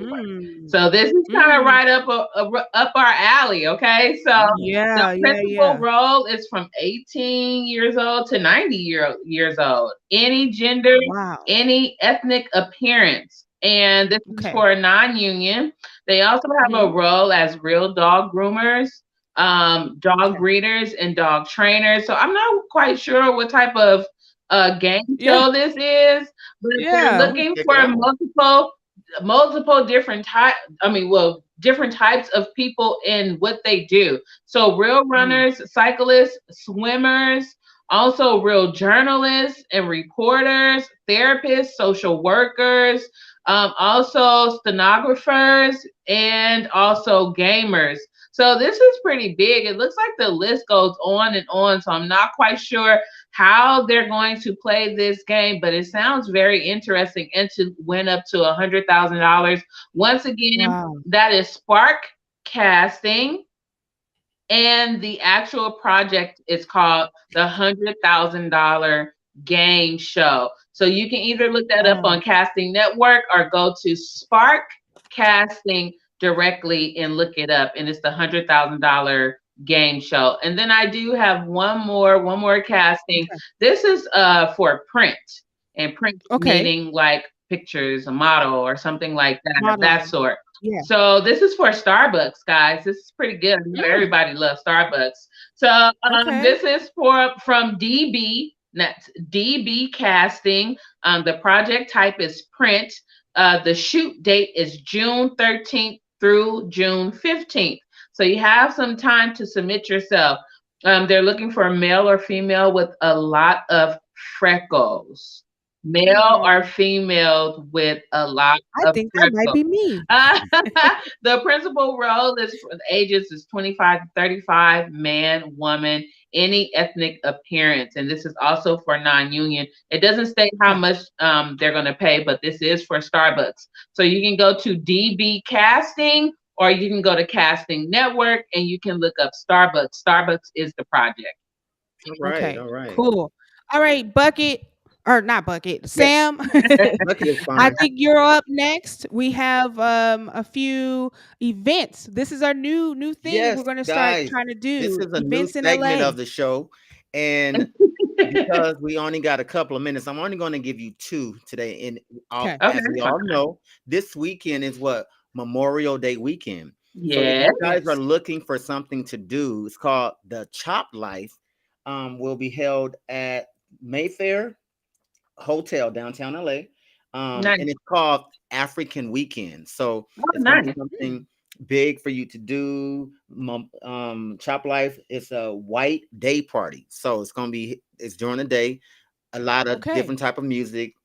So this is kind of right up our alley. Okay, so Yeah, the principal role is from 18 years old to 90 years old. Any gender, any ethnic appearance. And this is for a non-union. They also have a role as real dog groomers, dog breeders, and dog trainers. So I'm not quite sure what type of game show this is, but they're looking for multiple different different types of people in what they do. So real runners, cyclists, swimmers, also real journalists and reporters, therapists, social workers, also stenographers, and also gamers. So this is pretty big. It looks like the list goes on and on. So I'm not quite sure how they're going to play this game, but it sounds very interesting, and to win up to $100,000. Once again, that is Spark Casting. And the actual project is called the $100,000 Game Show. So you can either look that up on Casting Network or go to casting directly and look it up, and it's the $100,000 game show. And then I do have one more casting. Okay. This is for print, and print Okay. meaning like pictures, a model or something like that, of that Modeling. sort. Yeah. So this is for Starbucks, guys. This is pretty good. I know Mm. everybody loves Starbucks. So Okay. this is from DB. That's DB Casting. The project type is print. The shoot date is June 13th through June 15th. So you have some time to submit yourself. They're looking for a male or female with a lot of freckles. Male or Hmm. female with a lot I of think that might freckles. be me. The principal role is for the ages is 25 to 35, man, woman, any ethnic appearance. And this is also for non-union. It doesn't state how Okay. much they're going to pay, but this is for Starbucks. So you can go to DB Casting or you can go to Casting Network and you can look up Starbucks. Starbucks is the project. All right, Okay. all right. Cool. All right, Bucket or not Bucket, Yes, Sam. Bucket is I fine. think you're up next. We have a few events. This is our new thing Yes, we're going to start guys, trying to this do. is a new Events in segment LA. of the show, and because we only got a couple of minutes, I'm only going to give you two today. And Okay. Okay, as we fine. all know, this weekend is what Memorial Day weekend. So if Yes. you guys are Yes. looking for something to do, it's called the Chop Life. Will be held at Mayfair Hotel downtown LA. Nice. And it's called African Weekend. So Oh, it's going to be nice. something big for you to do. Chop Life is a white day party. So it's during the day, a lot of Okay. different type of music.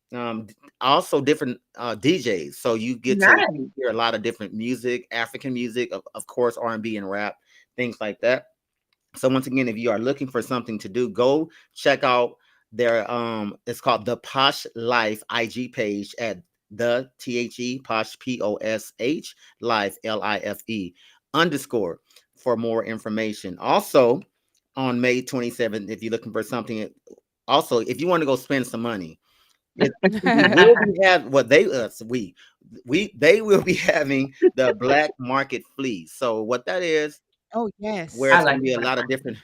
Also different DJs. So you get to Nice. hear a lot of different music, African music, of course, R&B and rap, things like that. So once again, if you are looking for something to do, go check out their it's called the Posh Life IG page at the Posh POSH Life LIFE _ for more information. Also on May 27th, if you're looking for something, also if you want to go spend some money, we will be having what they us we they will be having the Black Market Flea. So what that is, Oh where I yes. it's going to like be the a black lot of one. different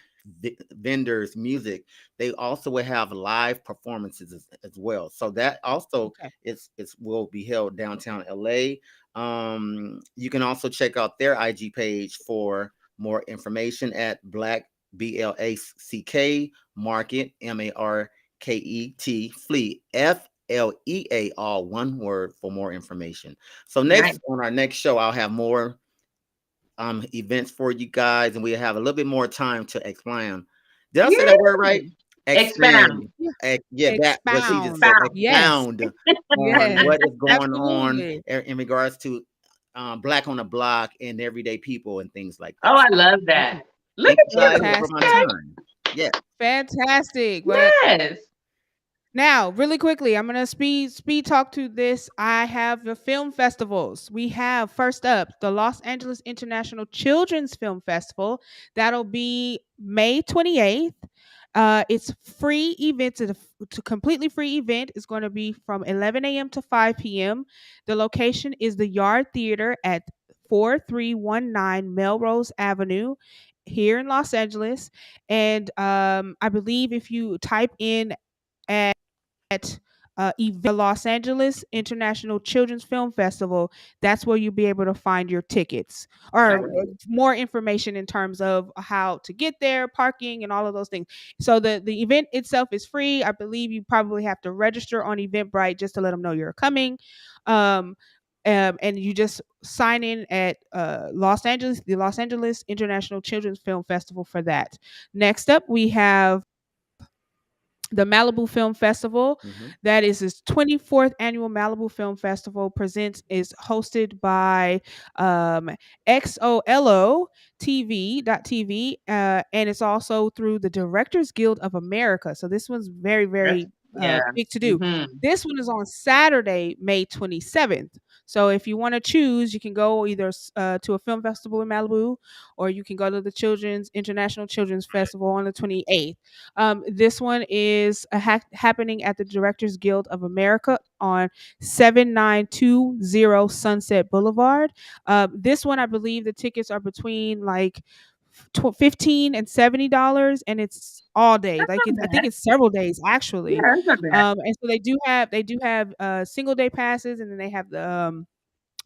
vendors, music. They also will have live performances as well. So that also Okay. is will be held downtown LA. You can also check out their IG page for more information at BLACK Market MARKET Flea FLEA, all one word, for more information. So Nice. next on our next show, I'll have more events for you guys, and we have a little bit more time to explain. Did I say that word right? Yeah. Expound. Expand. Yeah. Yeah, that what she just said. Expound. Expound. Yes. Expound on Yes. what is going on Absolutely. in regards to Black on the Block and everyday people and things like Oh, that. I So love Okay. that. Look thank at you guys you. for my Fantastic. Okay. time. Yeah. Fantastic. Well, Yes. now, really quickly, I'm gonna speed talk to this. I have the film festivals. We have first up the Los Angeles International Children's Film Festival. That'll be May 28th. It's free event to completely free event. It's going to be from 11 a.m. to 5 p.m. The location is the Yard Theater at 4319 Melrose Avenue here in Los Angeles. And I believe if you type in at the Los Angeles International Children's Film Festival, that's where you'll be able to find your tickets Nice. or more information in terms of how to get there, parking, and all of those things. So the event itself is free. I believe you probably have to register on Eventbrite just to let them know you're coming. Um, and you just sign in at the Los Angeles International Children's Film Festival for that. Next up, we have the Malibu Film Festival. Mhm. That is its 24th annual Malibu Film Festival presents is hosted by XOLO TV, and it's also through the Directors Guild of America. So this one's very, That's very yeah. big to do. Hmm. This one is on Saturday, May 27th. So if you want to choose, you can go either to a film festival in Malibu, or you can go to the Children's International Children's Festival on the 28th. This one is happening at the Directors Guild of America on 7920 Sunset Boulevard. This one, I believe the tickets are between like $15 and $70, and it's all day. That's Like not I think bad. it's several days Yeah, actually. that's not bad. And so they do have single day passes, and then they have the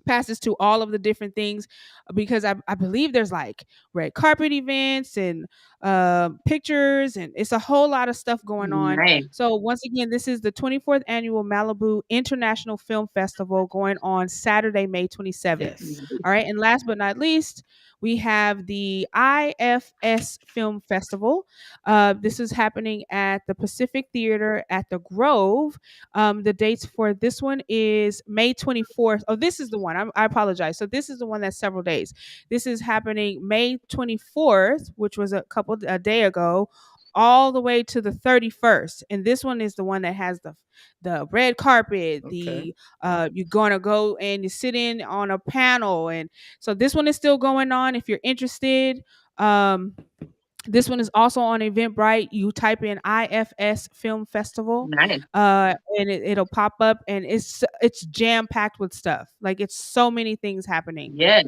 passes to all of the different things, because I believe there's like red carpet events and pictures, and it's a whole lot of stuff going on. Nice. So once again, this is the 24th annual Malibu International Film Festival going on Saturday, May 27th. Yes. All right, and last but not least, we have the IFS Film Festival. This is happening at the Pacific Theater at the Grove. The dates for this one is May 24th. Oh, this is the one. I apologize. So this is the one that's several days. This is happening May 24th, which was a day ago, all the way to the 31st. And this one is the one that has the red carpet. Okay. You're gonna go and you sit in on a panel, and so this one is still going on. If you're interested, this one is also on Eventbrite. You type in IFS Film Festival, Nice. and it'll pop up, and it's jam packed with stuff. Like it's so many things happening. Yeah.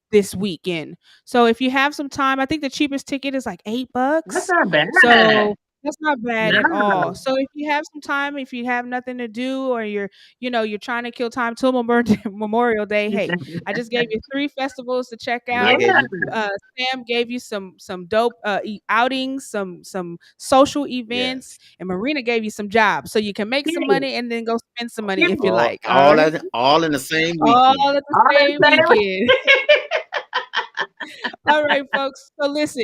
This weekend. So if you have some time, I think the cheapest ticket is like $8. That's not bad. So that's not bad at all. No. So if you have some time, if you have nothing to do, or you're trying to kill time till Memorial Day, hey, I just gave you 3 festivals to check And I out. gave you Sam gave you some dope outings, some social events, yes. and Marina gave you some jobs, so you can make some Period. money and then go spend some money if you Period. like. All in the same All weekend. at the All same the same. weekend. All right, folks. So listen,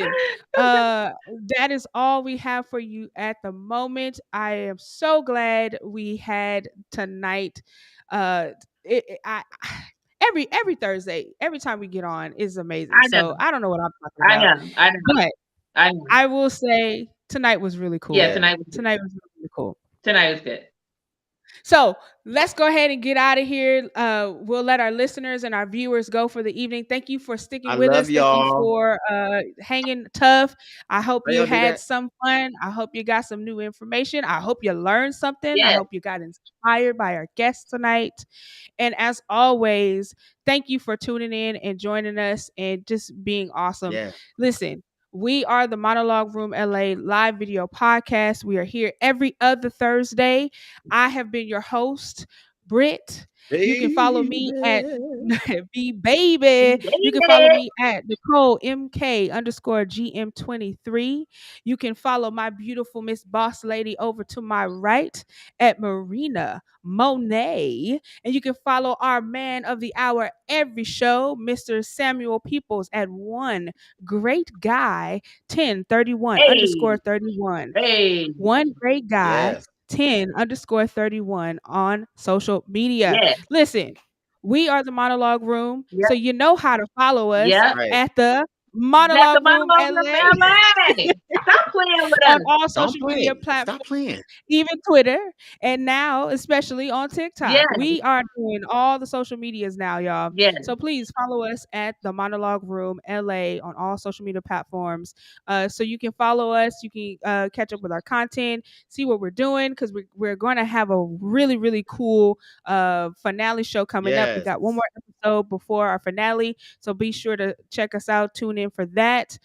that is all we have for you at the moment. I am so glad we had tonight. I every Thursday, every time we get on is amazing. I So know. I don't know what I'm talking I about, know. I know. but I know. I will say tonight was really cool. Yeah, Yeah. tonight was good. Tonight was really cool. Tonight was good. So let's go ahead and get out of here. We'll let our listeners and our viewers go for the evening. Thank you for sticking I with love us. Thank you y'all. for hanging tough. I hope Why you y'all do had that? some fun. I hope you got some new information. I hope you learned something. I Yeah. hope you got inspired by our guests tonight. And as always, thank you for tuning in and joining us and just being awesome. Yeah. Listen, we are the Monologue Room LA live video podcast. We are here every other Thursday. I have been your host, Britt. You can follow me at B Baby. You can follow me at Nicole MK _ GM23. You can follow my beautiful Miss Boss Lady over to my right at Marina Monet. And you can follow our man of the hour every show, Mr. Samuel Peoples, at One Great Guy 1031 Hey. _31. Hey. One Great Guy Yes. 10 _31 on social media. Yeah. Listen, we are the Monologue Room, Yep. so you know how to follow us Yep. Right. at the That's the Monologue Room Monologue Room LA LA. Stop playing with on us. all Don't social media play. platforms, Stop playing. even Twitter, and now especially on TikTok. Yeah. We are doing all the social medias now, y'all. Yeah. So please follow us at the Monologue Room LA on all social media platforms. So you can follow us. You can catch up with our content, see what we're doing, because we're going to have a really, really cool finale show coming up. We Yes. got one more episode before our finale, so be sure to check us out. Tune in for that.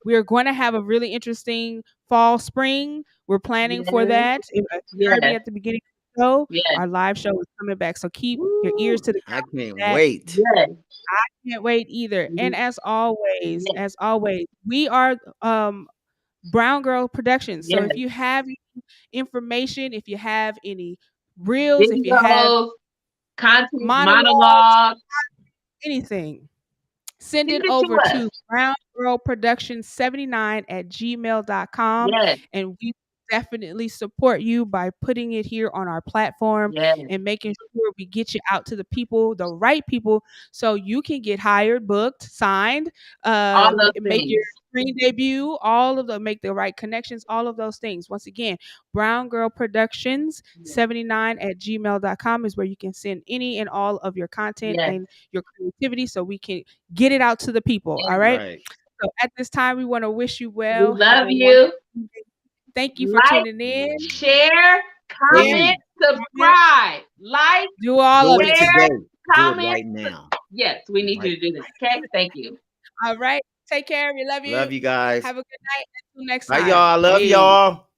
We are going to have a really interesting fall spring. We're planning for Yeah. that. If you heard me Yeah. at the beginning of the show, Yeah. our live show is coming back. So keep your ears to the I ground for can't that. wait. Yeah. I can't wait either. And as always, Yeah. we are Brown Girl Productions. So Yeah. if you have any information, if you have any reels, if you have Videos, content, monologues, monologues, anything, send send it it over to to us. browngirlproduction79 at gmail.com, Yeah. and we definitely support you by putting it here on our platform Yes. and making sure we get you out to the people, the right people, so you can get hired, booked, signed, All those make your things. screen debut, all of the make the right connections, all of those things. Once again, Brown Girl Productions 79 at gmail.com is where you can send any and all of your content Yes. and your creativity so we can get it out to the people. All right. Right. So at this time, we want to wish you We well. Have love a you. wonderful day. Thank you for Like, tuning in. share, comment, Please subscribe. Like, Do all of do it it. share, today. Do it comment. right now. Yes, we need you Right. to do that. Okay, thank you. All right. Take care. We love you. Love you guys. Have a good night. Until next Bye, time. y'all. I love Peace. y'all.